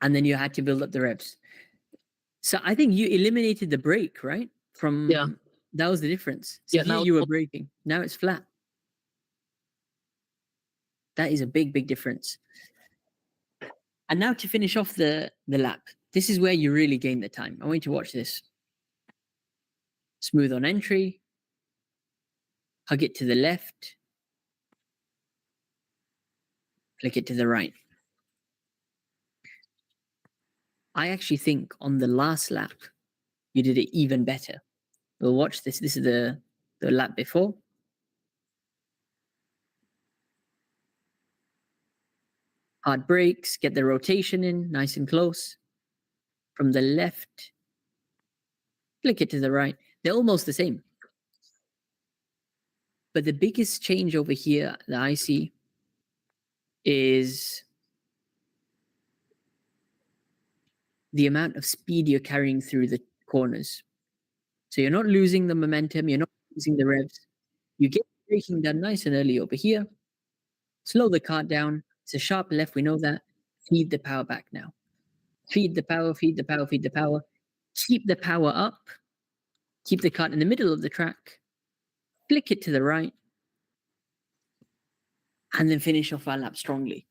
S1: and then you had to build up the revs. So I think you eliminated the brake, right? That was the difference. So here
S4: now
S1: you were braking. Now it's flat. That is a big, big difference. And now to finish off the lap, this is where you really gain the time. I want you to watch this. Smooth on entry. Hug it to the left. Click it to the right. I actually think on the last lap, you did it even better. We'll watch this. This is the lap before. Hard brakes, get the rotation in, nice and close. From the left, flick it to the right. They're almost the same. But the biggest change over here that I see is the amount of speed you're carrying through the corners. So you're not losing the momentum, you're not losing the revs. You get braking done nice and early over here. Slow the car down. It's a sharp left, we know that. Feed the power back now. Feed the power, feed the power, feed the power. Keep the power up. Keep the cart in the middle of the track. Flick it to the right. And then finish off our lap strongly.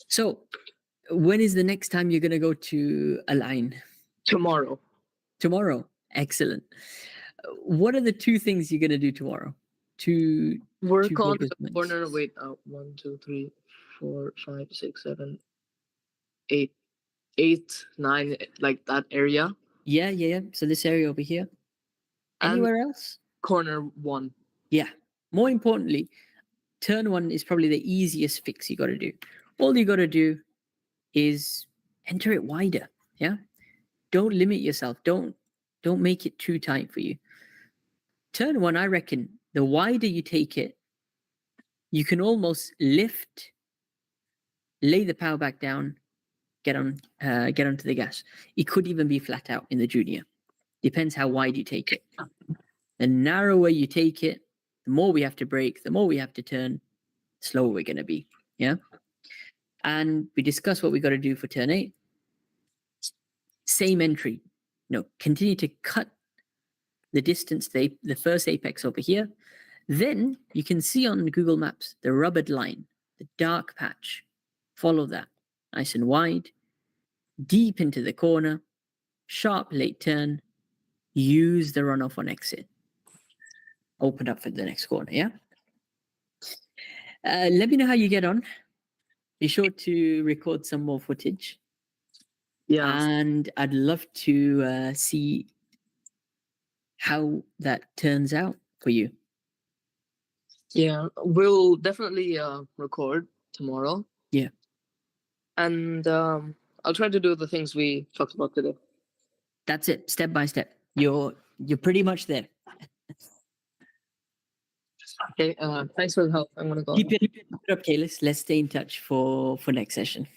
S1: So, when is the next time you're going to go to a line?
S4: Tomorrow.
S1: Tomorrow. Excellent. What are the two things you're going to do tomorrow?
S4: Work on the corner. Wait, 1, 2, 3, 4, 5, 6, 7, 8, 9, like that area.
S1: Yeah. So this area over here. Anywhere else?
S4: Corner 1.
S1: Yeah. More importantly, turn 1 is probably the easiest fix you got to do. All you got to do is enter it wider. Yeah. Don't limit yourself. Don't make it too tight for you. Turn 1, I reckon, the wider you take it, you can almost lift, lay the power back down, get onto the gas. It could even be flat out in the junior. Depends how wide you take it. The narrower you take it, the more we have to brake, the more we have to turn, the slower we're going to be. Yeah. And we discussed what we got to do for turn 8. Same entry. Continue to cut the distance, the first apex over here. Then you can see on Google Maps the rubbered line, the dark patch. Follow that. Nice and wide. Deep into the corner. Sharp late turn. Use the runoff on exit. Open up for the next corner, yeah? Let me know how you get on. Be sure to record some more footage.
S4: Yeah.
S1: And I'd love to see how that turns out for you.
S4: Yeah, we'll definitely record tomorrow.
S1: Yeah.
S4: And I'll try to do the things we talked about today.
S1: That's it, step by step. You're pretty much there.
S4: Okay, thanks for the help. I'm gonna go.
S1: Keep it up, Kalis. Let's stay in touch for next session.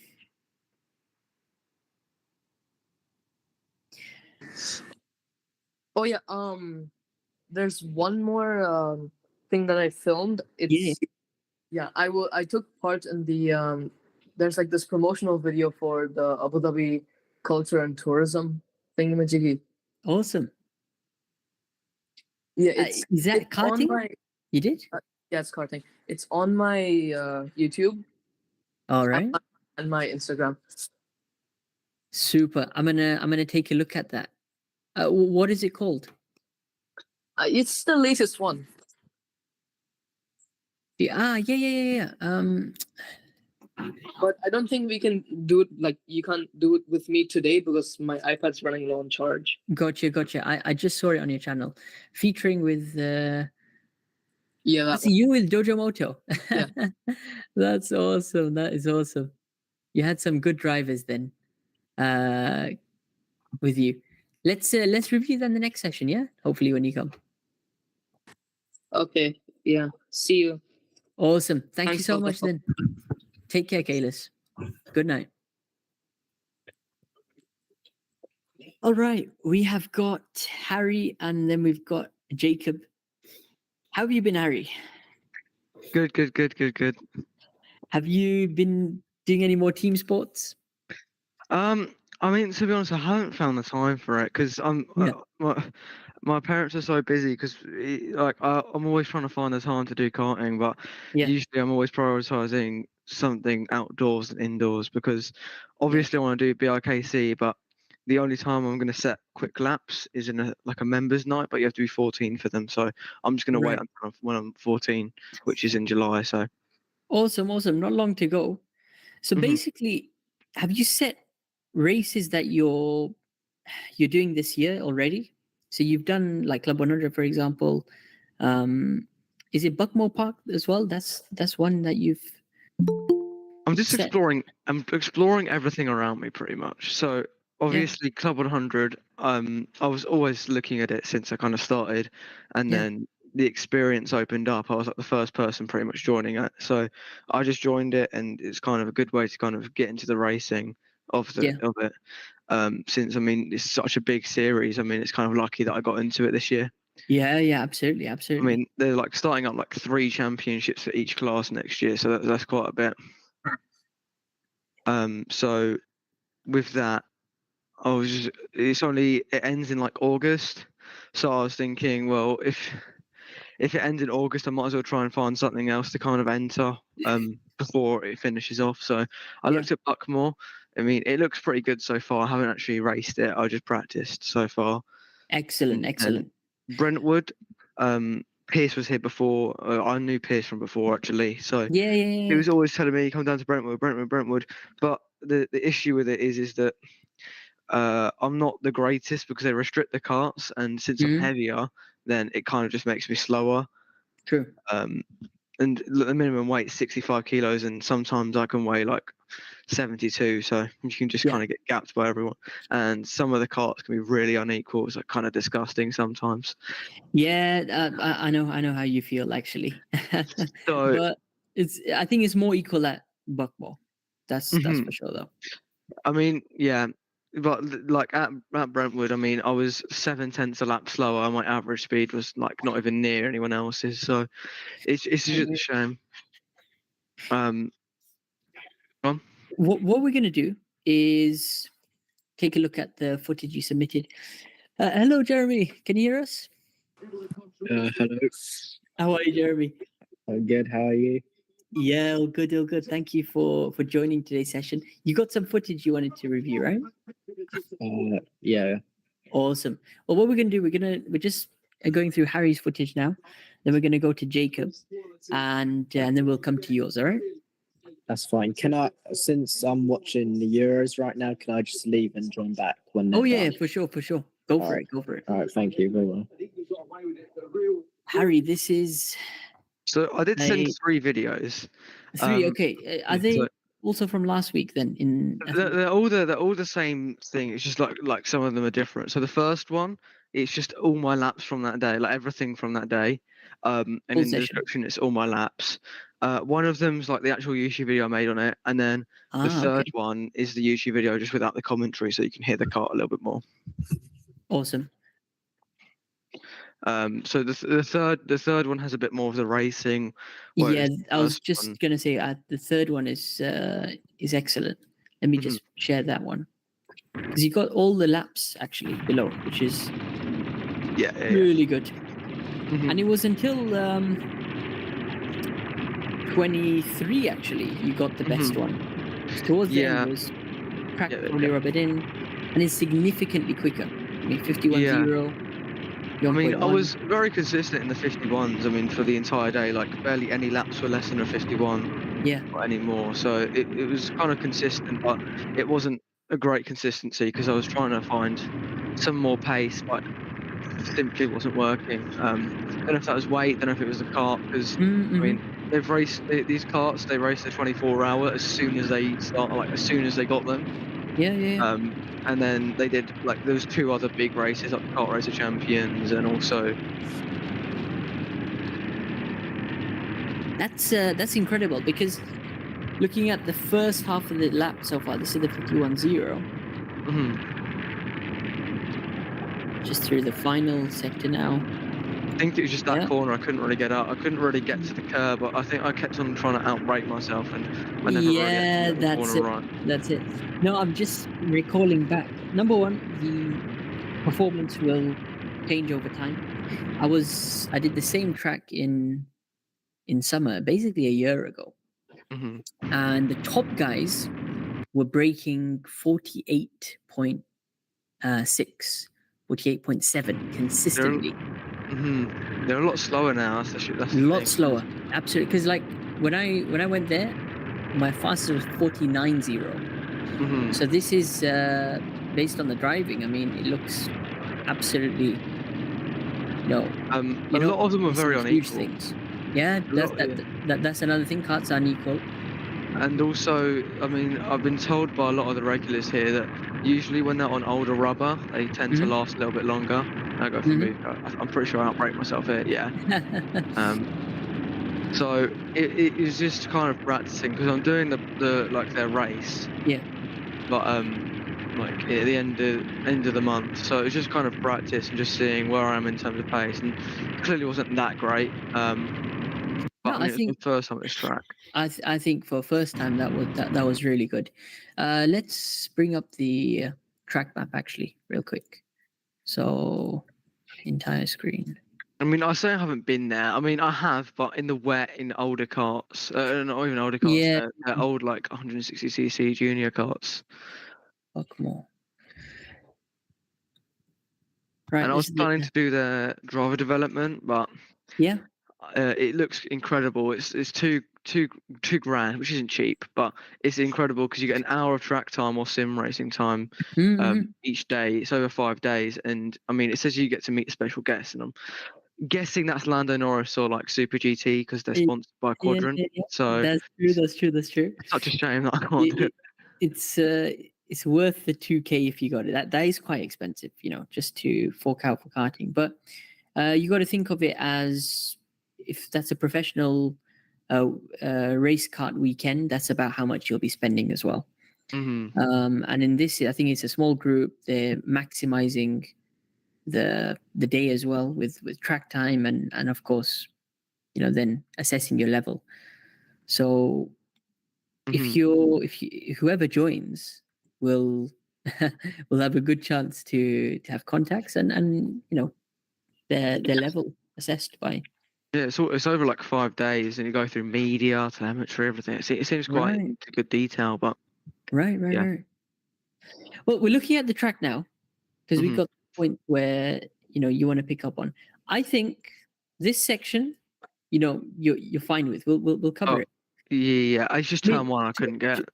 S4: Oh yeah. There's one more thing that I filmed.
S1: Yeah.
S4: I took part in the There's like this promotional video for the Abu Dhabi culture and tourism thingamajiggy.
S1: Awesome.
S4: Yeah,
S1: Is that
S4: it's on
S1: karting?
S4: my
S1: You did?
S4: yeah, it's karting. It's on my YouTube
S1: All right.
S4: and my Instagram.
S1: Super. I'm gonna take a look at that. What is it called?
S4: It's the latest one.
S1: Yeah, yeah.
S4: But I don't think we can do it like you can't do it with me today because my iPad's running low on charge.
S1: Gotcha. I just saw it on your channel, featuring with
S4: Yeah,
S1: I see you with Dojo Moto.
S4: Yeah.
S1: That's awesome. That is awesome. You had some good drivers then, with you. Let's review that in the next session. Yeah, hopefully when you come.
S4: Okay. Yeah. See you.
S1: Awesome. Thank you
S4: Thanks
S1: so
S4: for the
S1: much. Then take care, Kalis. Good night. All right, we have got Harry, and then we've got Jacob. How have you been, Harry?
S5: Good.
S1: Have you been doing any more team sports?
S5: I mean, to be honest, I haven't found the time for it because
S1: Yeah.
S5: my parents are so busy because I'm always trying to find the time to do karting, but
S1: Yeah.
S5: usually I'm always prioritizing something outdoors and indoors because obviously I want to do BIKC, but the only time I'm going to set quick laps is in a members night, but you have to be 14 for them, so I'm just going to wait
S1: Right.
S5: until when I'm 14, which is in July. So
S1: Awesome. Not long to go. So
S5: Mhm.
S1: basically, have you set races that you're doing this year already? So you've done like Club 100, for example. Is it Buckmore Park as well? That's one that you've
S5: I'm just
S1: set.
S5: exploring. I'm exploring everything around me pretty much. So obviously, Club 100. I was always looking at it since I kind of started, and
S1: Yeah.
S5: then the experience opened up. I was like the first person pretty much joining it. So I just joined it, and it's kind of a good way to kind of get into the racing of it. Since I mean it's such a big series. I mean it's kind of lucky that I got into it this year.
S1: Yeah, absolutely.
S5: I mean they're like starting up like 3 championships for each class next year, so that's quite a bit. So with that, it ends in like August. So I was thinking, well, if it ends in August, I might as well try and find something else to kind of enter before it finishes off. So I looked at Buckmore. I mean, it looks pretty good so far. I haven't actually raced it. I just practiced so far.
S1: Excellent.
S5: And Brentwood, Pierce was here before. I knew Pierce from before actually. So
S1: Yeah.
S5: he was always telling me, come down to Brentwood. But the issue with it is that I'm not the greatest because they restrict the carts, and since I'm heavier, then it kind of just makes me slower.
S1: True.
S5: And the minimum weight is 65 kilos, and sometimes I can weigh like 72, so you can just kind of get gapped by everyone. And some of the carts can be really unequal. It's like kind of disgusting sometimes.
S1: Yeah, I know how you feel actually.
S5: So,
S1: but I think it's more equal at Buckmore. That's for sure though.
S5: I mean, yeah, but like at Brentwood, I mean, I was 7/10 a lap slower. My average speed was like not even near anyone else's. So it's just a shame.
S1: What we're gonna do is take a look at the footage you submitted. Hello, Jeremy. Can you hear us?
S8: Hello.
S1: How are you, Jeremy?
S8: I'm good. How are you?
S1: Yeah, all good. Thank you for joining today's session. You got some footage you wanted to review, right?
S8: Yeah.
S1: Awesome. Well, what we're gonna do, we're just going through Harry's footage now. Then we're gonna go to Jacob, and then we'll come to yours. All right?
S8: That's fine. Can I, since I'm watching the Euros right now, can I just leave and join back when they're
S1: yeah,
S8: done?
S1: for sure. Go for it.
S8: All right. Thank you very much.
S1: Harry, this is.
S5: So I did send 3 videos.
S1: 3, okay. Are they also from last week then?
S5: They're all the same thing. It's just like some of them are different. So the first one, it's just all my laps from that day, like everything from that day. And in the description, it's all my laps. One of them's like the actual YouTube video I made on it, and then the third one is the YouTube video just without the commentary, so you can hear the cart a little bit more.
S1: Awesome.
S5: So the third one has a bit more of the racing.
S1: Yeah,
S5: whereas the
S1: I was
S5: first
S1: just
S5: one-
S1: gonna say the third one is excellent. Let me
S5: Mhm.
S1: just share that one because you got all the laps actually below, which is
S5: yeah,
S1: really good.
S5: Mhm.
S1: And it was until 23 actually you got the best one. So towards the
S5: Yeah.
S1: end was crack
S5: Yeah,
S1: only
S5: yeah.
S1: rub it in, and it's significantly quicker. I mean 51.0.
S5: I mean, I
S1: 1.1.
S5: was very consistent in the 51s. I mean, for the entire day, like barely any laps were less than a 51
S1: Yeah.
S5: or anymore. So it was kind of consistent, but it wasn't a great consistency because I was trying to find some more pace, but simply wasn't working. Don't know if that was weight, don't know if it was the cart, because I mean, they've raced these carts. They race the 24-hour as soon as they start, like as soon as they got them.
S1: Yeah.
S5: And then they did like there was 2 other big races, like the Kart Racer Champions, and also
S1: That's incredible because looking at the first half of the lap so far, this is the 51.0.
S5: Mhm.
S1: Just through the final sector now.
S5: I think it was just that
S1: Yeah.
S5: corner I couldn't really get out. I couldn't really get to the curb. I think I kept on trying to outbrake myself, and I never really actually got the
S1: That's
S5: corner
S1: it.
S5: right.
S1: That's it. No, I'm just recalling back. Number one, the performance will change over time. I did the same track in summer, basically a year ago,
S5: Mhm.
S1: and the top guys were breaking 48.6, 48.7 consistently.
S5: They're a lot slower now. That's the
S1: A
S5: thing.
S1: lot slower, absolutely. Because like when I went there, my fastest was 49.0.
S5: Mhm.
S1: So this is based on the driving. I mean, it looks absolutely no.
S5: A
S1: You know,
S5: lot of them are very
S1: some huge
S5: unequal.
S1: things. Yeah,
S5: A lot, yeah.
S1: that's another thing. Karts are unequal.
S5: And also, I mean, I've been told by a lot of the regulars here that usually when they're on older rubber, they tend to
S1: Mhm.
S5: last a little bit longer. I go for me. I'm pretty sure I'll break myself here. Yeah. So it is just kind of practicing because I'm doing the like their race.
S1: Yeah.
S5: But like at the end of the month, so it was just kind of practice and just seeing where I am in terms of pace, and it clearly wasn't that great. But
S1: No,
S5: I mean, it was my first time at this track.
S1: I think for first time that was really good. Let's bring up the track map actually real quick. So entire screen.
S5: I mean, I say I haven't been there. I mean, I have, but in the wet, in older carts, not even older carts.
S1: Yeah.
S5: They're old, like 160cc junior carts.
S1: Fuck more. Right.
S5: And I
S1: This
S5: was
S1: is
S5: planning
S1: the,
S5: to do their driver development, but
S1: yeah.
S5: it looks incredible. It's two grand, which isn't cheap, but it's incredible because you get an hour of track time or sim racing time each day. It's over 5 days, and I mean, it says you get to meet special guests, and I'm guessing that's Lando Norris or like Super GT because they're sponsored by Quadrant.
S1: Yeah.
S5: So
S1: That's true. That's true. That's true.
S5: it's such a shame that I can't do it.
S1: It's worth the 2K if you got it. That is quite expensive, you know, just to fork out for karting. But you got to think of it as if that's a professional race kart weekend. That's about how much you'll be spending as well. And in this, I think it's a small group. They're maximizing the day as well with track time and of course, you know, then assessing your level. So if whoever joins will will have a good chance to have contacts and you know their level assessed by.
S5: Yeah, it's over like 5 days, and you go through media, telemetry, everything. It seems quite
S1: Right.
S5: into good detail, but
S1: Right. Well, we're looking at the track now because we got the point where you know you want to pick up on. I think this section, you know, you're fine with. We'll cover it.
S5: Yeah, it's just turn one I couldn't get.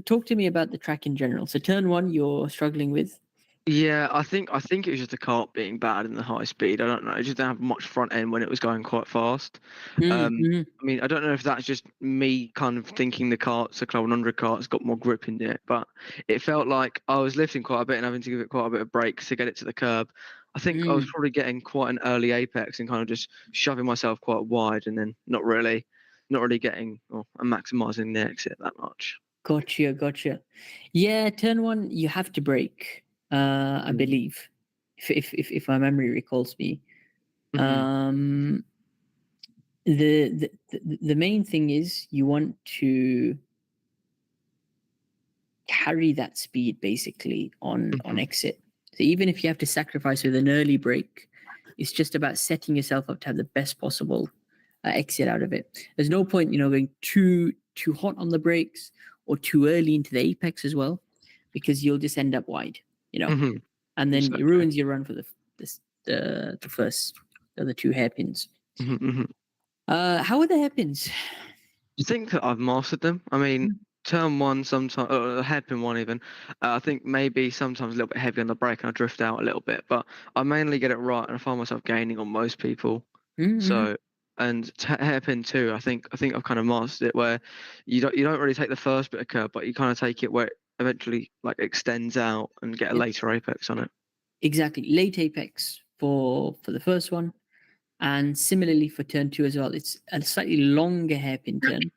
S1: Talk to me about the track in general. So turn one, you're struggling with.
S5: Yeah, I think it was just the kart being bad in the high speed. I don't know. It just didn't have much front end when it was going quite fast. I mean, I don't know if that's just me kind of thinking the karts, the Club 100 karts, got more grip in it, but it felt like I was lifting quite a bit and having to give it quite a bit of brakes to get it to the curb. I think I was probably getting quite an early apex and kind of just shoving myself quite wide, and then not really getting or maximizing the exit that much.
S1: Gotcha. Yeah, turn one, you have to brake. I believe, if my memory recalls me
S5: Mhm.
S1: The main thing is you want to carry that speed basically on exit. So even if you have to sacrifice with an early break, it's just about setting yourself up to have the best possible exit out of it. There's no point, going too hot on the brakes or too early into the apex as well, because you'll just end up wide,
S5: Mhm.
S1: and then
S5: Exactly.
S1: it ruins your run for the first the two hairpins.
S5: Mhm, mhm.
S1: How are the hairpins?
S5: You think that I've mastered them? I mean, turn one sometimes, hairpin one even. I think maybe sometimes a little bit heavy on the brake and I drift out a little bit, but I mainly get it right and I find myself gaining on most people.
S1: Mm-hmm.
S5: So, and hairpin two, I think I've kind of mastered it where you don't really take the first bit of curve, but you kind of take it where it eventually like extends out and get a later apex on it.
S1: Exactly, late apex for the first one, and similarly for turn 2 as well. It's a slightly longer hairpin turn,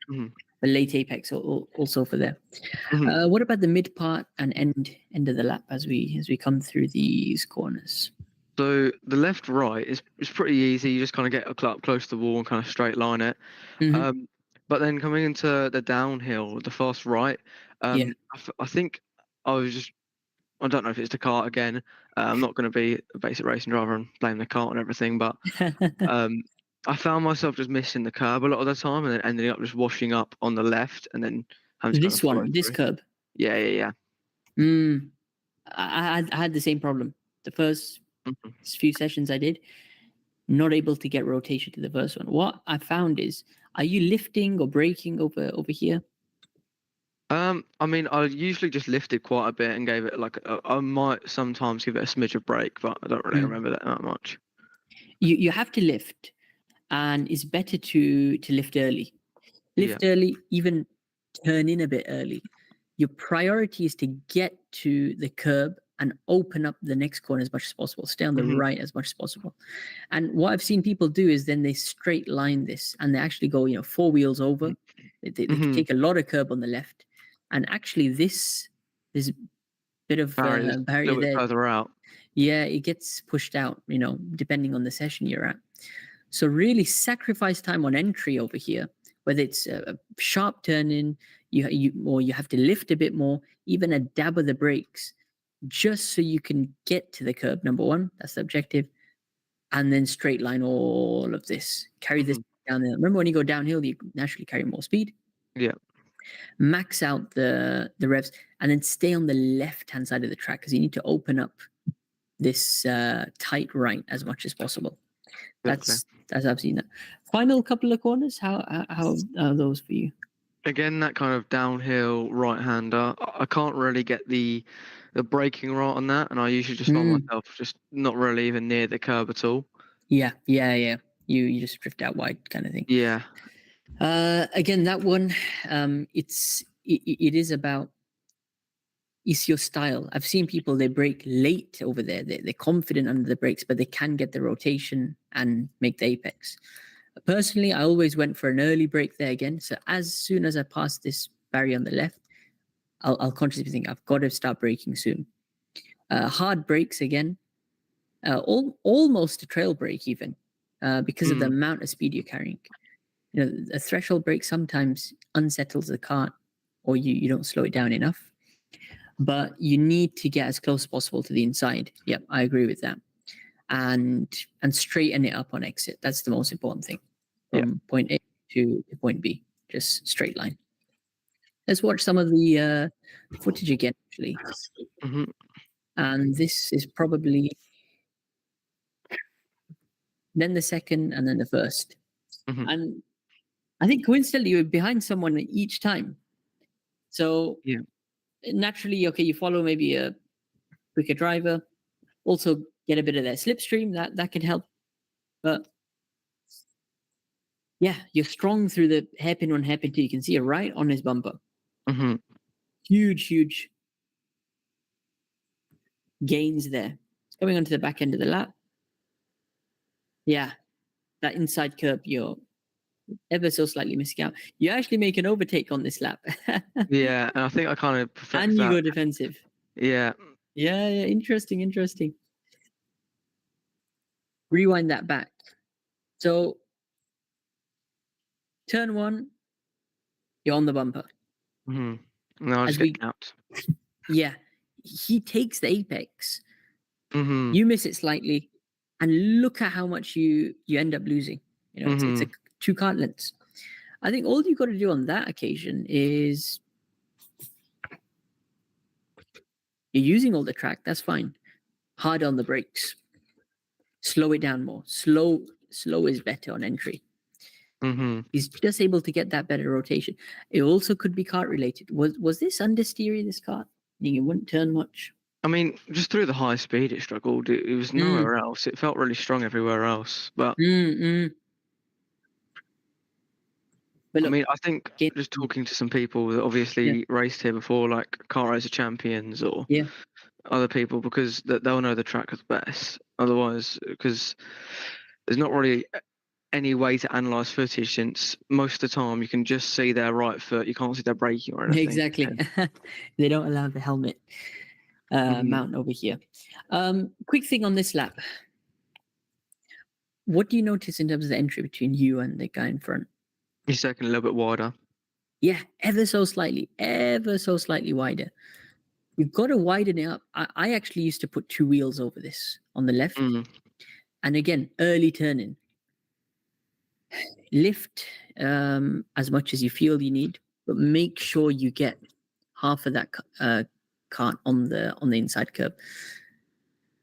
S1: the late apex also for there. What about the mid part and end of the lap as we come through these corners?
S5: So the left right is pretty easy. You just kind of get up close to the wall and kind of straight line it. But then coming into the downhill, the fast right, I think I don't know if it's the cart again. I'm not going to be a basic racing driver and blame the cart and everything, but I found myself just missing the curb a lot of the time and then ending up just washing up on the left and then having to
S1: This
S5: kind of
S1: one, this
S5: through.
S1: curb.
S5: Yeah.
S1: I had the same problem. The first
S5: Mhm.
S1: few sessions I did, not able to get rotation to the first one. What I found is, are you lifting or braking over here?
S5: I mean, I usually just lifted quite a bit and gave it like I might sometimes give it a smidge of brake, but I don't really remember that much.
S1: You have to lift, and it's better to lift early. Lift early, even turn in a bit early. Your priority is to get to the curb and open up the next corner as much as possible. Stay on the right as much as possible. And what I've seen people do is then they straight line this and they actually go, 4 wheels over. They can take a lot of curb on the left. And actually there's a bit of barrier
S5: a little bit
S1: there.
S5: further out.
S1: Yeah, it gets pushed out, depending on the session you're at. So really sacrifice time on entry over here, whether it's a sharp turn in, or you have to lift a bit more, even a dab of the brakes, just so you can get to the curb. Number one, that's the objective. And then straight line all of this. Carry this down there. Remember when you go downhill, you naturally carry more speed.
S5: Yeah. Max
S1: out the revs and then stay on the left-hand side of the track because you need to open up this tight right as much as possible. That's I've seen that. Final couple of corners. How are those for you?
S5: Again, that kind of downhill right-hander. I can't really get the braking right on that, and I usually just find myself just not really even near the curb at all.
S1: Yeah. You just drift out wide, kind of thing.
S5: Yeah.
S1: Again, that one, it is about. It's your style. I've seen people, they brake late over there. They're confident under the brakes, but they can get the rotation and make the apex. Personally, I always went for an early brake there again. So as soon as I pass this barrier on the left, I'll consciously think, I've got to start braking soon. Hard brakes again, almost a trail brake even, because of the amount of speed you're carrying. A threshold brake sometimes unsettles the cart, or you don't slow it down enough. But you need to get as close as possible to the inside. Yep, I agree with that. And straighten it up on exit. That's the most important thing. From point A to point B, just straight line. Let's watch some of the footage again, actually. And this is probably then the second and then the first. And I think coincidentally, you're behind someone each time. So naturally, okay, you follow maybe a quicker driver, also get a bit of their slipstream, that can help. But yeah, you're strong through the hairpin 1, hairpin 2. You can see it right on his bumper. Huge gains there. Coming onto the back end of the lap. Yeah, that inside curb, you're ever so slightly missing out. You actually make an overtake on this lap.
S5: Yeah, and I think I kind of perfect
S1: and you
S5: that.
S1: go defensive.
S5: Yeah.
S1: Interesting. Rewind that back. So turn 1, you're on the bumper.
S5: No, I
S1: As
S5: just
S1: we-
S5: get capped.
S1: Yeah, he takes the apex.
S5: Mm-hmm.
S1: You miss it slightly, and look at how much you end up losing. You know, it's a 2 cart lengths. I think all you got to do on that occasion is you're using all the track. That's fine. Hard on the brakes. Slow it down more. Slow is better on entry.
S5: Mm-hmm.
S1: He's just able to get that better rotation. It also could be kart related. Was this understeery, this kart? It wouldn't turn much.
S5: I mean, just through the high speed, it struggled. It was nowhere else. It felt really strong everywhere else. But
S1: But
S5: I
S1: look,
S5: mean, I think
S1: again-
S5: just talking to some people that obviously raced here before, like Kart Racer Champions or
S1: Yeah.
S5: other people, because they'll know the track the best. Otherwise, because there's not really any way to analyze footage, since most of the time you can just see their right foot. You can't see their braking or anything.
S1: Exactly. They don't allow the helmet mount over here. Quick thing on this lap. What do you notice in terms of the entry between you and the guy in front?
S5: You're second a little bit wider.
S1: Yeah, ever so slightly wider. You've got to widen it up. I actually used to put 2 wheels over this on the left. And again, early turning. Lift as much as you feel you need, but make sure you get half of that cart on the inside curb.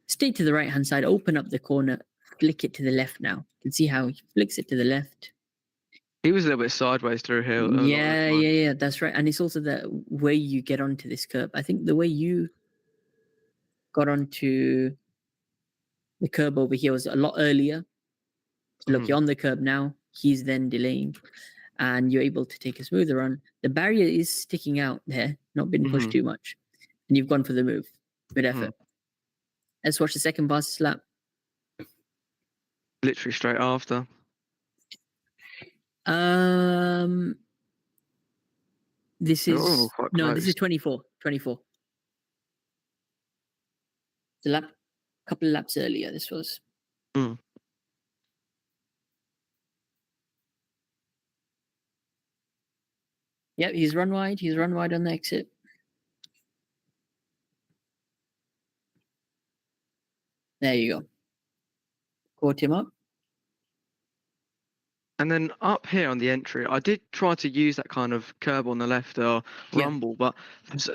S1: Stay to the right-hand side, open up the corner, flick it to the left now. You can see how he flicks it to the left.
S5: He was a little bit sideways through here.
S1: Yeah, that's right. And it's also the way you get onto this curb. I think the way you got onto the curb over here was a lot earlier. Look, you're on the curb now. He's then delaying, and you're able to take a smoother run. The barrier is sticking out there, not been pushed too much, and you've gone for the move. Good effort. Let's watch the second fastest lap.
S5: Literally straight after.
S1: This is
S5: quite
S1: no,
S5: close.
S1: this is 24. The couple of laps earlier. This was. Yep, he's run wide. He's run wide on the exit. There you go. Caught him up.
S5: And then up here on the entry, I did try to use that kind of curb on the left or rumble, but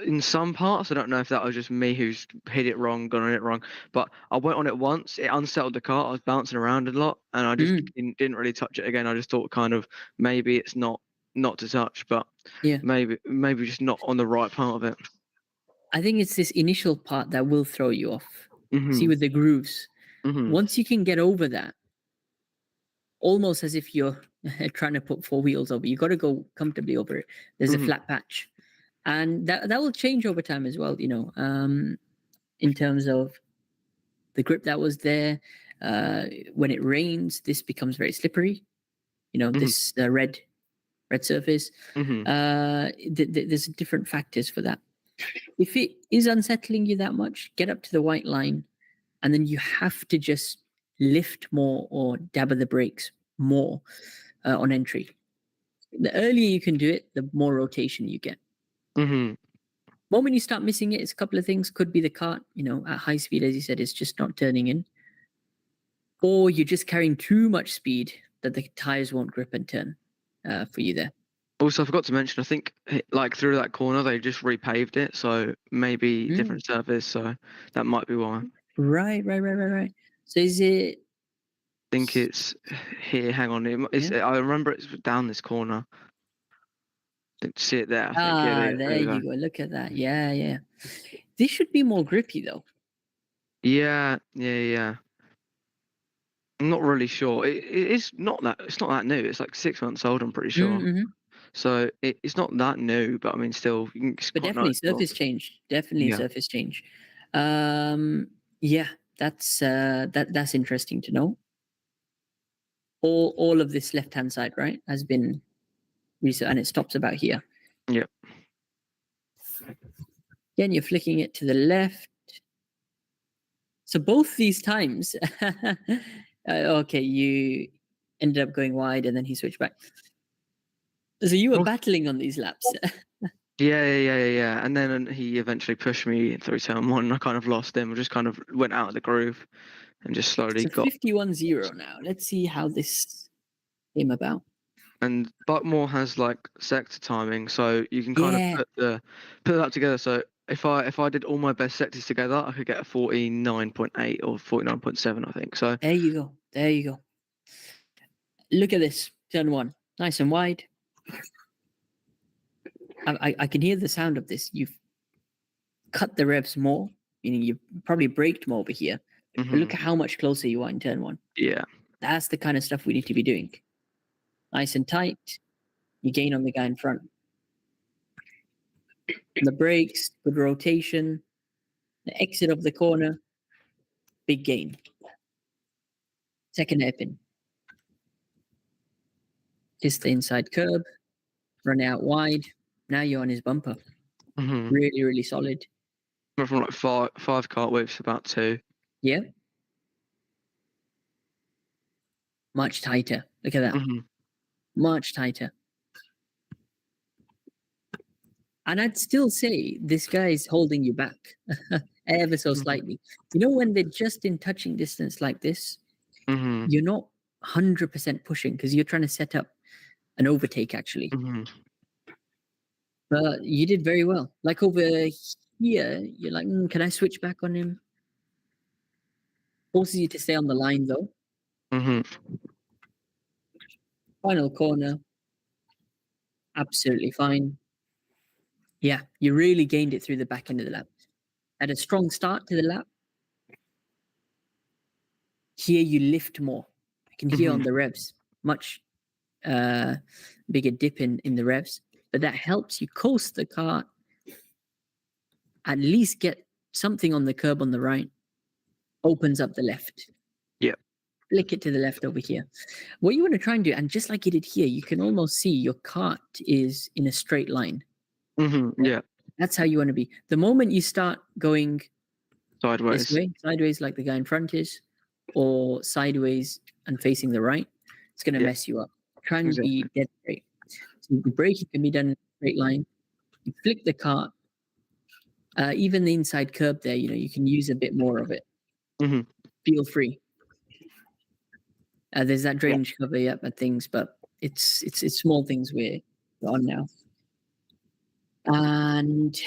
S5: in some parts, I don't know if that was just me who's hit it wrong, gone on it wrong, but I went on it once, it unsettled the car, I was bouncing around a lot, and I just didn't really touch it again. I just thought kind of maybe it's not to touch, but maybe just not on the right part of it.
S1: I think it's this initial part that will throw you off. See, with the grooves. Once you can get over that, almost as if you're trying to put 4 wheels over, you got to go comfortably over it. There's a flat patch, and that will change over time as well. You know, in terms of the grip that was there. When it rains, this becomes very slippery. You know, this red surface. There's different factors for that. If it is unsettling you that much, get up to the white line, and then you have to just lift more or dabber the brakes more on entry. The earlier you can do it, the more rotation you get. Moment you start missing it, it's a couple of things. Could be the kart, you know, at high speed, as you said, it's just not turning in. Or you're just carrying too much speed that the tires won't grip and turn for you there.
S5: Also, I forgot to mention, I think like through that corner, they just repaved it. So maybe different surface. So that might be why.
S1: Right. So is it?
S5: I think it's here. Hang on. I remember it's down this corner. Didn't see it there. I think.
S1: There you go. Look at that. Yeah. This should be more grippy though.
S5: Yeah. I'm not really sure. It's not that new. It's like 6 months old, I'm pretty sure. So it's not that new, but I mean, still.
S1: But definitely surface change. Surface change. Yeah, that's interesting to know. All of this left-hand side, right, has been reset, and it stops about here.
S5: Yeah.
S1: Again, you're flicking it to the left. So both these times, okay, ended up going wide, and then he switched back. So you were
S5: Well-
S1: battling on these laps.
S5: Yeah. And then he eventually pushed me through turn one. And I kind of lost him. I just kind of went out of the groove and just slowly
S1: So
S5: got.
S1: 51-0 now. Let's see how this came about.
S5: And Buckmore has like sector timing, so you can kind
S1: Yeah.
S5: of put that together. So if I did all my best sectors together, I could get a 49.8 or 49.7, I think. So
S1: There you go. There you go. Look at this. Turn one. Nice and wide. I can hear the sound of this. You've cut the revs more, meaning you've probably braked more over here. But look at how much closer you are in turn one.
S5: yeah.
S1: That's the kind of stuff we need to be doing. Nice and tight. You gain on the guy in front. The brakes, good rotation. The exit of the corner, big gain. Second hairpin. Kiss the inside curb. Run out wide. Now you're on his bumper.
S5: Mm-hmm.
S1: Really, really solid.
S5: Went from like five kart whips to about 2.
S1: Yeah. Much tighter. Look at that.
S5: Mm-hmm.
S1: Much tighter. And I'd still say this guy is holding you back ever so slightly. You know, when they're just in touching distance like this,
S5: Mm-hmm.
S1: you're not 100% pushing because you're trying to set up an overtake actually.
S5: Mm-hmm.
S1: But you did very well. Like over here, you're like, can I switch back on him? Forces you to stay on the line though.
S5: Mm-hmm.
S1: Final corner. Absolutely fine. Yeah, you really gained it through the back end of the lap. Had a strong start to the lap. Here you lift more. I can hear on the revs. Much bigger dip in the revs. But that helps you coast the car. At least get something on the curb on the right. Opens up the left.
S5: Yeah.
S1: Flick it to the left over here. What you want to try and do, and just like you did here, you can almost see your cart is in a straight line.
S5: Mm-hmm. Yeah.
S1: That's how you want to be. The moment you start going
S5: Sideways.
S1: this way, sideways like the guy in front is, or sideways and facing the right, it's going to mess you up. Try and be dead straight. So the braking can be done in a straight line. You flick the cart. Even the inside curb there, you can use a bit more of it.
S5: Mm-hmm.
S1: Feel free. There's that drainage cover, and things, but it's small things we're on now. And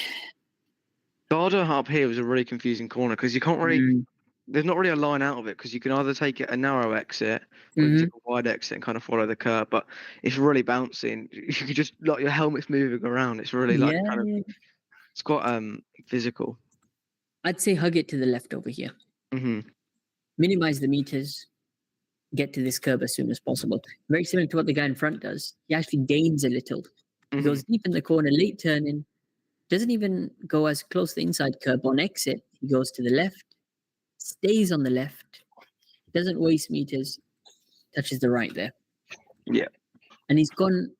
S5: Garda up here was a really confusing corner because you can't really. There's not really a line out of it because you can either take it a narrow exit or you can take a wide exit and kind of follow the curb. But it's really bouncing. You can just like your helmet's moving around. It's really like kind of. It's quite physical.
S1: I'd say hug it to the left over here.
S5: Mm-hmm.
S1: Minimize the meters. Get to this curb as soon as possible. Very similar to what the guy in front does. He actually gains a little. He goes deep in the corner, late turning. Doesn't even go as close to the inside curb. On exit, he goes to the left. Stays on the left. Doesn't waste meters. Touches the right there.
S5: Yeah.
S1: And he's gone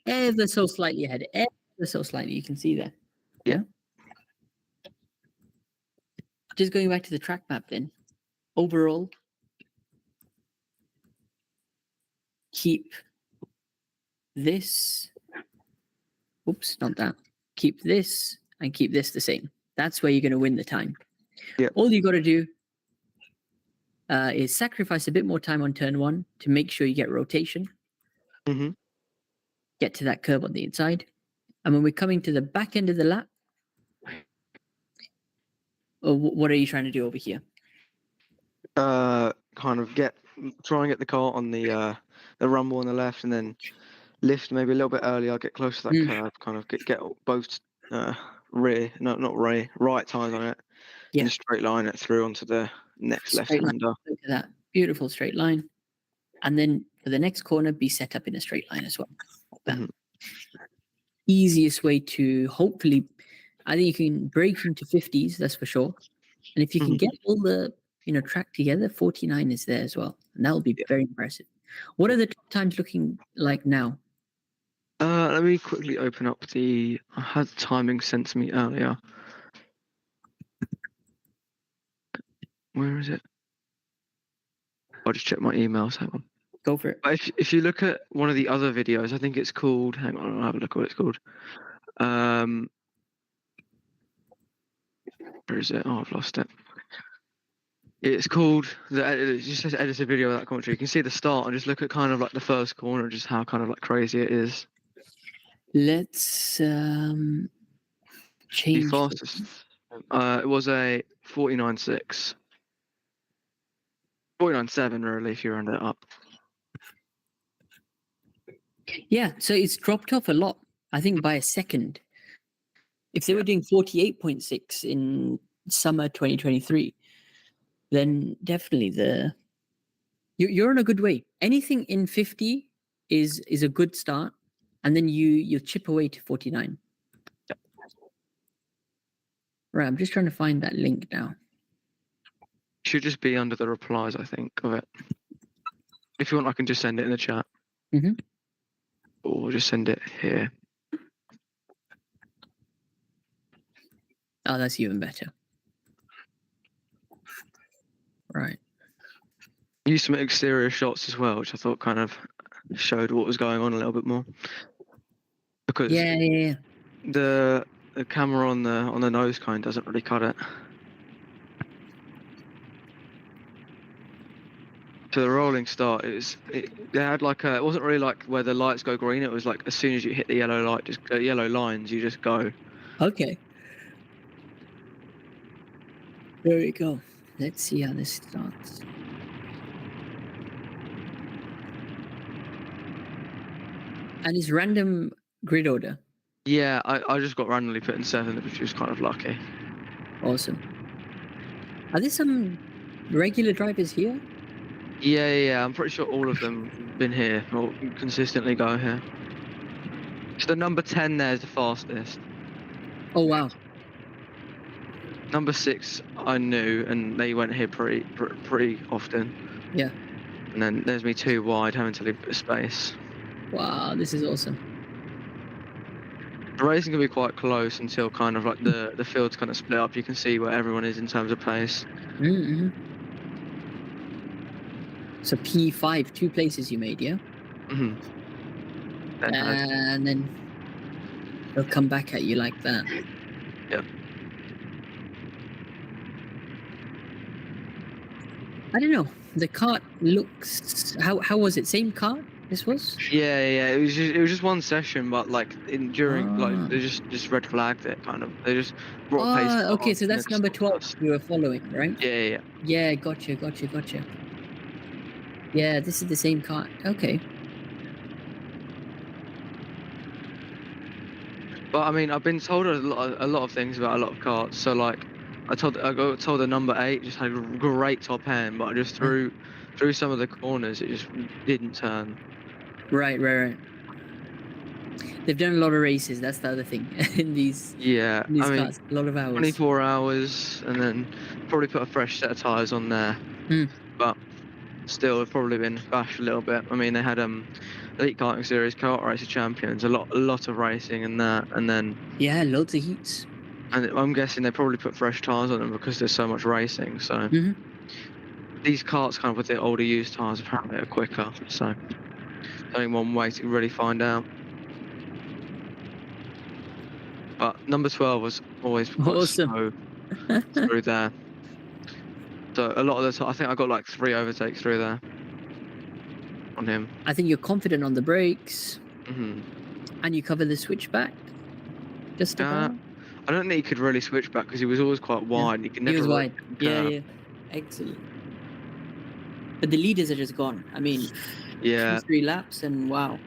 S1: ever so slightly ahead. Ever so slightly. You can see there.
S5: Yeah.
S1: Just going back to the track map then. Overall, keep this. Oops, not that. Keep this and keep this the same. That's where you're going to win the time.
S5: Yeah.
S1: All you got to do is sacrifice a bit more time on turn one to make sure you get rotation.
S5: Mm-hmm.
S1: Get to that curb on the inside. And when we're coming to the back end of the lap, what are you trying to do over here?
S5: Kind of try and get the car on the rumble on the left and then lift maybe a little bit earlier, get close to that curb, kind of get both right tires on it, in a straight line it through onto the next left-hander.
S1: Look at that. Beautiful straight line. And then for the next corner, be set up in a straight line as well. Like that. Easiest way to hopefully, I think you can break into 50s, that's for sure. And if you can get all the track together, 49 is there as well. And that will be very impressive. What are the top times looking like now?
S5: Let me quickly open up I had timing sent to me earlier. Where is it? I'll just check my emails. Hang on.
S1: Go for it.
S5: But if you look at one of the other videos, I think it's called. Hang on, I'll have a look at what it's called. Where is it? Oh, I've lost it. It's called it just says edited video of that commentary. You can see the start and just look at kind of like the first corner, just how kind of like crazy it is.
S1: Let's
S5: The
S1: change.
S5: fastest. It was a 49.6. 49.7 really, if you round it up.
S1: Yeah, so it's dropped off a lot. I think by a second. If they were doing 48.6 in summer 2023, then definitely you're on a good way. Anything in 50 is a good start, and then you chip away to 49.
S5: Yep.
S1: Right, I'm just trying to find that link now.
S5: Should just be under the replies, I think, of it. If you want, I can just send it in the chat.
S1: Mm-hmm.
S5: Or just send it here.
S1: Oh, that's even better. Right.
S5: Used some exterior shots as well, which I thought kind of showed what was going on a little bit more. Because
S1: Yeah.
S5: the camera on the nose cone doesn't really cut it. To the rolling start, they had like it wasn't really like where the lights go green. It was like as soon as you hit the yellow light, just yellow lines, you just go.
S1: Okay. There we go. Let's see how this starts. And it's random grid order.
S5: Yeah, I just got randomly put in 7th, which was kind of lucky.
S1: Awesome. Are there some regular drivers here?
S5: Yeah. I'm pretty sure all of them been here or consistently go here. So the number 10 there is the fastest.
S1: Oh wow.
S5: Number 6 I knew, and they went here pretty often.
S1: Yeah.
S5: And then there's me 2 wide, having to leave a bit of space.
S1: Wow, this is awesome.
S5: The racing can be quite close until kind of like the fields kind of split up. You can see where everyone is in terms of pace.
S1: Mm-hmm. So P5, 2 places you made, yeah?
S5: Mm-hmm.
S1: And then they'll come back at you like that.
S5: Yep.
S1: I don't know. The kart looks. How was it? Same kart? This was.
S5: Yeah. It was just one session, but like during like they just red flagged it kind of. They just brought pace.
S1: Okay, so that's number 12 you were following, right?
S5: Yeah.
S1: Yeah, gotcha. Yeah, this is the same kart. Okay.
S5: But I mean, I've been told a lot of things about a lot of karts. So like, I got told the number 8 just had a great top end, but just through some of the corners, it just didn't turn.
S1: Right. They've done a lot of races. That's the other thing in these.
S5: Yeah,
S1: in these
S5: I mean,
S1: cars, a lot of hours.
S5: 24 hours, and then probably put a fresh set of tyres on there. But still, it's probably been bashed a little bit. I mean, they had Elite Karting Series Kart Racer Champions, a lot of racing and that, and then
S1: yeah, loads of heats.
S5: And I'm guessing they probably put fresh tyres on them because there's so much racing. So these karts, kind of with the older used tyres, apparently are quicker. So only one way to really find out. But number 12 was always quite
S1: awesome.
S5: slow through there. So a lot of the time, I think I got like 3 overtakes through there on him.
S1: I think you're confident on the brakes,
S5: and
S1: you cover the switchback. Just about.
S5: I don't think he could really switch back because he was always quite wide.
S1: Yeah.
S5: He was
S1: really wide. Yeah. Excellent. But the leaders are just gone. I mean, 2-3 laps and wow.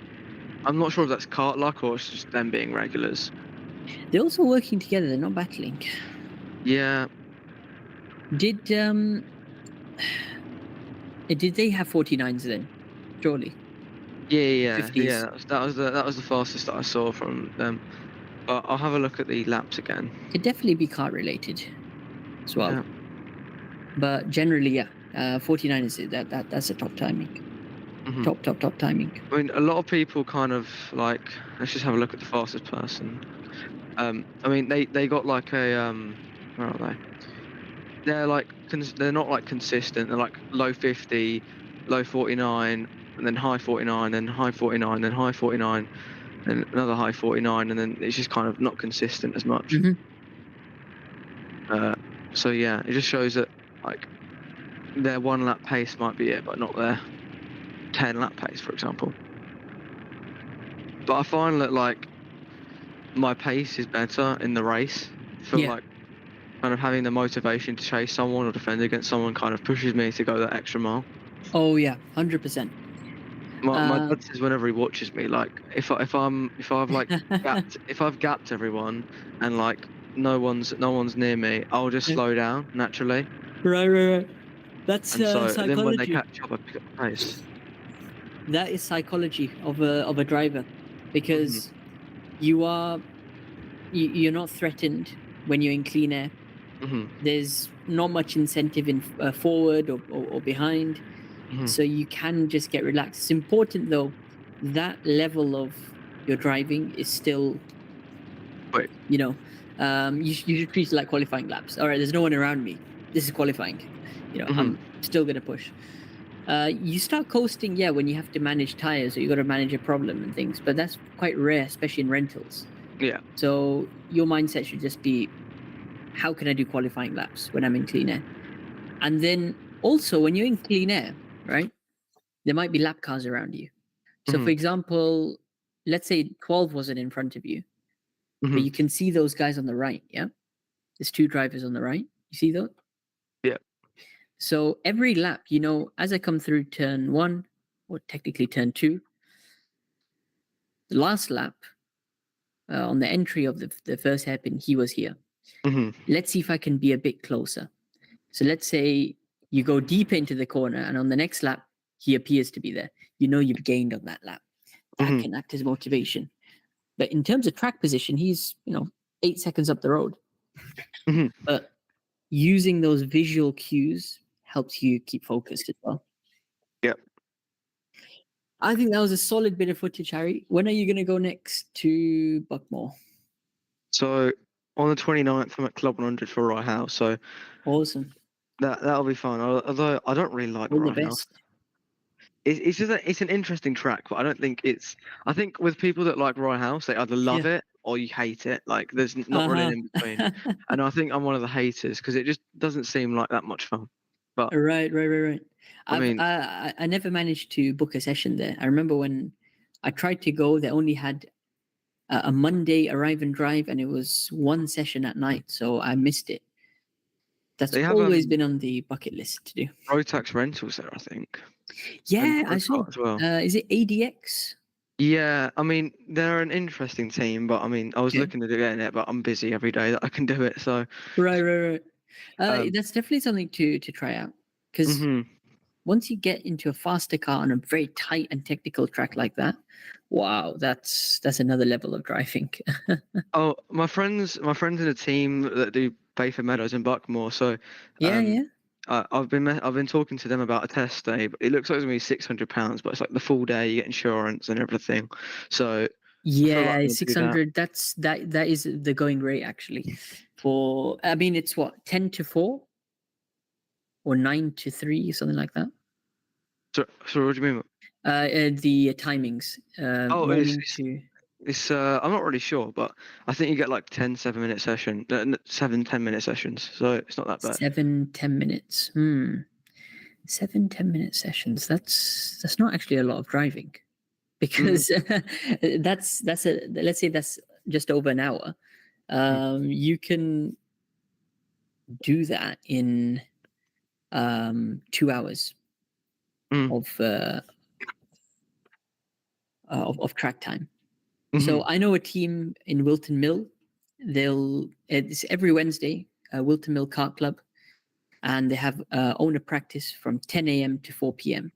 S5: I'm not sure if that's kart luck or it's just them being regulars.
S1: They're also working together. They're not battling.
S5: Yeah.
S1: Did they have 49s then? Surely.
S5: Yeah.
S1: 50s.
S5: Yeah. That was the fastest that I saw from them. But I'll have a look at the laps again.
S1: It'd definitely be kart related as well.
S5: Yeah.
S1: But generally, 49 is that's a top timing. Top timing.
S5: I mean, a lot of people kind of like. Let's just have a look at the fastest person. I mean, they got like a where are they? They're like they're not like consistent. They're like low 50, low 49, and then high 49, then high 49, then high 49, then another high 49, and then it's just kind of not consistent as much.
S1: Mhm.
S5: So yeah, it just shows that like their 1 lap pace might be it, but not their 10 lap pace, for example. But I find that like my pace is better in the race. I feel
S1: Yeah.
S5: like kind of having the motivation to chase someone or defend against someone kind of pushes me to go that extra mile.
S1: Oh yeah, 100%.
S5: My dad says whenever he watches me, like if I've like if I've gapped everyone and like no one's near me, I'll just
S1: Yeah.
S5: slow down naturally.
S1: Right. That's
S5: And so then when they
S1: psychology.
S5: catch up, I pick up the pace.
S1: That is psychology of a driver, because you're not threatened when you're in clean air.
S5: Hmm.
S1: There's not much incentive in forward or behind,
S5: Mhm.
S1: so you can just get relaxed. It's important though, that level of your driving is still,
S5: Wait.
S1: you know, you should treat it like qualifying laps. All right, there's no one around me. This is qualifying. You know, I'm still gonna push. You start coasting, yeah, when you have to manage tires or you got to manage a problem and things, but that's quite rare, especially in rentals.
S5: Yeah.
S1: So your mindset should just be, how can I do qualifying laps when I'm in clean air? And then also when you're in clean air, right, there might be lap cars around you. So for example, let's say 12 wasn't in front of you, but you can see those guys on the right, yeah? There's 2 drivers on the right. You see those?
S5: Yeah.
S1: So every lap, you know, as I come through turn 1, or technically turn 2, the last lap, on the entry of the first hairpin, he was here. Let's see if I can be a bit closer. So let's say you go deeper into the corner, and on the next lap, he appears to be there. You know you've gained on that lap. That can act as motivation. But in terms of track position, he's, 8 seconds up the road. But using those visual cues helps you keep focused as well.
S5: Yep.
S1: I think that was a solid bit of footage, Harry. When are you going to go next to Buckmore?
S5: So on the 29th, I'm at Club 100 for Rye House. So
S1: Awesome.
S5: that'll be fun. Although I don't really like
S1: All the
S5: Rye House.
S1: best.
S5: It's just it's an interesting track, but I don't think it's. I think with people that like Rye House, they either love it or you hate it. Like there's not really an in between. And I think I'm one of the haters because it just doesn't seem like that much fun. But
S1: Right.
S5: I mean,
S1: I never managed to book a session there. I remember when I tried to go, they only had a Monday arrive and drive, and it was 1 session at night, so I missed it. That's
S5: they have
S1: always been on the bucket list to do.
S5: Rotax Rentals there, I think.
S1: Yeah, I saw.
S5: As well.
S1: Is it ADX?
S5: Yeah, I mean they're an interesting team, but I mean I was looking to get in it, but I'm busy every day that I can do it. So
S1: Right. That's definitely something to try out, because once you get into a faster car on a very tight and technical track like that, wow, that's another level of driving.
S5: Oh, my friends in a team that do Bayford Meadows in Buckmore. So
S1: yeah.
S5: I've been talking to them about a test day, but it looks like it's gonna be £600, but it's like the full day, you get insurance and everything. So
S1: yeah,
S5: like
S1: 600. That is the going rate actually. I mean, it's what, 10 to 4 or 9 to 3, something like that.
S5: So what do you mean?
S1: The timings. Morning to.
S5: It's I'm not really sure, but I think you get like 10 7-minute session, 7 10-minute sessions, so it's not that bad.
S1: 7 10 minutes. 7 10-minute sessions. That's not actually a lot of driving, because that's let's say that's just over an hour. You can do that in 2 hours of track time. So I know a team in Wilton Mill. It's every Wednesday, Wilton Mill Kart Club, and they have owner practice from 10 a.m. to 4 p.m.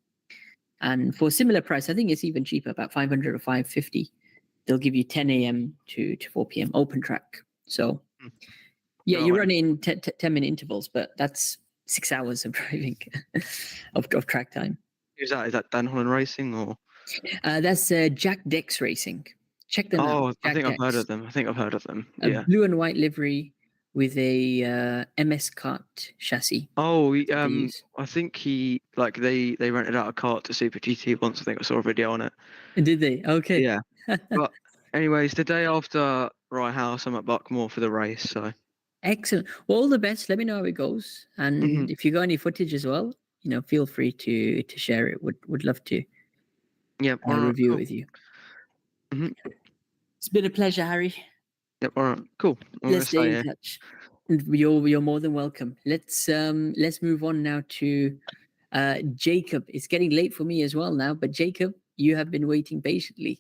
S1: And for a similar price, I think it's even cheaper, about 500 or 550. They'll give you 10 a.m. to 4 p.m. open track. So yeah, you run in 10-minute intervals, but that's 6 hours of driving of track time.
S5: Is that Dan Holland Racing or?
S1: That's Jack Dex Racing. Check them out.
S5: Oh, I think I've heard of them. Yeah.
S1: Blue and white livery, with a MS kart chassis.
S5: Oh,
S1: they use.
S5: I think they rented out a kart to Super GT once. I think I saw a video on it.
S1: Did they? Okay.
S5: Yeah. But anyways, the day after Rye House, I'm at Buckmore for the race. So
S1: Excellent. Well, all the best. Let me know how it goes, and
S5: Mhm.
S1: if you got any footage as well, feel free to share it. Would love to
S5: yeah, all right,
S1: review
S5: cool.
S1: it with you.
S5: Mhm.
S1: It's been a pleasure, Harry.
S5: Yep, all right, cool. I'm gonna
S1: Let's stay in
S5: here.
S1: touch. You're more than welcome. Let's move on now to Jacob. It's getting late for me as well now, but Jacob, you have been waiting patiently.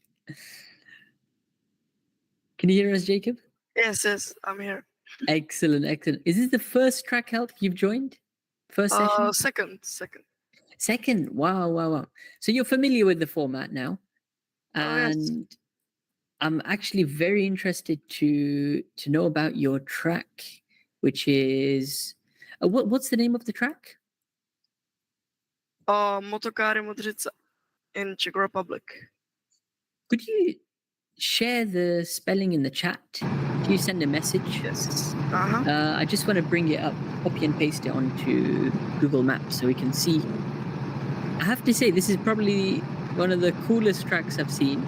S1: Can you hear us, Jacob?
S7: Yes, I'm here.
S1: Excellent. Is this the first track help you've joined? First session?
S7: Second.
S1: Second. Wow. So you're familiar with the format now.
S7: Oh, yes.
S1: And I'm actually very interested to know about your track, which is what's the name of the track?
S7: Motokari Modrica in Czech Republic.
S1: Could you share the spelling in the chat? Can you send a message?
S7: Yes.
S1: I just want to bring it up, copy and paste it onto Google Maps so we can see. I have to say, this is probably one of the coolest tracks I've seen.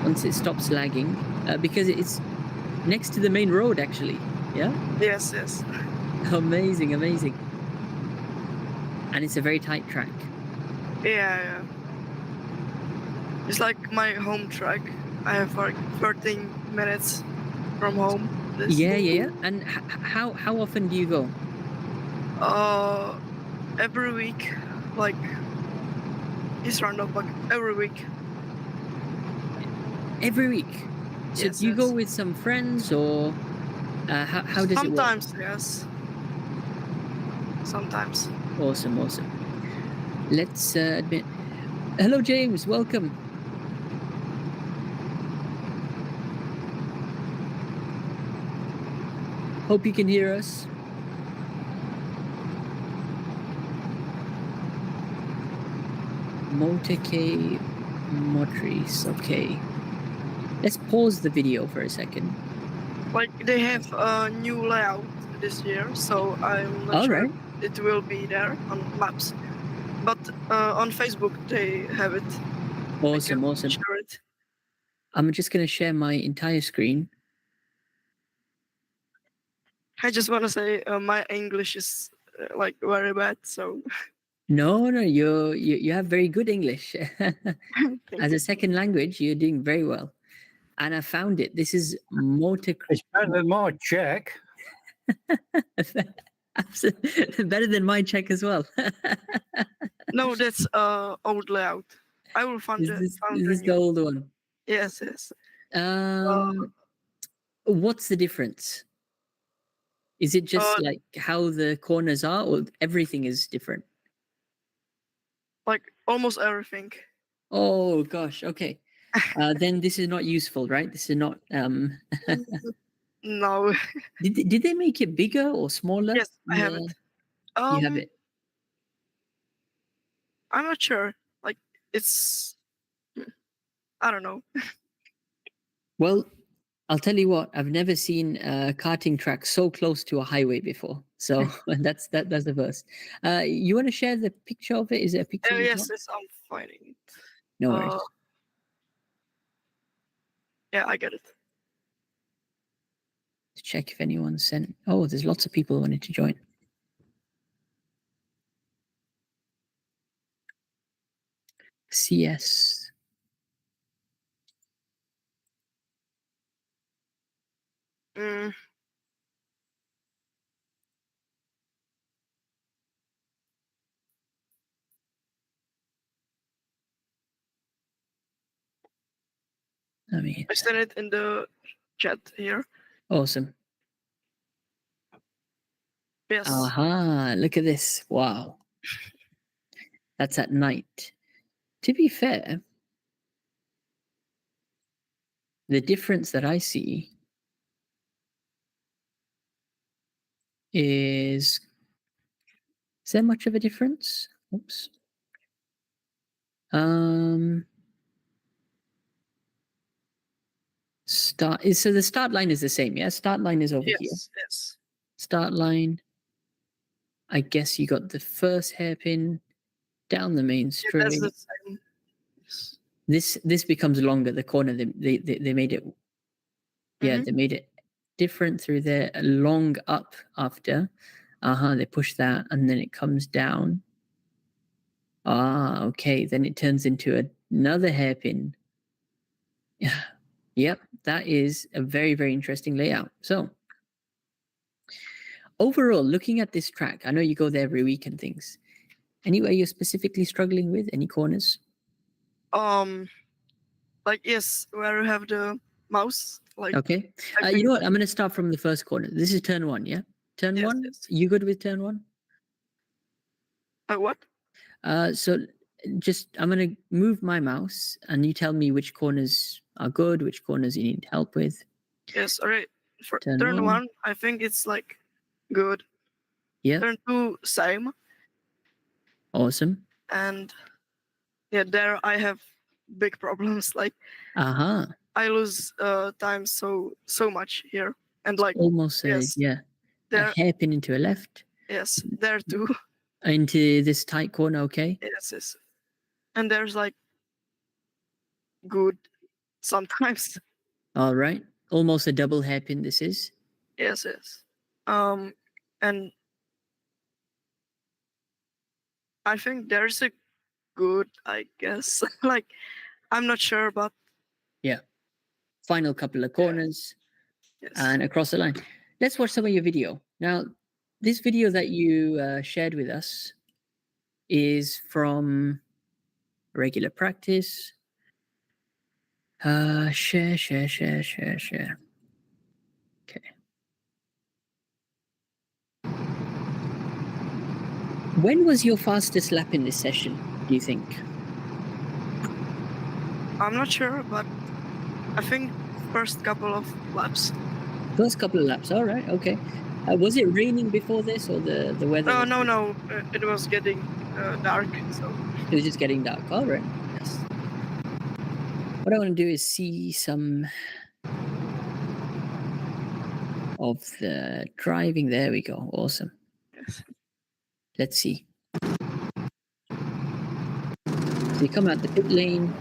S1: Once it stops lagging, because it's next to the main road, actually. Yeah.
S7: Yes.
S1: Amazing. And it's a very tight track.
S7: Yeah. It's like my home track. I have like 13 minutes from home.
S1: Yeah. And how often do you go?
S7: Every week, like it's random, but every week.
S1: Every week. So
S7: Yes,
S1: do you go
S7: yes.
S1: with some friends, or how does it work?
S7: Sometimes, yes. Sometimes.
S1: Awesome. Let's admit. Hello, James. Welcome. Hope you can hear us. Motake Motrice. Okay. Let's pause the video for a second.
S7: Like they have a new layout this year, so I'm not
S1: All
S7: sure
S1: right.
S7: it will be there on maps. But on Facebook they have it.
S1: Awesome.
S7: Share it.
S1: I'm just going to share my entire screen.
S7: I just want to say my English is like very bad, so.
S1: No, you have very good English. As a second language, you're doing very well. And I found it. This is
S6: It's better than my Czech.
S1: Better than my Czech as well.
S7: No, that's old layout. I will find
S1: Is
S7: the
S1: this the
S7: new.
S1: old one?
S7: Yes.
S1: What's the difference? Is it just like how the corners are, or everything is different?
S7: Like almost everything.
S1: Oh gosh, okay. Then this is not useful, right? This is not.
S7: No.
S1: Did they make it bigger or smaller?
S7: Yes, I have it.
S1: You have it.
S7: I'm not sure. Like it's. I don't know.
S1: Well, I'll tell you what. I've never seen a karting track so close to a highway before. So that's the first. You want to share the picture of it? Is it a picture?
S7: Yes, I'm finding it.
S1: No worries.
S7: Yeah, I get it.
S1: To check if anyone sent. Oh, there's lots of people who wanted to join. CS.
S7: I sent it in the chat here.
S1: Awesome.
S7: Yes.
S1: Aha, look at this. Wow. That's at night. To be fair, the difference that I see is there much of a difference? Oops. Start So the start line is the same, yeah? Start line is over here.
S7: Yes.
S1: Start line. I guess you got the first hairpin down the main
S7: Yeah,
S1: straight.
S7: that's the same. Yes.
S1: This becomes longer. The corner they made it. Yeah,
S7: Mhm.
S1: they made it different through there. A long up after. They push that and then it comes down. Okay. Then it turns into another hairpin. Yeah. Yep. That is a very, very interesting layout. So overall, looking at this track, I know you go there every week and things. Anywhere you're specifically struggling with? Any corners?
S7: Like yes, where you have the mouse. Like
S1: Okay.
S7: I
S1: You
S7: think
S1: know what? I'm going to start from the first corner. This is turn 1, yeah? Turn
S7: yes,
S1: 1?
S7: yes.
S1: You good with turn 1?
S7: What?
S1: So just, I'm going to move my mouse and you tell me which corners are good, which corners you need help with.
S7: Yes. All right. For
S1: Turn
S7: turn
S1: one.
S7: one, I think it's like good.
S1: Yeah.
S7: Turn two, same.
S1: Awesome.
S7: And yeah, there I have big problems. Like I lose time so much here, and like
S1: Almost,
S7: yes,
S1: a
S7: there
S1: hairpin into a left.
S7: yes, there too.
S1: Into this tight corner, okay?
S7: Yes. And there's like good sometimes.
S1: All right. Almost a double hairpin this is.
S7: Yes. And I think there's a good, I guess. Like I'm not sure, but
S1: Yeah. Final couple of corners
S7: yes.
S1: and across the line. Let's watch some of your video. Now, this video that you shared with us is from regular practice. Share. Okay. When was your fastest lap in this session, do you think?
S7: I'm not sure, but I think first couple of laps.
S1: First couple of laps, all right, okay. Was it raining before this or the weather?
S7: No. It was getting dark, so.
S1: It was just getting dark, all right. Yes. What I want to do is see some of the driving. There we go. Awesome.
S7: Yes.
S1: Let's see. So you come out the pit lane.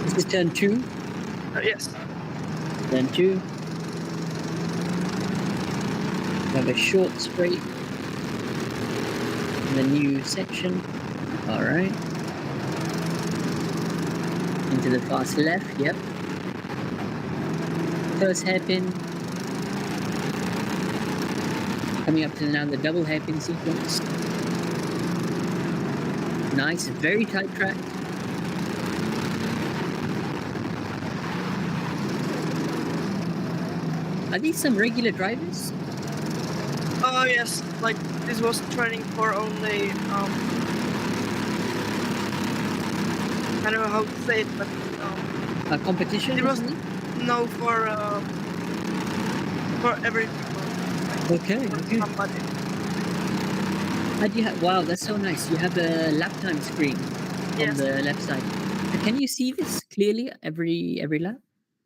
S1: This is turn 2.
S7: Yes.
S1: Turn 2. You have a short straight in the new section. All right. Into the fast left. Yep. First hairpin. Coming up to now the double hairpin sequence. Nice, very tight track. Are these some regular drivers?
S7: Oh yes, like this was training for only I don't know how to say it, but
S1: A competition?
S7: it was
S1: isn't it?
S7: no for every people.
S1: Okay.
S7: For
S1: Okay.
S7: somebody.
S1: How do you have? Wow, that's so nice. You have a lap time screen on
S7: Yes.
S1: the left side. Can you see this clearly every lap?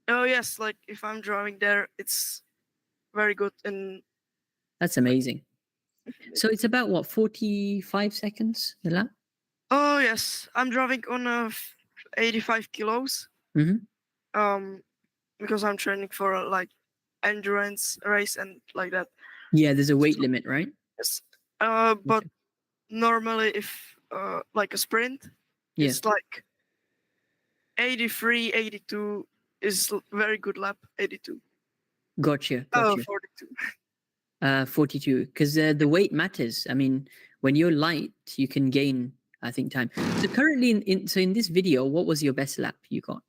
S7: Oh yes, like if I'm driving there, it's very good and
S1: That's amazing. So it's about what, 45 seconds the lap?
S7: oh yes, I'm driving on 85 kilos.
S1: Mhm.
S7: Because I'm training for like endurance race and like that.
S1: Yeah, there's a weight limit, right?
S7: Yes. But normally if like a sprint,
S1: Yeah.
S7: it's like 83, 82 is very good lap. 82.
S1: Gotcha.
S7: Oh, 42.
S1: 42, because the weight matters. I mean, when you're light, you can gain, I think, time. So currently, in this video, what was your best lap you got?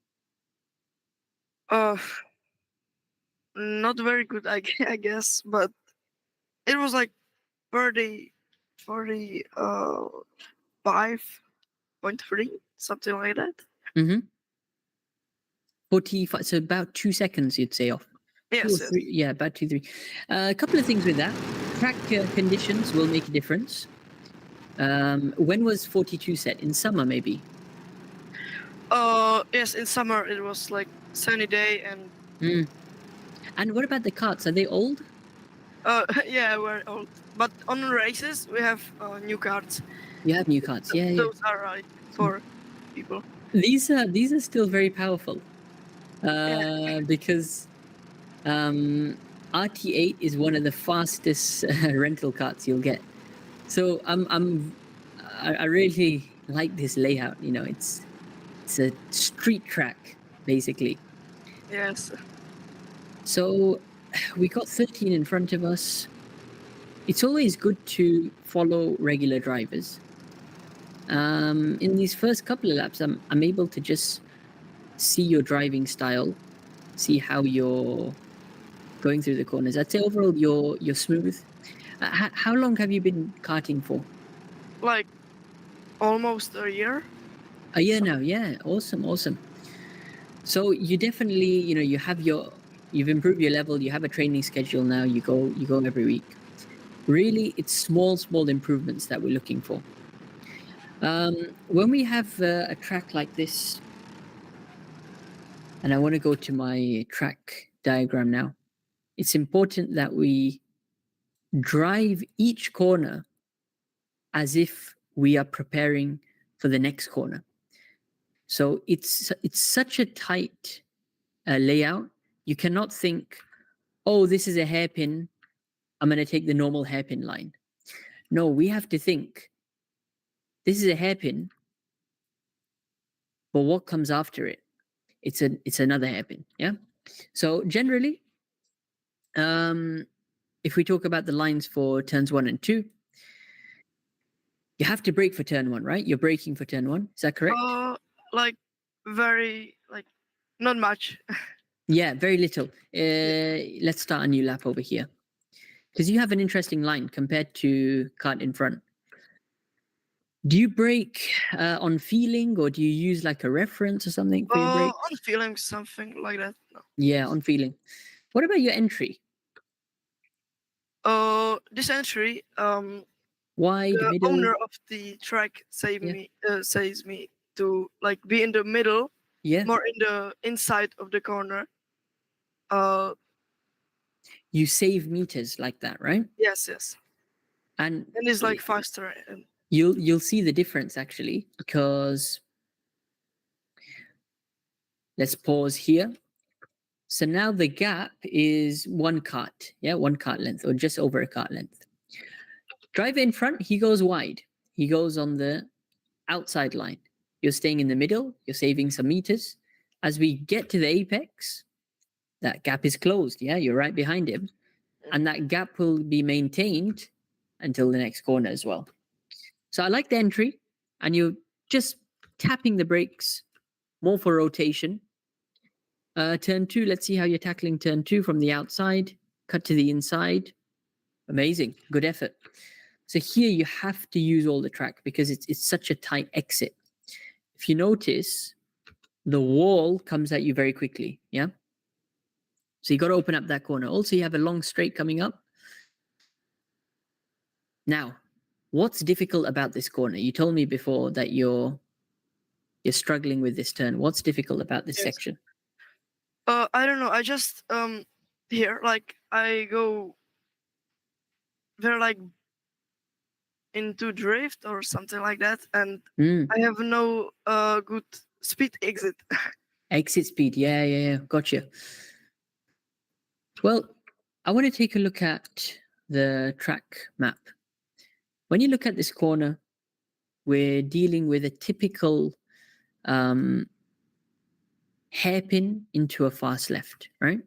S7: Not very good, I guess, but it was like 5.3, something like that.
S1: Mm-hmm. 45. So about 2 seconds, you'd say off.
S7: Yes.
S1: 2 or 3. Yeah, about 2, 3. A couple of things with that. Track conditions will make a difference. When was 42 set? In summer, maybe?
S7: Yes, in summer it was like sunny day and
S1: And what about the carts? Are they old?
S7: yeah, we're old. But on races we have new cards.
S1: You have new carts. Yeah, yeah.
S7: Those are right for people.
S1: These are still very powerful. Because RT8 is one of the fastest rental carts you'll get. So I really like this layout. You know, it's a street track basically.
S7: Yes.
S1: So we got 13 in front of us. It's always good to follow regular drivers. In these first couple of laps, I'm able to just see your driving style, see how you're going through the corners. I'd say overall you're smooth. How long have you been karting for?
S7: Like almost a year.
S1: A year now. Yeah, awesome. So you definitely, you know, you've improved your level. You have a training schedule now. You go every week. Really, it's small improvements that we're looking for. When we have a track like this, and I want to go to my track diagram now, it's important that we drive each corner as if we are preparing for the next corner. So it's such a tight layout. You cannot think, oh, this is a hairpin, I'm going to take the normal hairpin line. No, we have to think, this is a hairpin, but what comes after it? It's another hairpin. Yeah. So generally, if we talk about the lines for turns 1 and 2, you have to brake for turn 1, right? You're braking for turn 1. Is that correct?
S7: Like very like not much.
S1: Yeah, very little. Let's start a new lap over here, because you have an interesting line compared to kart in front. Do you brake on feeling, or do you use like a reference or something for your brake?
S7: On feeling something like that. No.
S1: Yeah, on feeling. What about your entry?
S7: This entry,
S1: Wide,
S7: the
S1: middle?
S7: owner of the track says me to like be in the middle,
S1: Yeah.
S7: more in the inside of the corner.
S1: You save meters like that, right?
S7: Yes.
S1: And
S7: it's like faster. And
S1: you'll see the difference actually, because let's pause here. So now the gap is 1 kart, yeah, 1 kart length, or just over a kart length. Driver in front, he goes wide. He goes on the outside line. You're staying in the middle, you're saving some meters. As we get to the apex, that gap is closed, yeah, you're right behind him. And that gap will be maintained until the next corner as well. So I like the entry, and you're just tapping the brakes more for rotation. Turn 2, let's see how you're tackling turn 2 from the outside. Cut to the inside. Amazing, good effort. So here you have to use all the track because it's such a tight exit. If you notice, the wall comes at you very quickly, yeah? So you got to open up that corner. Also, you have a long straight coming up. Now, what's difficult about this corner? You told me before that you're struggling with this turn. What's difficult about this section?
S7: I don't know. I just here like I go very like into drift or something like that, and I have no good speed exit.
S1: Exit speed, yeah, gotcha. Well, I want to take a look at the track map. When you look at this corner, we're dealing with a typical hairpin into a fast left, right?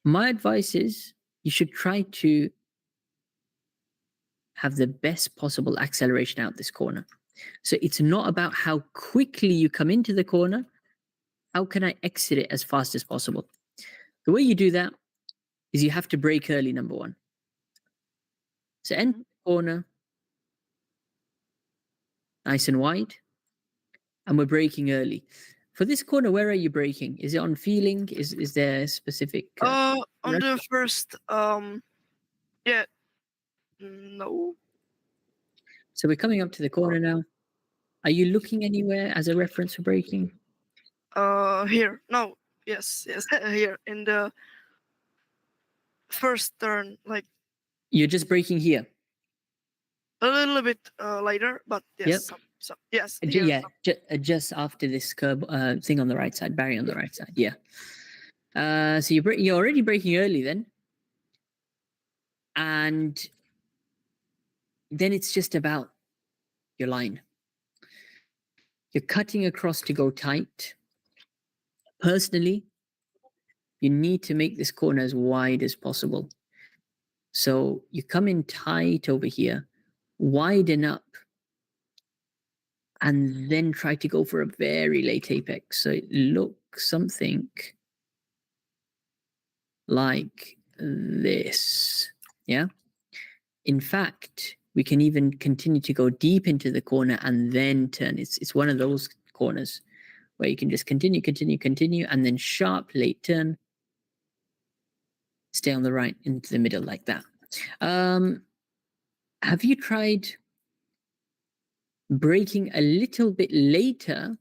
S1: My advice is you should try to have the best possible acceleration out this corner. So it's not about how quickly you come into the corner. How can I exit it as fast as possible? The way you do that is you have to brake early, number 1. So enter the corner nice and wide, and we're braking early. For this corner, where are you braking? Is it on feeling? Is there a specific?
S7: On the first, no.
S1: So we're coming up to the corner now. Are you looking anywhere as a reference for braking?
S7: Here. No. Yes. Here in the first turn, like
S1: You're just braking here.
S7: a little bit later, but yes.
S1: Yep.
S7: Yes. Here.
S1: Yeah, just after this curb thing on the right side, barrier on the right side. Yeah. So you're already braking early then, and then it's just about your line. You're cutting across to go tight. Personally, you need to make this corner as wide as possible. So you come in tight over here, widen up, and then try to go for a very late apex. So it looks something like this. Yeah. In fact, we can even continue to go deep into the corner and then turn. It's one of those corners where you can just continue, and then sharp late turn. Stay on the right into the middle like that. Have you tried braking a little bit later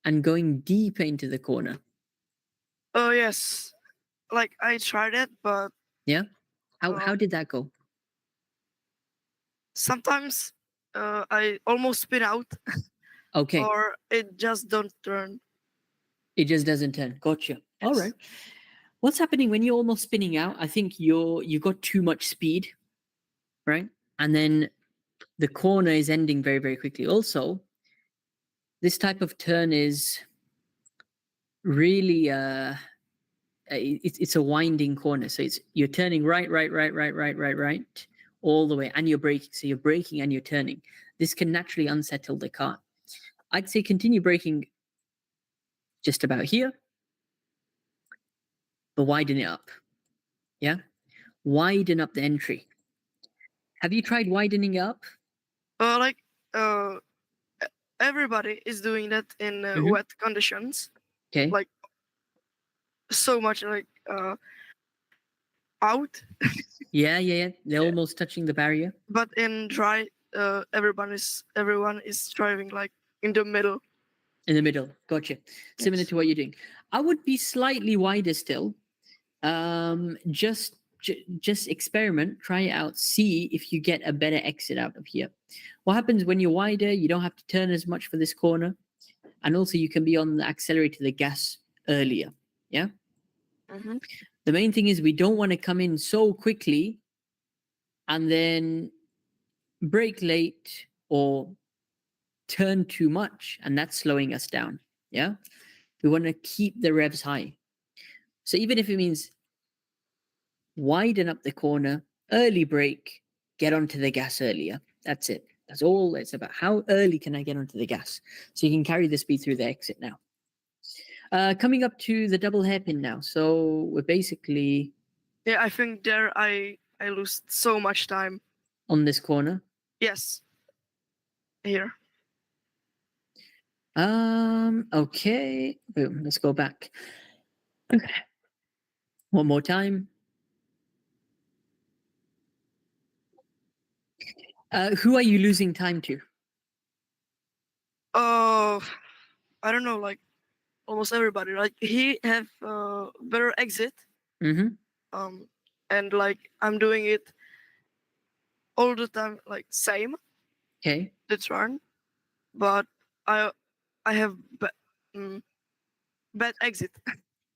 S1: and going deeper into the corner?
S7: Oh yes. Like I tried it, but
S1: Yeah. How did that go?
S7: sometimes I almost spin out.
S1: Okay.
S7: Or it just don't turn.
S1: It just doesn't turn. Gotcha. All
S7: Yes.
S1: right. What's happening when you're almost spinning out? I think you got too much speed, right? And then the corner is ending very, very quickly. Also, this type of turn is really it's a winding corner. So you're turning right, all the way, and you're braking. So you're braking and you're turning. This can naturally unsettle the car. I'd say continue braking just about here, but widen it up. Yeah, widen up the entry. Have you tried widening it up?
S7: Like everybody is doing that in
S1: Mhm.
S7: wet conditions.
S1: Okay.
S7: Like so much like out.
S1: Yeah. They're almost touching the barrier.
S7: But in dry, everyone is driving like in the middle.
S1: In the middle. Gotcha. Similar
S7: Yes.
S1: to what you're doing. I would be slightly wider still. Just experiment, try it out, see if you get a better exit out of here. What happens when you're wider? You don't have to turn as much for this corner, and also you can be on the accelerator, the gas earlier. Yeah.
S7: Mm-hmm.
S1: The main thing is we don't want to come in so quickly and then brake late or turn too much, and that's slowing us down. Yeah. We want to keep the revs high. So even if it means widen up the corner, early brake, get onto the gas earlier. That's it. That's all it's about. How early can I get onto the gas? So you can carry the speed through the exit now. Coming up to the double hairpin now. So we're basically
S7: Yeah, I think there I lose so much time.
S1: on this corner.
S7: Yes. Here.
S1: Okay. Boom. Let's go back. Okay. One more time. Who are you losing time to?
S7: I don't know, like almost everybody. Like he have better exit.
S1: Mm-hmm.
S7: And like I'm doing it all the time, like same.
S1: Okay.
S7: The turn, but I have bad exit.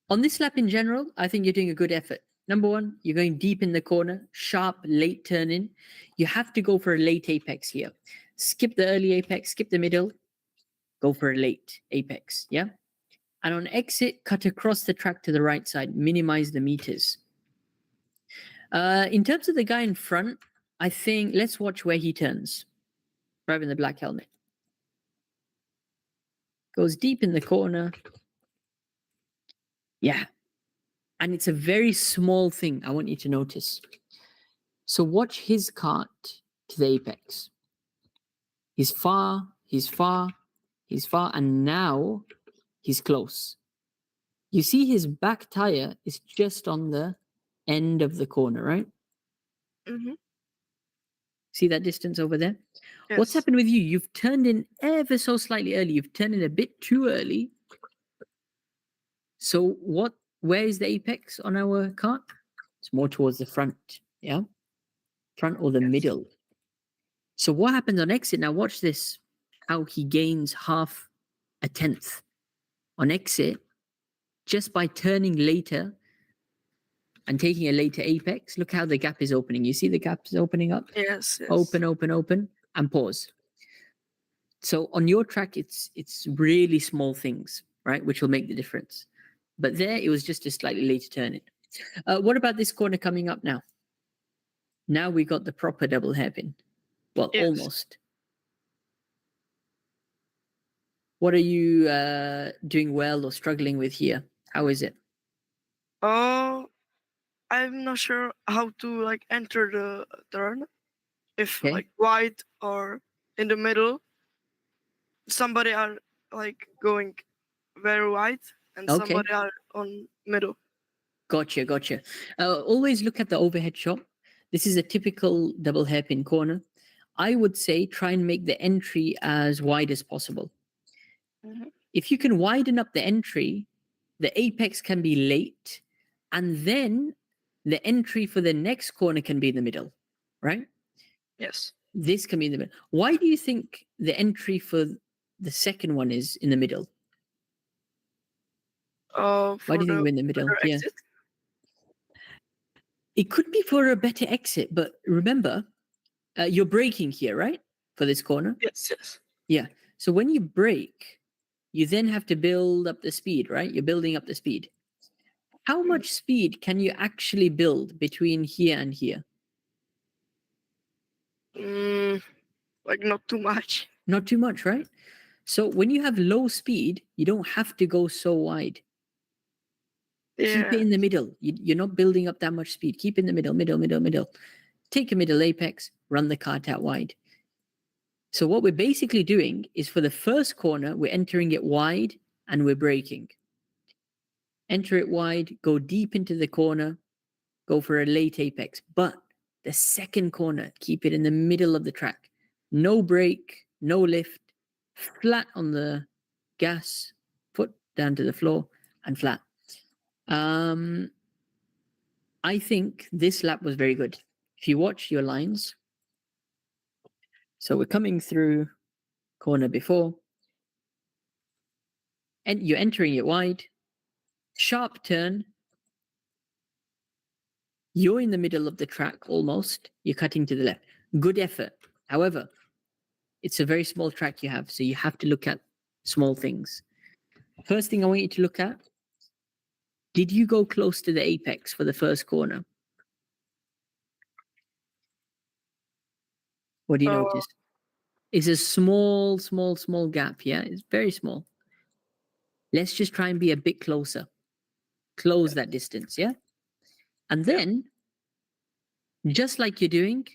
S1: On this lap in general, I think you're doing a good effort. Number one, you're going deep in the corner, sharp, late turn in. You have to go for a late apex here. Skip the early apex, skip the middle, go for a late apex, yeah? And on exit, cut across the track to the right side, minimize the meters. In terms of the guy in front, I think let's watch where he turns. Driving the black helmet. Goes deep in the corner. Yeah. And it's a very small thing I want you to notice. So watch his cart to the apex. He's far, and now he's close. You see his back tire is just on the end of the corner, right?
S7: Mm-hmm.
S1: See that distance over there? What's
S7: Yes.
S1: happened with you? You've turned in ever so slightly early. You've turned in a bit too early. So where is the apex on our cart? It's more towards the front, yeah? Front or the
S7: Yes.
S1: middle. So what happens on exit? Now watch this, how he gains half a tenth on exit just by turning later and taking a later apex. Look how the gap is opening. You see the gap is opening up?
S7: Yes. Yes.
S1: Open, open, open, and pause. So on your track, it's really small things, right, which will make the difference. But there, it was just a slightly later turn in. What about this corner coming up now? Now we got the proper double hairpin. Well,
S7: Yes.
S1: almost. What are you doing well or struggling with here? How is it?
S7: Oh, I'm not sure how to like enter the turn. If
S1: Okay.
S7: like wide or in the middle. Somebody are like going very wide and
S1: Okay.
S7: somebody are on middle.
S1: Gotcha. Always look at the overhead shot. This is a typical double hairpin corner. I would say try and make the entry as wide as possible.
S7: Mhm.
S1: If you can widen up the entry, the apex can be late, and then the entry for the next corner can be in the middle, right?
S7: Yes.
S1: This can be in the middle. Why do you think the entry for the second one is in the middle? Why
S7: For
S1: do you think
S7: the
S1: we're in the middle?
S7: better
S1: Yeah.
S7: exit.
S1: It could be for a better exit, but remember, you're braking here, right? For this corner?
S7: Yes. Yes.
S1: Yeah. So when you brake, you then have to build up the speed, right? You're building up the speed. How
S7: Mhm.
S1: much speed can you actually build between here and here?
S7: Like not too much.
S1: Not too much, right? So when you have low speed, you don't have to go so wide. Keep it
S7: Yeah.
S1: in the middle. You're not building up that much speed. Keep in the middle, middle. Take a middle apex, run the cart out wide. So what we're basically doing is for the first corner, we're entering it wide and we're braking. Enter it wide, go deep into the corner, go for a late apex. But the second corner, keep it in the middle of the track. No brake, no lift, flat on the gas, foot down to the floor, and flat. I think this lap was very good. If you watch your lines, so we're coming through corner before, and you're entering it wide, sharp turn, you're in the middle of the track almost, you're cutting to the left. Good effort. However, it's a very small track you have, so you have to look at small things. First thing I want you to look at, did you go close to the apex for the first corner? What do you
S7: Uh,
S1: notice? It's a small gap, yeah? It's very small. Let's just try and be a bit closer. Close that distance, yeah? And then, just like you're doing,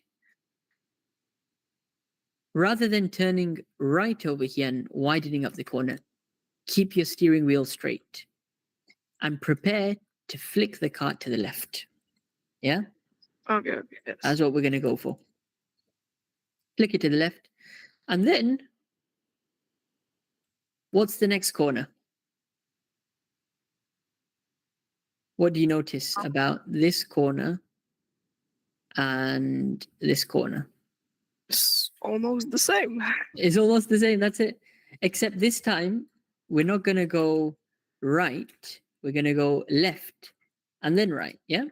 S1: rather than turning right over here and widening up the corner, keep your steering wheel straight and prepare to flick the cart to the left. Yeah?
S7: Okay. Yes.
S1: That's what we're going to go for. Flick it to the left. And then, what's the next corner? What do you notice about this corner and this corner?
S7: It's almost the same.
S1: It's almost the same. That's it. Except this time, we're not going to go right. We're going to go left and then right. Yeah.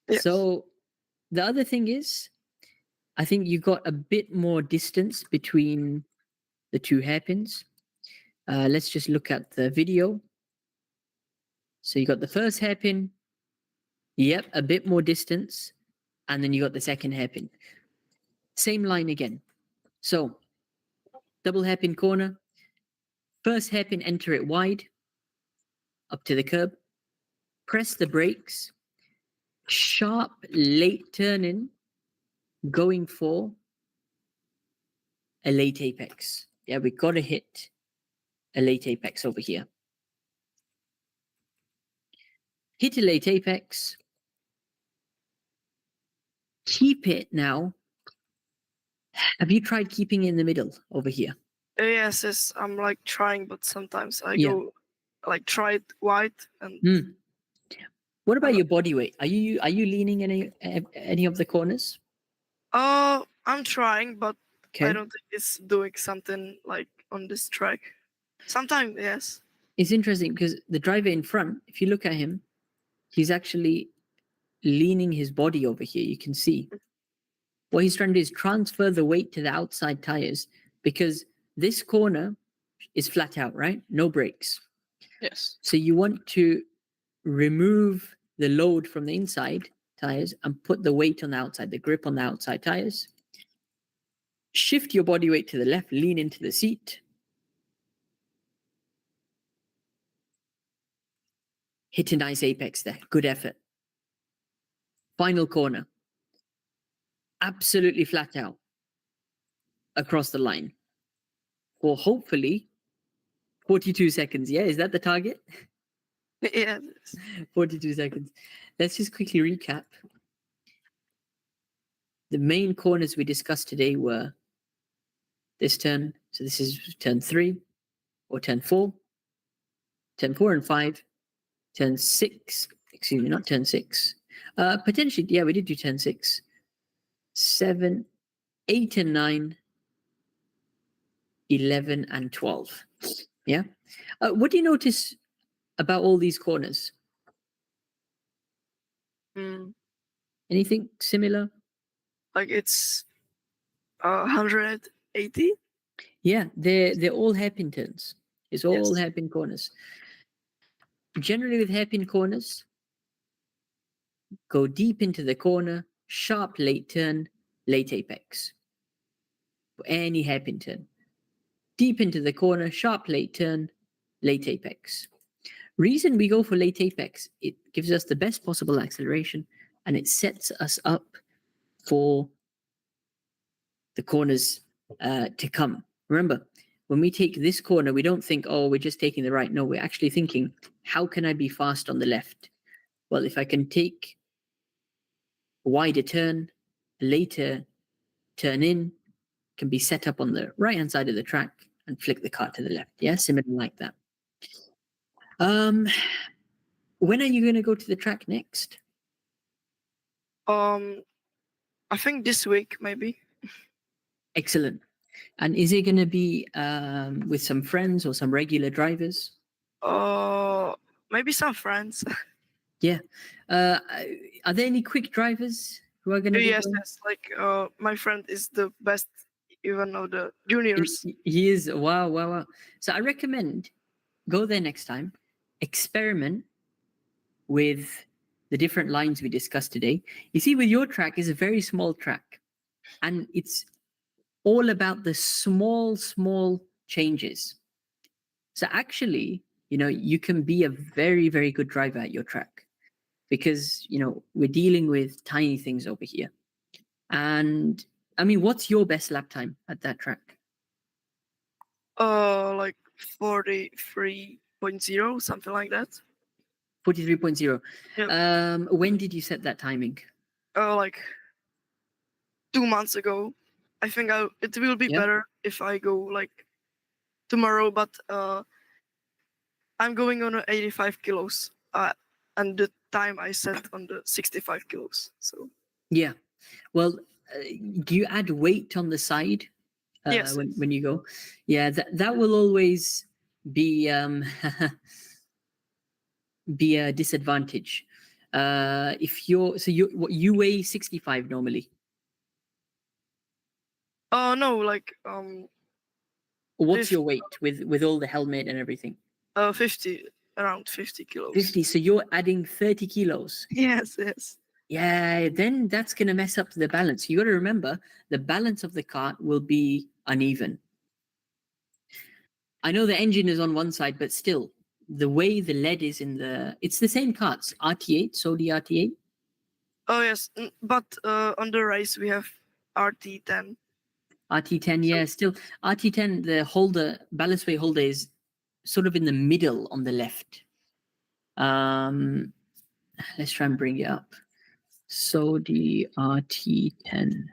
S7: Yes.
S1: So the other thing is, I think you got a bit more distance between the two hairpins. Let's just look at the video. So you got the first hairpin. Yep, a bit more distance. And then you got the second hairpin. Same line again. So double hairpin corner. First hairpin, enter it wide up to the curb. Press the brakes. Sharp late turn in, going for a late apex. Yeah, we got to hit a late apex over here. Hit a late apex. Keep it now Have you tried keeping in the middle over here?
S7: Yes, I'm like trying, but sometimes I
S1: Yeah.
S7: go like try it wide and
S1: Hmm. What about
S7: I'm-
S1: your body weight? Are you leaning any of the corners?
S7: I'm trying, but I
S1: Okay.
S7: don't think it's doing something like on this track. Sometimes yes.
S1: It's interesting because the driver in front, if you look at him, he's actually leaning his body over here. You can see what he's trying to do is transfer the weight to the outside tires because this corner is flat out, right? No brakes.
S4: Yes.
S1: So you want to remove the load from the inside tires and put the weight on the outside, the grip on the outside tires. Shift your body weight to the left, lean into the seat. Hit a nice apex there. Good effort. Final corner. Absolutely flat out across the line. For hopefully 42 seconds. Yeah, is that the target?
S7: Yes.
S1: 42 seconds. Let's just quickly recap. The main corners we discussed today were this turn. So this is turn 3 or turn 4. Turn 4 and 5. Turn 6. Excuse me, not turn 6. Potentially, yeah, we did do turn 6. 7, 8 and 9, 11 and 12. Yeah. What do you notice about all these corners?
S7: Mm,
S1: Anything similar?
S7: like it's 180.
S1: Yeah, they're all hairpin turns. It's all
S7: Yes.
S1: hairpin corners. Generally, with hairpin corners, go deep into the corner, sharp late turn, late apex. For any hairpin turn. Deep into the corner, sharp late turn, late apex. Reason we go for late apex, it gives us the best possible acceleration and it sets us up for the corners to come. Remember, when we take this corner, we don't think, oh, we're just taking the right. No, we're actually thinking, how can I be fast on the left? Well, if I can take a wider turn, later turn in, can be set up on the right-hand side of the track and flick the car to the left. Yeah, similar like that. When are you going to go to the track next?
S7: I think this week maybe.
S1: Excellent. And is it going to be with some friends or some regular drivers?
S7: Maybe some friends.
S1: Yeah. Are there any quick drivers who are going to be
S7: Yes,
S1: going?
S7: yes. Like my friend is the best, even of the juniors.
S1: He is. Wow, wow, wow. So I recommend go there next time, experiment with the different lines we discussed today. You see, with your track is a very small track, and it's all about the small changes. So actually, you can be a very, very good driver at your track because, we're dealing with tiny things over here. And I mean, what's your best lap time at that track?
S7: Like 43.0, something like that.
S1: 43.0.
S7: Yep.
S1: When did you set that timing?
S7: Like 2 months ago. I think it will be
S1: Yeah.
S7: better if I go like tomorrow, but I'm going on 85 kilos. And the time I set on the 65 kilos. So
S1: Yeah. Well, do you add weight on the side
S7: yes.
S1: when you go? Yeah, that will always be be a disadvantage. If you weigh 65 normally.
S7: Oh no, like
S1: What's
S7: Fif-
S1: your weight with all the helmet and everything?
S7: 50, around 50 kilos.
S1: 50. So you're adding 30 kilos.
S7: Yes, yes.
S1: Yeah, then that's going to mess up the balance. You got to remember the balance of the cart will be uneven. I know the engine is on one side, but still, the way the lead is it's the same carts, RT8, Sodi RT8.
S7: Oh yes, but on the race we have RT10.
S1: RT10, yeah, still RT10. The ballast weight holder is sort of in the middle on the left. Let's try and bring it up. Sodi RT10.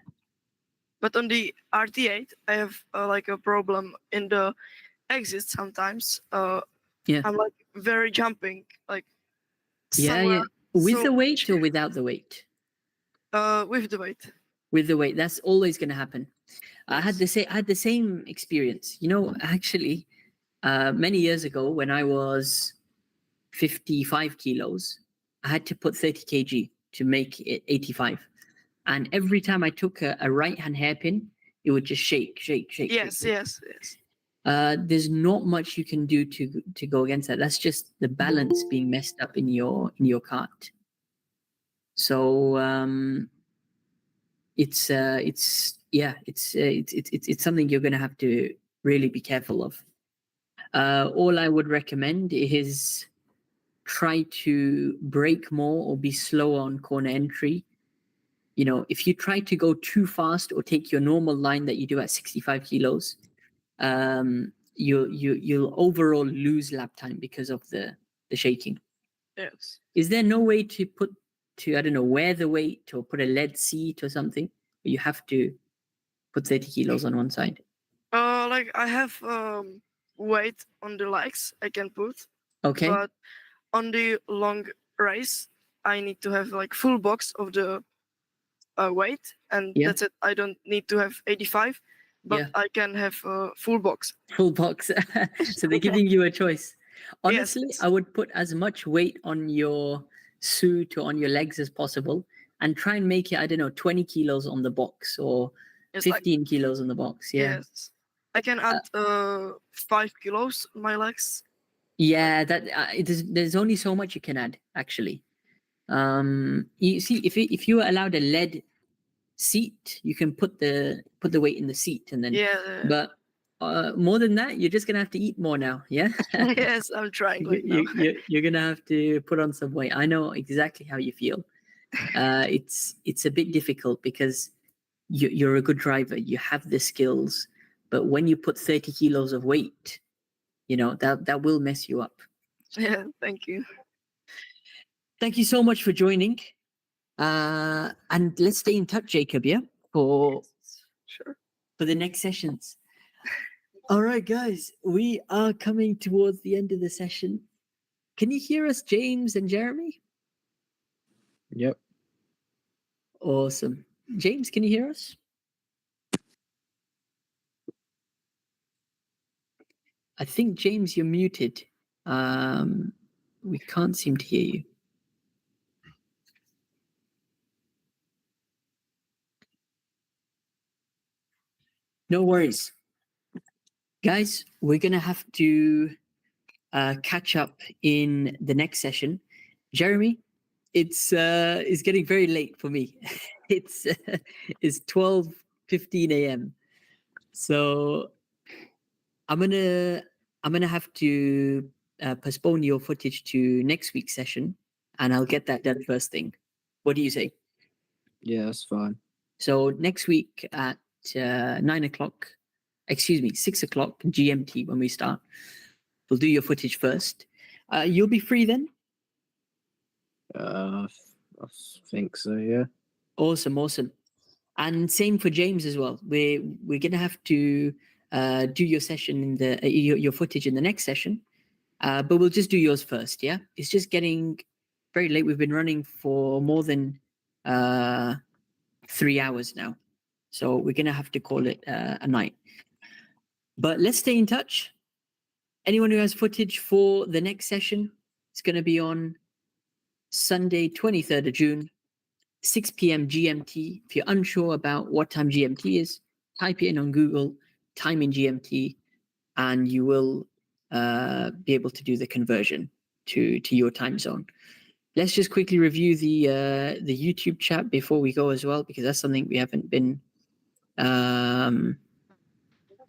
S7: But on the RT8, I have like a problem in the exit sometimes.
S1: Yeah.
S7: I'm like very jumping, like
S1: Yeah,
S7: somewhere.
S1: yeah. With
S7: so
S1: the weight or without the weight?
S7: With the weight.
S1: With the weight, that's always going to happen. I had
S7: Yes.
S1: the same experience. You know, actually, many years ago when I was 55 kilos, I had to put 30 kg to make it 85. And every time I took a right hand hairpin, it would just shake, shake, shake.
S7: Yes,
S1: shake.
S7: yes, yes.
S1: There's not much you can do to go against that. That's just the balance being messed up in your cart. So it's something you're going to have to really be careful of. All I would recommend is try to brake more or be slower on corner entry. You know, if you try to go too fast or take your normal line that you do at 65 kilos, you'll overall lose lap time because of the shaking.
S7: Yes.
S1: Is there no way to I don't know, wear the weight or put a lead seat or something? You have to put 30 kilos on one side.
S7: Like I have weight on the legs I can put,
S1: Okay.
S7: but on the long race I need to have like full box of the weight, and
S1: Yeah.
S7: that's it. I don't need to have 85, but
S1: Yeah.
S7: I can have full box.
S1: Full box. So they're giving you a choice. Honestly,
S7: Yes.
S1: I would put as much weight on your suit or on your legs as possible and try and make it, I don't know, 20 kilos on the box or
S7: It's like
S1: 15 kilos on the box. Yeah.
S7: yes. I can add 5 kilos on my legs.
S1: Yeah, that there's only so much you can add actually. You see, if you were allowed a lead seat, you can put the weight in the seat, and then.
S7: Yeah.
S1: But more than that, you're just gonna have to eat more now. Yeah.
S7: Yes, I'm trying right now.
S1: You're gonna have to put on some weight. I know exactly how you feel. It's a bit difficult because you're a good driver. You have the skills, but when you put 30 kilos of weight, you know that will mess you up.
S7: Yeah, thank you.
S1: Thank you so much for joining. And let's stay in touch, Jacob, yeah?
S7: Sure.
S1: For the next sessions. All right, guys, we are coming towards the end of the session. Can you hear us, James and Jeremy?
S8: Yep.
S1: Awesome. James, can you hear us? I think, James, you're muted. We can't seem to hear you. No worries. Guys, we're going to have to catch up in the next session. Jeremy, it's getting very late for me. It's 12:15 a.m. So I'm gonna have to postpone your footage to next week's session, and I'll get that done first thing. What do you say?
S8: Yeah, that's fine.
S1: So next week at 9 o'clock, excuse me, 6 o'clock GMT when we start, we'll do your footage first. You'll be free then?
S8: I think so. Yeah.
S1: Awesome. And same for James as well. We're gonna have to do your session in the your footage in the next session, but we'll just do yours first. Yeah, it's just getting very late. We've been running for more than 3 hours now, so we're gonna have to call it a night. But let's stay in touch. Anyone who has footage for the next session, it's gonna be on Sunday, 23rd of June. 6 p.m. GMT. If you're unsure about what time GMT is, type it in on Google, time in GMT, and you will be able to do the conversion to your time zone. Let's just quickly review the YouTube chat before we go as well, because that's something we haven't been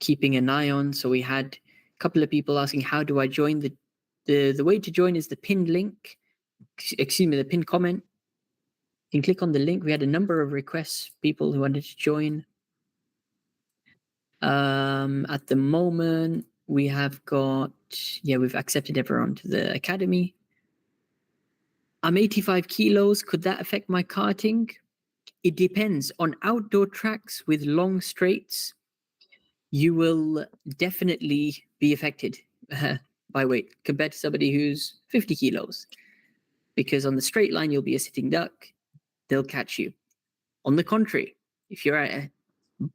S1: keeping an eye on. So we had a couple of people asking, how do I join? The way to join is the pinned link, excuse me, the pinned comment. You can click on the link. We had a number of requests, people who wanted to join. At the moment, we have got, we've accepted everyone to the academy. I'm 85 kilos. Could that affect my karting? It depends. On outdoor tracks with long straights, you will definitely be affected by weight compared to somebody who's 50 kilos. Because on the straight line, you'll be a sitting duck. They'll catch you. On the contrary, if you're at a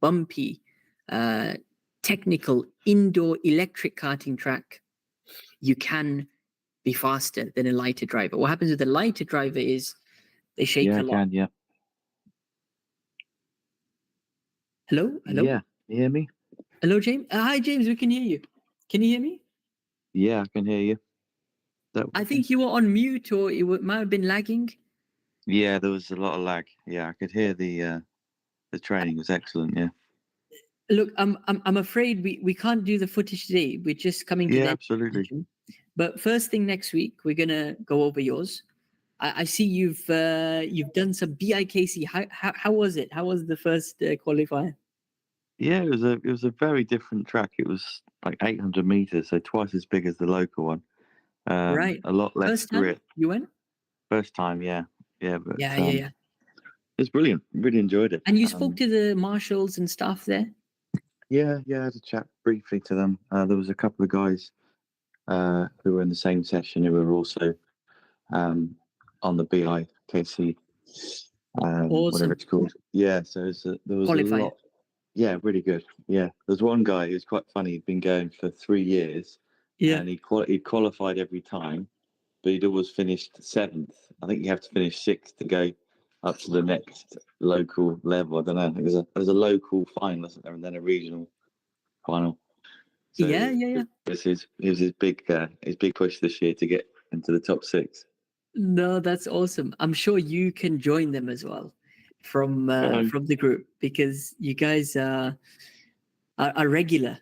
S1: bumpy, technical indoor electric karting track, you can be faster than a lighter driver. What happens with a lighter driver is they shake
S9: Yeah,
S1: a
S9: I
S1: lot.
S9: can. Yeah.
S1: Hello? Hello?
S9: Yeah. You hear me?
S1: Hello, James? Hi, James. We can hear you. Can you hear me?
S9: Yeah, I can hear you.
S1: I think you were on mute, or might have been lagging.
S9: Yeah, there was a lot of lag. Yeah, I could hear the training was excellent. Yeah.
S1: Look, I'm afraid we can't do the footage today. We're just coming to
S9: Yeah,
S1: the end of the
S9: absolutely.
S1: session. But first thing next week, we're gonna go over yours. I see you've done some BIKC. How was it? How was the first qualifier?
S9: Yeah, it was a very different track. It was like 800 meters, so twice as big as the local one.
S1: Right.
S9: A lot less
S1: First time
S9: grip.
S1: you went?
S9: First time, yeah, but
S1: Yeah.
S9: it was brilliant. Really enjoyed it.
S1: And you spoke to the marshals and staff there?
S9: Yeah, I had a chat briefly to them. There was a couple of guys who were in the same session who were also on the BIKC, whatever
S1: Awesome.
S9: it's called. Yeah, so there was
S1: Qualifier.
S9: a lot. Yeah, really good. Yeah, there's one guy who's quite funny. He'd been going for 3 years,
S1: Yeah.
S9: and he qualified every time, but he'd always finished 7th. I think you have to finish 6th to go up to the next local level. I don't know. There's a local final, isn't there, and then a regional final. So
S1: Yeah.
S9: it was his big push this year to get into the top 6.
S1: No, that's awesome. I'm sure you can join them as well from the group, because you guys are regular.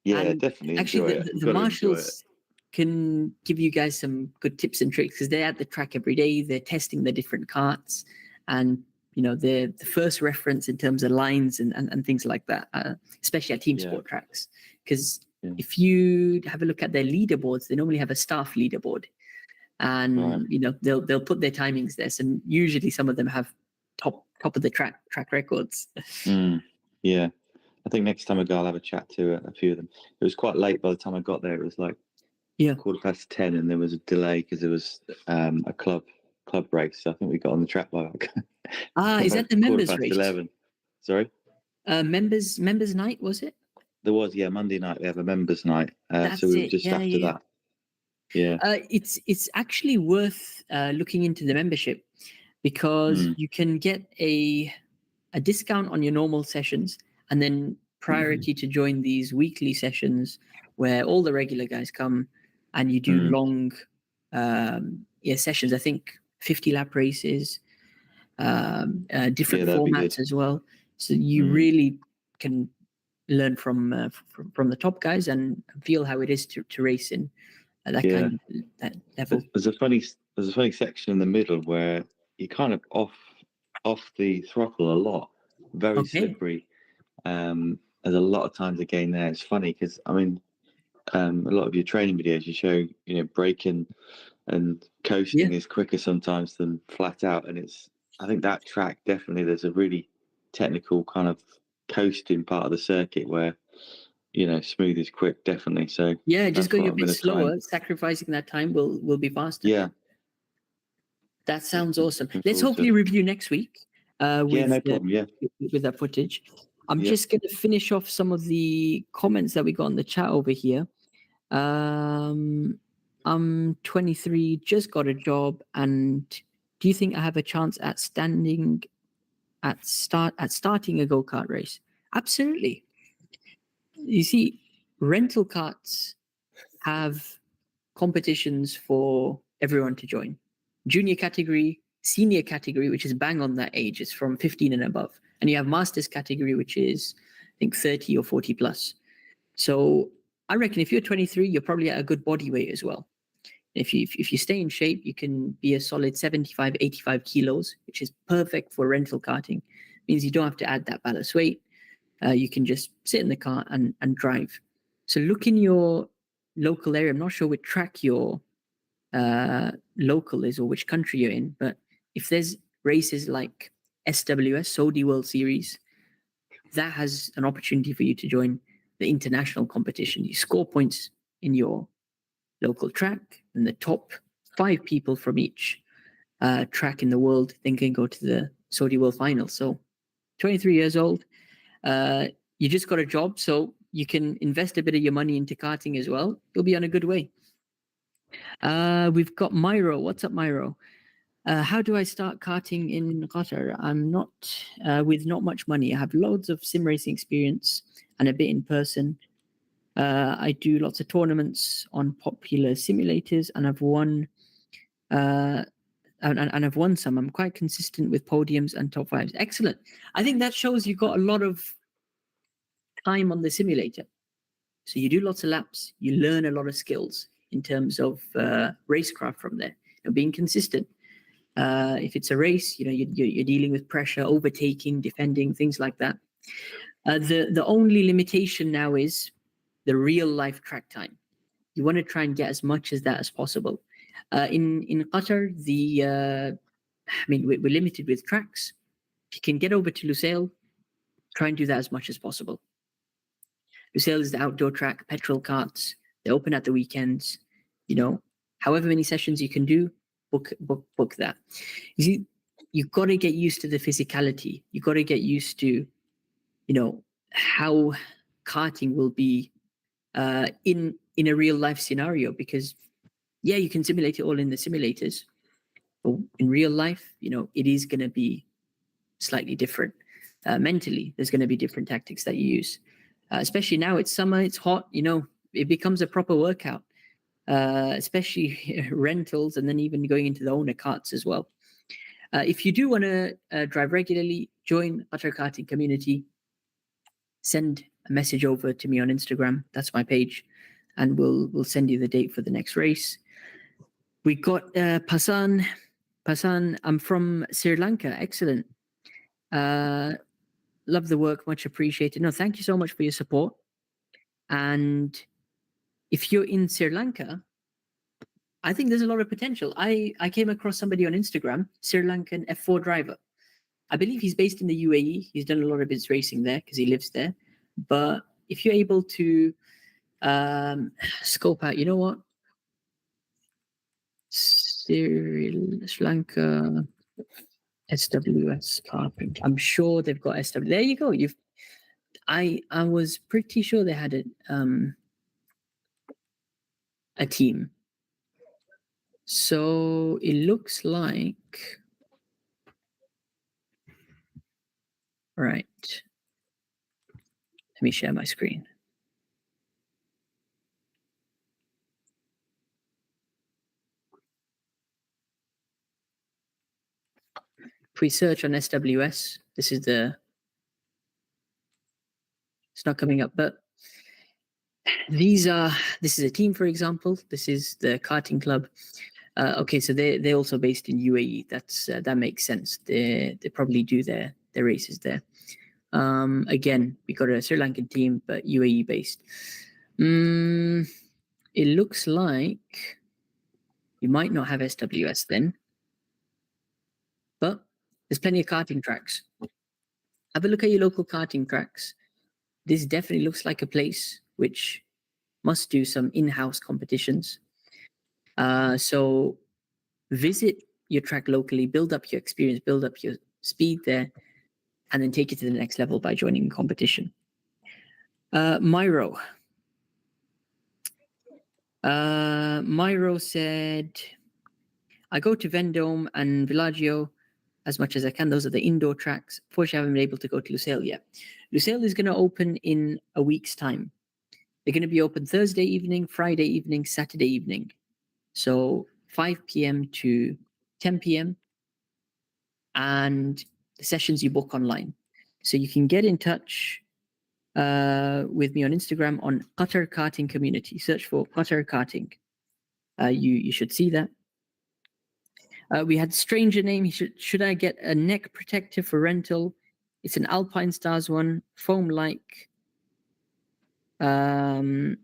S9: Yeah,
S1: And
S9: definitely
S1: actually,
S9: enjoy it.
S1: the marshals can give you guys some good tips and tricks, because they're at the track every day. They're testing the different karts, and they're the first reference in terms of lines and things like that, especially at team sport tracks. Because if you have a look at their leaderboards, they normally have a staff leaderboard, and they'll put their timings there. So usually some of them have top of the track records.
S9: Yeah. I think next time I go, I'll have a chat to a few of them. It was quite late by the time I got there. It was like 10:15, and there was a delay because there was a club race. So I think we got on the track by
S1: is that the members race?
S9: 11. Sorry,
S1: members night, was it?
S9: there was Monday night we have a members night.
S1: That's
S9: so we were
S1: it.
S9: just
S1: Yeah,
S9: after
S1: yeah.
S9: that. Yeah.
S1: It's actually worth looking into the membership, because you can get a discount on your normal sessions, and then priority to join these weekly sessions where all the regular guys come, and you do long sessions. I think 50 lap races, different
S9: that'd be
S1: formats
S9: good.
S1: as well. So you really can learn from the top guys and feel how it is to race in that kind of that level.
S9: There's a funny section in the middle where you kind of off the throttle a lot, very slippery. There's a lot of times again there. It's funny because a lot of your training videos you show braking and coasting is quicker sometimes than flat out, and I think that track definitely there's a really technical kind of coasting part of the circuit where smooth is quick, definitely. So
S1: just going a bit slower, sacrificing that time will be faster.
S9: Yeah,
S1: that sounds awesome. Let's hopefully review next week with
S9: no problem.
S1: With that footage. I'm just going to finish off some of the comments that we got in the chat over here. I'm 23, just got a job, and do you think I have a chance at starting a go-kart race? Absolutely. You see, rental karts have competitions for everyone to join. Junior category, senior category, which is bang on that age, is from 15 and above. And you have masters category, which is, I think, 30 or 40 plus. So I reckon if you're 23, you're probably at a good body weight as well. If you stay in shape, you can be a solid 75, 85 kilos, which is perfect for rental karting. It means you don't have to add that ballast weight. You can just sit in the car and drive. So look in your local area. I'm not sure which track your local is or which country you're in, but if there's races like SWS, Saudi World Series, that has an opportunity for you to join the international competition. You score points in your local track, and the top 5 people from each track in the world then can go to the Saudi World Final. So 23 years old, you just got a job, so you can invest a bit of your money into karting as well. You'll be on a good way. We've got Myro. What's up, Myro? How do I start karting in Qatar? I'm not with not much money. I have loads of sim racing experience and a bit in person. I do lots of tournaments on popular simulators, and I've won. And I've won some. I'm quite consistent with podiums and top 5s. Excellent. I think that shows you've got a lot of time on the simulator. So you do lots of laps. You learn a lot of skills in terms of racecraft from there. Being consistent. If it's a race, you're dealing with pressure, overtaking, defending, things like that. The only limitation now is the real life track time. You want to try and get as much as that as possible. In Qatar, we're limited with tracks. If you can get over to Lusail, try and do that as much as possible. Lusail is the outdoor track, petrol carts. They open at the weekends. However many sessions you can do, book that. You see, you've got to get used to the physicality. You've got to get used to, how karting will be in a real life scenario, because yeah, you can simulate it all in the simulators, but in real life, it is going to be slightly different. Mentally, there's going to be different tactics that you use, especially now. It's summer, it's hot, it becomes a proper workout, especially rentals, and then even going into the owner carts as well. If you do want to drive regularly, join Qatar Karting community. Send a message over to me on Instagram. That's my page, and we'll send you the date for the next race. We got Pasan. Pasan, I'm from Sri Lanka. Excellent. Love the work. Much appreciated. No, thank you so much for your support. And if you're in Sri Lanka, I think there's a lot of potential. I came across somebody on Instagram, Sri Lankan F4 driver. I believe he's based in the UAE. He's done a lot of his racing there because he lives there. But if you're able to scope out, Sri Lanka SWS Karting. I'm sure they've got SW. There you go. I was pretty sure they had a team. So it looks like, right. Let me share my screen. If we search on SWS, it's not coming up, but this is a team, for example. This is the karting club. Okay, so they're also based in UAE. That makes sense. They probably do their races there. Again, we got a Sri Lankan team, but UAE based. It looks like you might not have SWS then, but there's plenty of karting tracks. Have a look at your local karting tracks. This definitely looks like a place which must do some in-house competitions. So visit your track locally, build up your experience, build up your speed there, and then take it to the next level by joining a competition. Myro. Myro said, I go to Vendome and Villaggio as much as I can. Those are the indoor tracks. Fortunately, I haven't been able to go to Lusail yet. Lusail is going to open in a week's time. They're going to be open Thursday evening, Friday evening, Saturday evening. So 5 p.m. to 10 p.m. And the sessions you book online. So you can get in touch with me on Instagram on Qatar Karting Community. Search for Qatar Karting. You should see that. We had stranger name. Should I get a neck protector for rental? It's an Alpine Stars one, foam like. On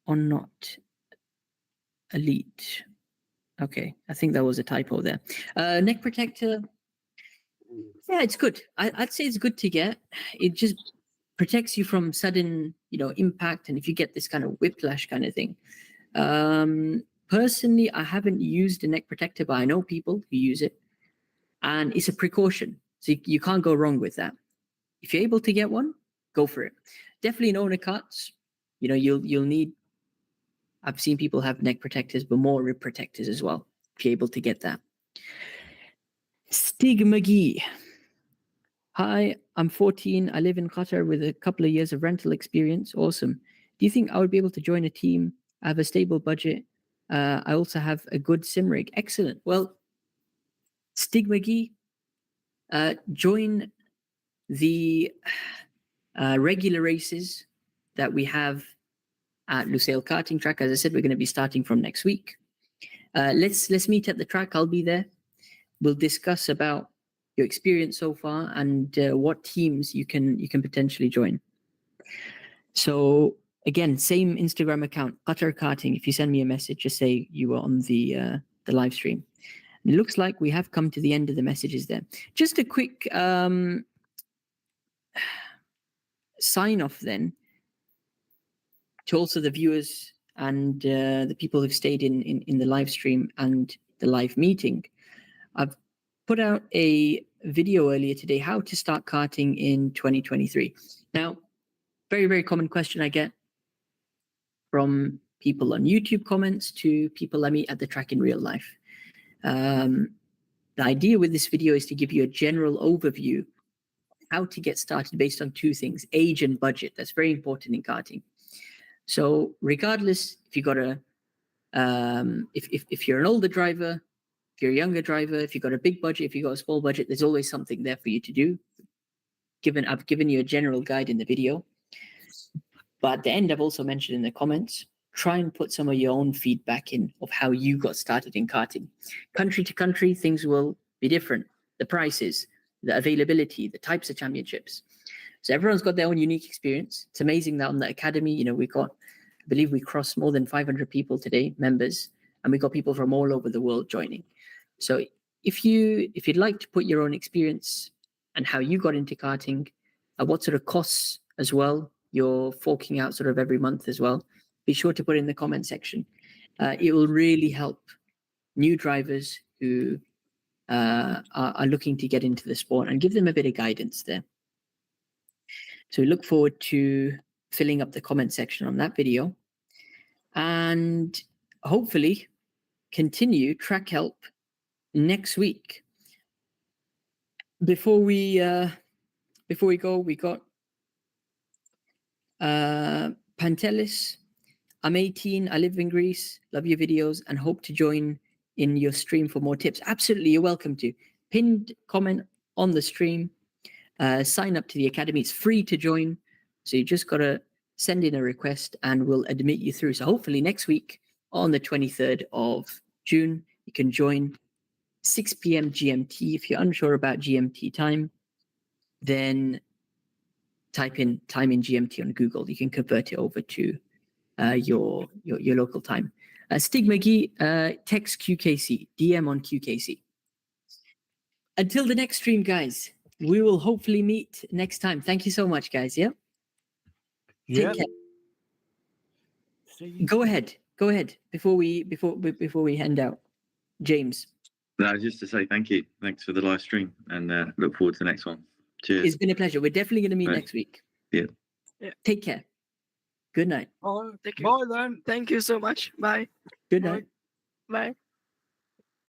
S1: not elite. Okay, I think that was a typo there. Neck protector. Yeah, it's good. I'd say it's good to get. It just protects you from sudden, impact, and if you get this kind of whiplash kind of thing. Personally, I haven't used a neck protector, but I know people who use it, and it's a precaution, so you can't go wrong with that. If you're able to get one, go for it. Definitely in owner cuts, you'll need. I've seen people have neck protectors, but more rib protectors as well, if you're able to get that. Stig McGee. Hi, I'm 14. I live in Qatar with a couple of years of rental experience. Awesome. Do you think I would be able to join a team? I have a stable budget. I also have a good sim rig. Excellent. Well, Stig McGee, join the regular races that we have at Lusail Karting Track. As I said, we're going to be starting from next week. Let's meet at the track. I'll be there. We'll discuss about your experience so far and what teams you can potentially join. So again, same Instagram account, Qatar Karting. If you send me a message, just say you were on the live stream. It looks like we have come to the end of the messages there. Just a quick sign off then to also the viewers and the people who've stayed in the live stream and the live meeting. I've put out a video earlier today, how to start karting in 2023. Now, very, very common question I get from people on YouTube comments to people I meet at the track in real life. The idea with this video is to give you a general overview how to get started based on two things, age and budget. That's very important in karting. So regardless, if you got if you're an older driver, if you're a younger driver, if you've got a big budget, if you've got a small budget, there's always something there for you to do. I've given you a general guide in the video. But at the end, I've also mentioned in the comments, try and put some of your own feedback in of how you got started in karting. Country to country, things will be different. The prices, the availability, the types of championships. So everyone's got their own unique experience. It's amazing that on the academy, we got, I believe we crossed more than 500 people today, members, and we got people from all over the world joining. So if you'd like to put your own experience and how you got into karting, what sort of costs as well you're forking out sort of every month as well, be sure to put in the comment section. It will really help new drivers who are looking to get into the sport and give them a bit of guidance there. So we look forward to filling up the comment section on that video and hopefully continue track help next week. Before we go, we got Pantelis. I'm 18. I live in Greece. Love your videos and hope to join in your stream for more tips. Absolutely, you're welcome to. Pinned comment on the stream. Sign up to the academy. It's free to join. So you just got to send in a request and we'll admit you through. So hopefully next week on the 23rd of June, you can join 6 p.m. GMT. If you're unsure about GMT time, then type in time in GMT on Google. You can convert it over to your local time. Stig McGee, text QKC, DM on QKC. Until the next stream, guys, we will hopefully meet next time. Thank you so much, guys. Yeah. Take care. Go ahead. Before we hand out, James.
S9: No, just to say thank you. Thanks for the live stream, and look forward to the next one. Cheers.
S1: It's been a pleasure. We're definitely going to meet next week.
S9: Yeah.
S1: Take care. Good night.
S7: Oh,
S6: Bye then.
S7: Thank you so much. Bye.
S1: Good night.
S7: Bye.